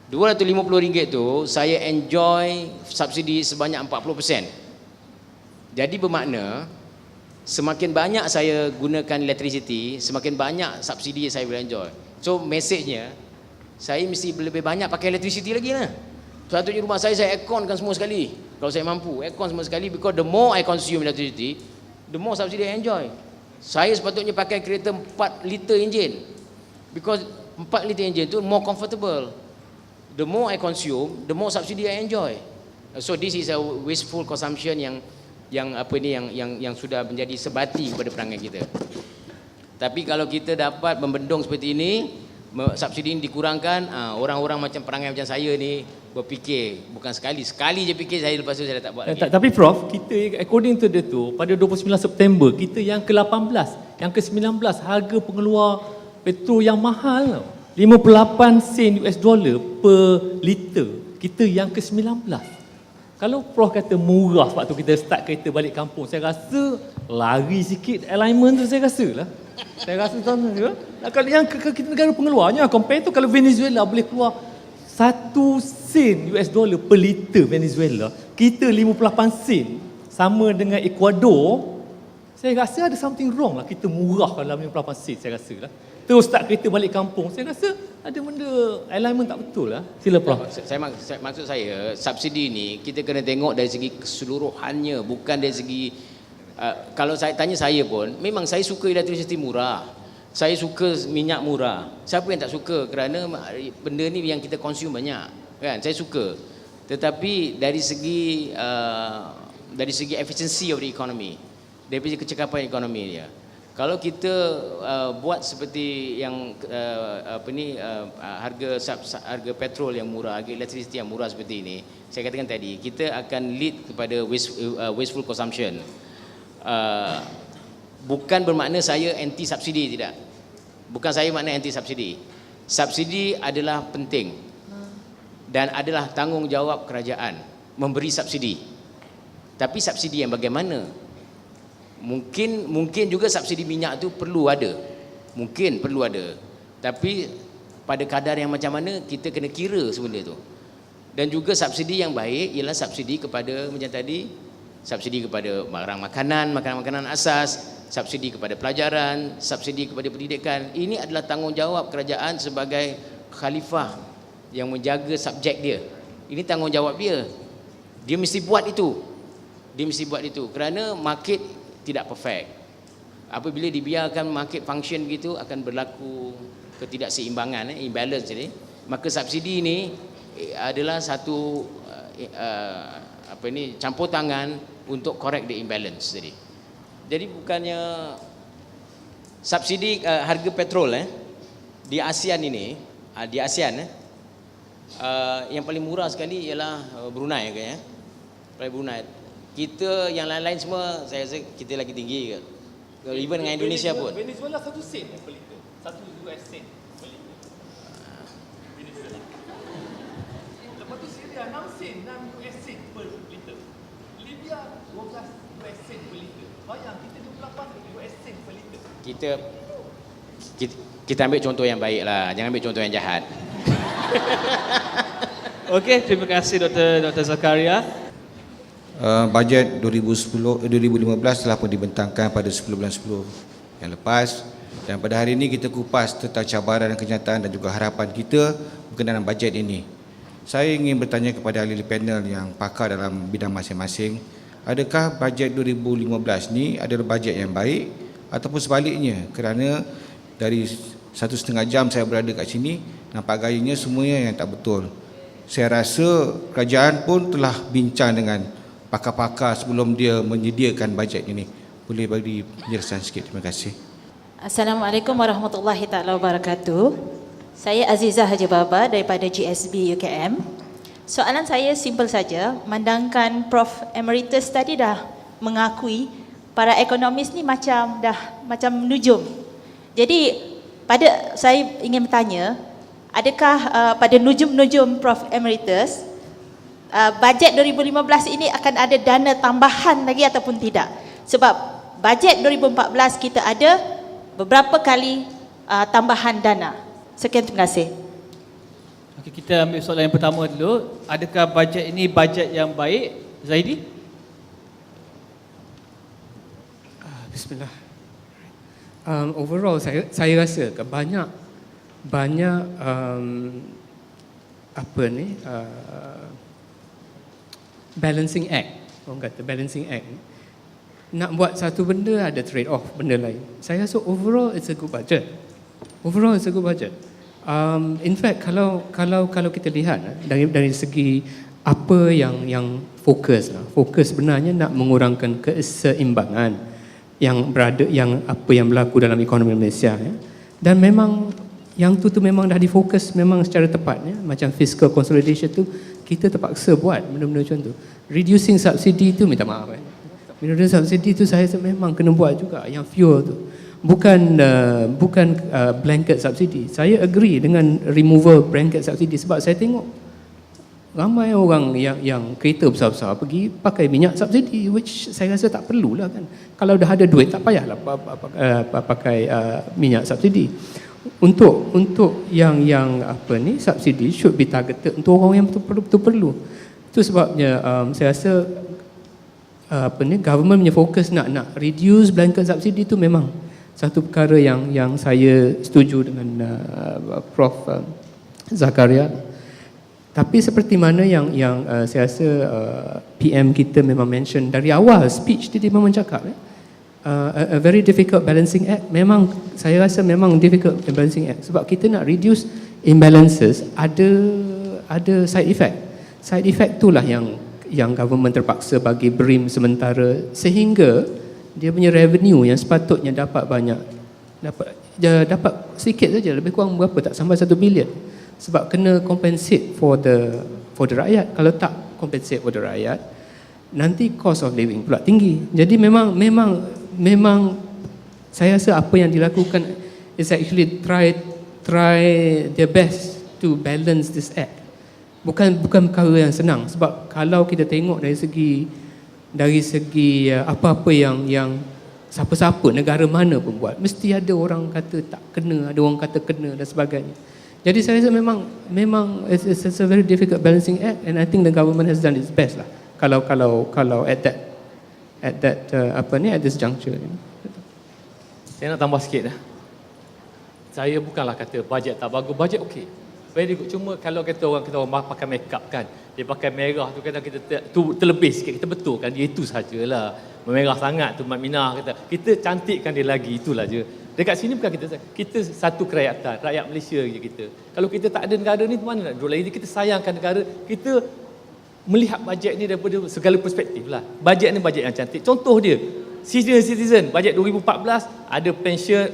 RM250 tu saya enjoy subsidi sebanyak 40%. Jadi bermakna semakin banyak saya gunakan electricity, semakin banyak subsidi saya boleh enjoy. So message-nya, saya mesti lebih banyak pakai electricity lagi lah. Satunya rumah saya airconkan semua sekali. Kalau saya mampu, aircon semua sekali, because the more I consume electricity, the more subsidi I enjoy. Saya sepatutnya pakai kereta 4 liter enjin, because 4 liter enjin tu more comfortable. The more I consume, the more subsidi I enjoy. So this is a wasteful consumption yang sudah menjadi sebati kepada perangai kita. Tapi kalau kita dapat membendung seperti ini, subsidi ini dikurangkan, orang-orang macam perangai macam saya ni berfikir, bukan sekali je fikir saya, lepas tu saya dah tak buat lagi.
Tapi Prof, kita according to dia tu, pada 29 September kita yang ke-18, yang ke-19 harga pengeluar petrol yang mahal, 58 sen US dollar per liter, kita yang ke-19. Kalau Prof kata murah sebab tu kita start kereta balik kampung, saya rasa lari sikit alignment tu, saya rasa lah. Saya rasa sana ya. Kalau yang kita negara pengeluarnya, compare tu kalau Venezuela boleh keluar 1 sen US dollar per liter Venezuela, kita 58 sen sama dengan Ecuador, saya rasa ada something wrong lah, kita murah dalam 58 sen saya rasa lah. Terus start kereta balik kampung, saya rasa ada benda alignment tak betul lah. Sila Prof.
Maksud saya, subsidi ni kita kena tengok dari segi keseluruhannya, bukan dari segi kalau saya tanya saya pun, memang saya suka electricity murah, saya suka minyak murah. Siapa yang tak suka? Kerana benda ni yang kita consume banyak, kan? Saya suka. Tetapi dari segi efficiency of the economy, daripada kecekapan ekonomi dia. Kalau kita buat seperti yang harga petrol yang murah, harga elektrisiti yang murah seperti ini, saya katakan tadi, kita akan lead kepada wasteful consumption. Bukan bermakna saya anti subsidi, tidak. Bukan saya makna anti subsidi. Subsidi adalah penting dan adalah tanggungjawab kerajaan memberi subsidi. Tapi subsidi yang bagaimana? Mungkin juga subsidi minyak tu perlu ada. Mungkin perlu ada. Tapi pada kadar yang macam mana kita kena kira sebenarnya tu. Dan juga subsidi yang baik ialah subsidi kepada macam tadi, subsidi kepada barang makanan asas, subsidi kepada pelajaran, subsidi kepada pendidikan. Ini adalah tanggungjawab kerajaan sebagai khalifah yang menjaga subjek dia. Ini tanggungjawab dia. Dia mesti buat itu. Kerana market tidak perfect. Apabila dibiarkan market function begitu, akan berlaku ketidakseimbangan, imbalance ini. Maka subsidi ini adalah satu campur tangan untuk correct the imbalance tadi. Jadi bukannya subsidi harga petrol di ASEAN ini, yang paling murah sekali ialah Brunei kan, Brunei. Kita yang lain-lain semua saya rasa kita lagi tinggi ke. Even dengan Indonesia pun.
Venezuela 1 sen per liter. 1 US sen per liter. Venezuela. Lepas tu Syria 6 sen, 6 US sen per liter. Libya 12 US sen per liter. Bayang kita 28 US sen per liter.
Kita ambil contoh yang baik lah, jangan ambil contoh yang jahat.
Okey, terima kasih Dr. Zakaria.
Bajet 2015 telah pun dibentangkan pada 10 bulan 10 yang lepas, dan pada hari ini kita kupas tentang cabaran dan kenyataan dan juga harapan kita berkenaan bajet ini. Saya ingin bertanya kepada ahli panel yang pakar dalam bidang masing-masing, adakah bajet 2015 ni adalah bajet yang baik ataupun sebaliknya? Kerana dari 1.5 jam saya berada kat sini, nampak gayanya semuanya yang tak betul. Saya rasa kerajaan pun telah bincang dengan pakar-pakar sebelum dia menyediakan bajet ini. Boleh bagi penjelasan sikit? Terima kasih.
Assalamualaikum warahmatullahi taala wabarakatuh. Saya Azizah Haji Baba daripada GSB UKM. Soalan saya simple saja. Mandangkan Prof Emeritus tadi dah mengakui para ekonomis ni macam nujum. Jadi saya ingin bertanya, adakah pada nujum-nujum Prof Emeritus bajet 2015 ini akan ada dana tambahan lagi ataupun tidak? Sebab bajet 2014 kita ada beberapa kali tambahan dana. Sekian, terima kasih.
Okey, kita ambil soalan yang pertama dulu. Adakah bajet ini bajet yang baik, Zaidi?
Bismillah. Overall saya rasa banyak balancing act. Orang kata balancing act. Nak buat satu benda ada trade off benda lain. Saya rasa overall it's a good budget. In fact kalau kita lihat dari segi apa yang fokus sebenarnya nak mengurangkan keseimbangan yang berlaku dalam ekonomi Malaysia ya. Dan memang yang tu memang dah difokus memang secara tepat ya. Macam fiscal consolidation tu kita terpaksa buat benda-benda macam tu. Reducing subsidi tu minta maaf reducing subsidi tu saya memang kena buat juga. Yang fuel tu bukan blanket subsidi. Saya agree dengan removal blanket subsidi sebab saya tengok ramai orang yang kereta besar-besar pergi pakai minyak subsidi, which saya rasa tak perlulah kan. Kalau dah ada duit tak payahlah pakai minyak subsidi. Untuk yang subsidi should be targeted untuk orang yang betul-betul perlu. Itu sebabnya saya rasa government punya fokus nak reduce blanket subsidi itu memang satu perkara yang saya setuju dengan Prof Zakaria. Tapi seperti mana yang saya rasa PM kita memang mention dari awal speech dia memang cakap a very difficult balancing act. Memang saya rasa memang difficult balancing act sebab kita nak reduce imbalances, ada side effect itulah yang government terpaksa bagi BRIM sementara sehingga dia punya revenue yang sepatutnya dapat banyak, dapat sikit saja, lebih kurang berapa, tak sampai 1 bilion. Sebab kena compensate for the rakyat. Kalau tak compensate for the rakyat, nanti cost of living pula tinggi. Jadi memang saya rasa apa yang dilakukan is actually try their best to balance this act. Bukan perkara yang senang, sebab kalau kita tengok dari segi apa-apa yang siapa-siapa negara mana pun buat, mesti ada orang kata tak kena, ada orang kata kena dan sebagainya. Jadi saya rasa memang it's a very difficult balancing act, and I think the government has done its best lah. Kalau at this juncture.
Saya nak tambah sikit dah. Saya bukanlah kata bajet tak bagus, bajet okey. Very good. Cuma kalau kita orang pakai make up kan, dia pakai merah tu kadang kita terlebih sikit, kita betulkan dia itu sajalah. Memerah sangat tu Mak Minah kata. Kita cantikkan dia lagi, itulah je. Dekat sini bukan kita satu kerakyatan, rakyat Malaysia je kita. Kalau kita tak ada negara ni, mana nak duduk lagi? Kita sayangkan negara, kita melihat bajet ni daripada segala perspektif lah. Bajet ni bajet yang cantik. Contoh dia, senior citizen, bajet 2014, ada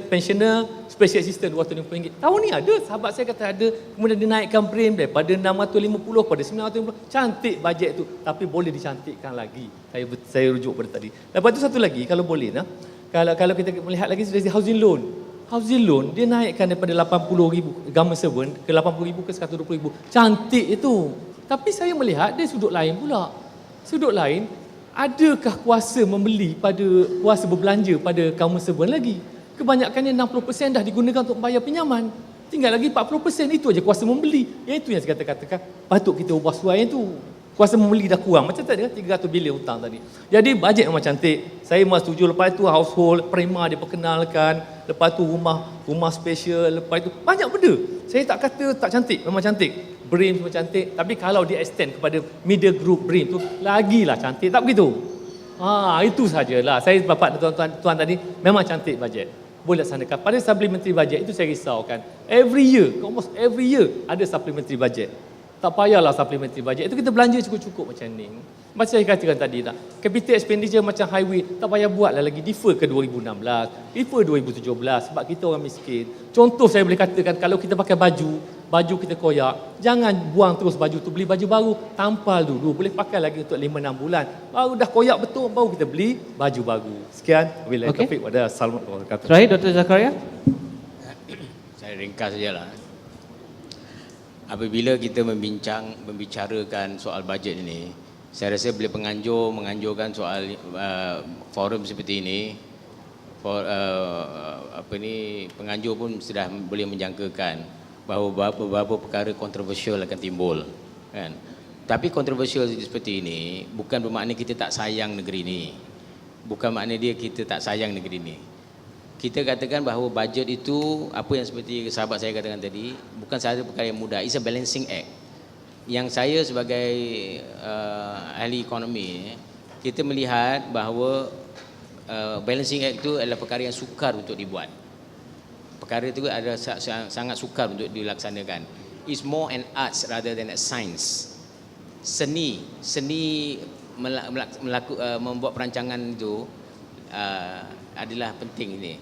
pensioner, special assistant RM250. Tahun ni ada, sahabat saya kata ada, kemudian dia naikkan prem daripada 650 kepada 950. Cantik bajet tu, tapi boleh dicantikkan lagi. Saya rujuk pada tadi. Lepas tu satu lagi, kalau boleh nah, kalau kita melihat lagi dari housing loan. Housing loan dia naikkan daripada 80,000 government servant ke 80,000 ke 120,000. Cantik itu. Tapi saya melihat dari sudut lain pula. Sudut lain, adakah kuasa membeli kuasa berbelanja pada government servant lagi? Kebanyakannya 60% dah digunakan untuk membayar pinjaman. Tinggal lagi 40%, itu aja kuasa membeli. Yang itu yang saya katakan patut kita ubah suai itu. Kuasa membeli dah kurang. Macam tadi kan 300 bilion hutang tadi. Jadi bajet memang cantik. Saya memang setuju. Lepas itu household, prima diperkenalkan. Lepas itu rumah special. Lepas itu banyak benda. Saya tak kata tak cantik. Memang cantik. BRIM semua cantik. Tapi kalau dia extend kepada middle group BRIM tu, lagilah cantik. Tak begitu? Itu sajalah. Saya bapak tuan tadi, memang cantik bajet. Boleh laksanakan. Pada supplementary budget itu saya risaukan. Almost every year ada supplementary budget. Tak payahlah supplementary budget. Itu kita belanja cukup-cukup macam ni. Macam saya katakan tadi tak. Capital expenditure macam highway, tak payah buatlah lagi. Defer ke 2016, defer 2017 sebab kita orang miskin. Contoh saya boleh katakan, kalau kita pakai baju kita koyak, jangan buang terus baju tu, beli baju baru, tampal dulu. Boleh pakai lagi untuk 5-6 bulan. Baru dah koyak betul, baru kita beli baju baru. Sekian. Wabillahi taufiq wa hidayah. Assalamualaikum.
Terakhir Dr. Zakaria.
Saya ringkas sajalah. Apabila kita membicarakan soal bajet ini, saya rasa boleh menganjurkan soal forum seperti ini. Penganjur pun sudah boleh menjangkakan bahawa beberapa perkara kontroversial akan timbul, kan? Tapi kontroversial seperti ini bukan bermakna kita tak sayang negeri ini. Bukan makna dia kita tak sayang negeri ini. Kita katakan bahawa bajet itu, apa yang seperti sahabat saya katakan tadi, bukan sahaja perkara yang mudah. It's a balancing act. Yang saya sebagai ahli ekonomi, kita melihat bahawa balancing act itu adalah perkara yang sukar untuk dibuat. Perkara itu ada sangat sukar untuk dilaksanakan. It's more an arts rather than a science. Seni membuat perancangan itu adalah penting ini.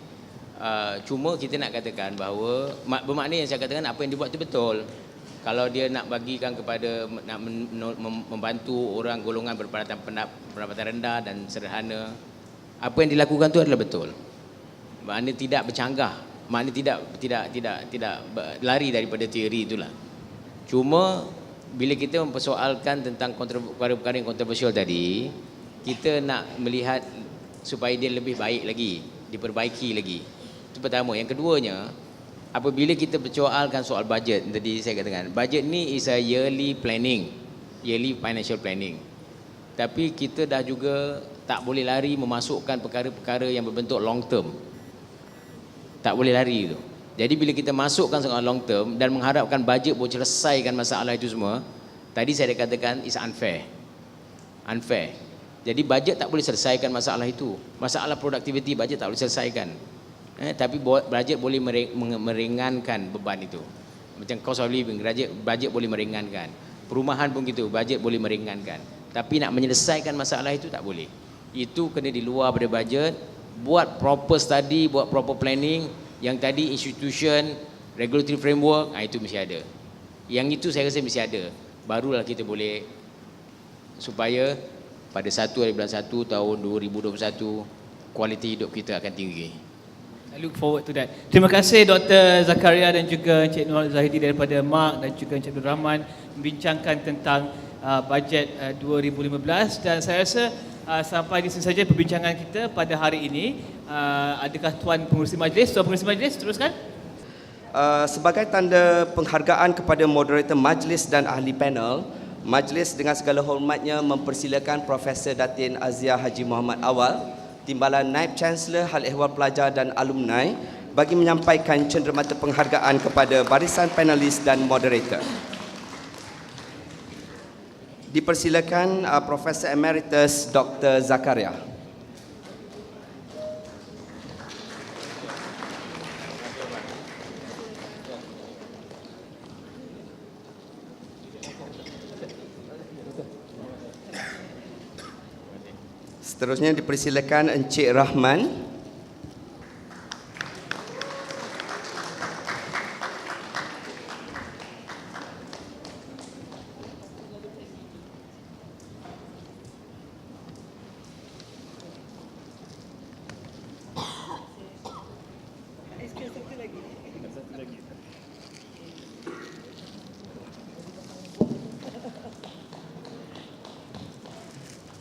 Cuma kita nak katakan bahawa bermakna yang saya katakan apa yang dibuat itu betul. Kalau dia nak bagikan kepada membantu orang golongan berpendapatan rendah dan sederhana, apa yang dilakukan itu adalah betul. Maknanya tidak bercanggah, maknanya tidak lari daripada teori itulah. Cuma bila kita mempersoalkan tentang perkara-perkara yang kontroversial tadi, kita nak melihat supaya dia lebih baik lagi, diperbaiki lagi. Itu pertama. Yang keduanya, apabila kita persoalkan soal bajet, tadi saya katakan, bajet ni is a yearly planning, yearly financial planning. Tapi kita dah juga tak boleh lari memasukkan perkara-perkara yang berbentuk long term. Tak boleh lari itu. Jadi bila kita masukkan soal long term dan mengharapkan bajet boleh selesaikan masalah itu semua, tadi saya dah katakan is unfair. Unfair. Jadi bajet tak boleh selesaikan masalah itu. Masalah produktiviti bajet tak boleh selesaikan. Tapi bajet boleh meringankan beban itu. Macam cost of living, bajet boleh meringankan. Perumahan pun gitu, bajet boleh meringankan. Tapi nak menyelesaikan masalah itu tak boleh. Itu kena di luar pada bajet. buat proper study, buat proper planning. Yang tadi institution, regulatory framework, itu mesti ada. Yang itu saya rasa mesti ada. Barulah kita boleh, supaya pada 1 bulan 1 tahun 2021 kualiti hidup kita akan tinggi.
I look forward to that. Terima kasih Dr. Zakaria dan juga Encik Nur Zahidi daripada MARC dan juga Encik Abdul Rahman membincangkan tentang bajet 2015, dan saya rasa sampai di sini saja perbincangan kita pada hari ini. Adakah Tuan Pengerusi Majlis, Tuan Pengerusi Majlis teruskan?
Sebagai tanda penghargaan kepada moderator majlis dan ahli panel, majlis dengan segala hormatnya mempersilakan Profesor Datin Azia Haji Muhammad Awal, Timbalan Naib Chancellor Hal Ehwal Pelajar dan Alumni, bagi menyampaikan cenderamata penghargaan kepada barisan panelis dan moderator. Dipersilakan Profesor Emeritus Dr. Zakaria. Seterusnya dipersilakan Encik Rahman.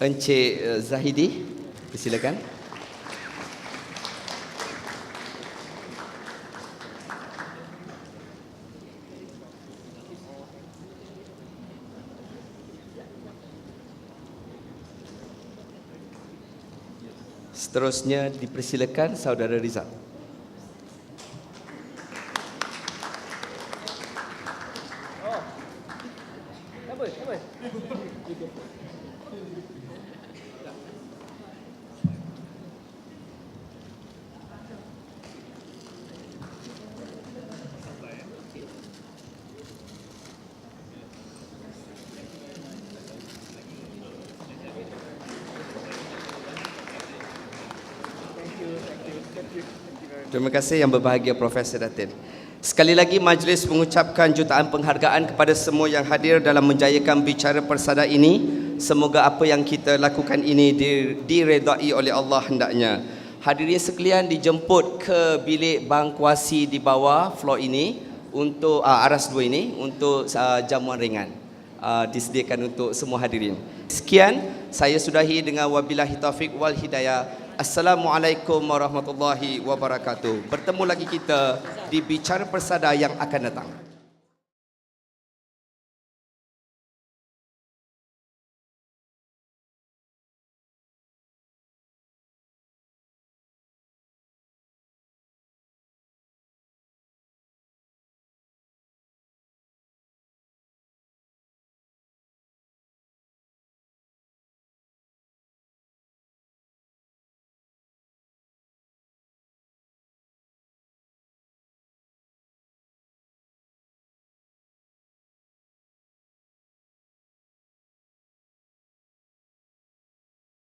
Encik Zahidi, persilakan. Seterusnya dipersilakan Saudara Rizal. Terima kasih Yang Berbahagia Profesor Datin. Sekali lagi majlis mengucapkan jutaan penghargaan kepada semua yang hadir dalam menjayakan bicara persada ini. Semoga apa yang kita lakukan ini diredai oleh Allah hendaknya. Hadirin sekalian dijemput ke bilik bangkuasi di bawah floor ini untuk aras 2 ini untuk jamuan ringan. Disediakan untuk semua hadirin. Sekian, saya sudahi dengan wabillahi taufik wal hidayah. Assalamualaikum warahmatullahi wabarakatuh. Bertemu lagi kita di bicara persada yang akan datang.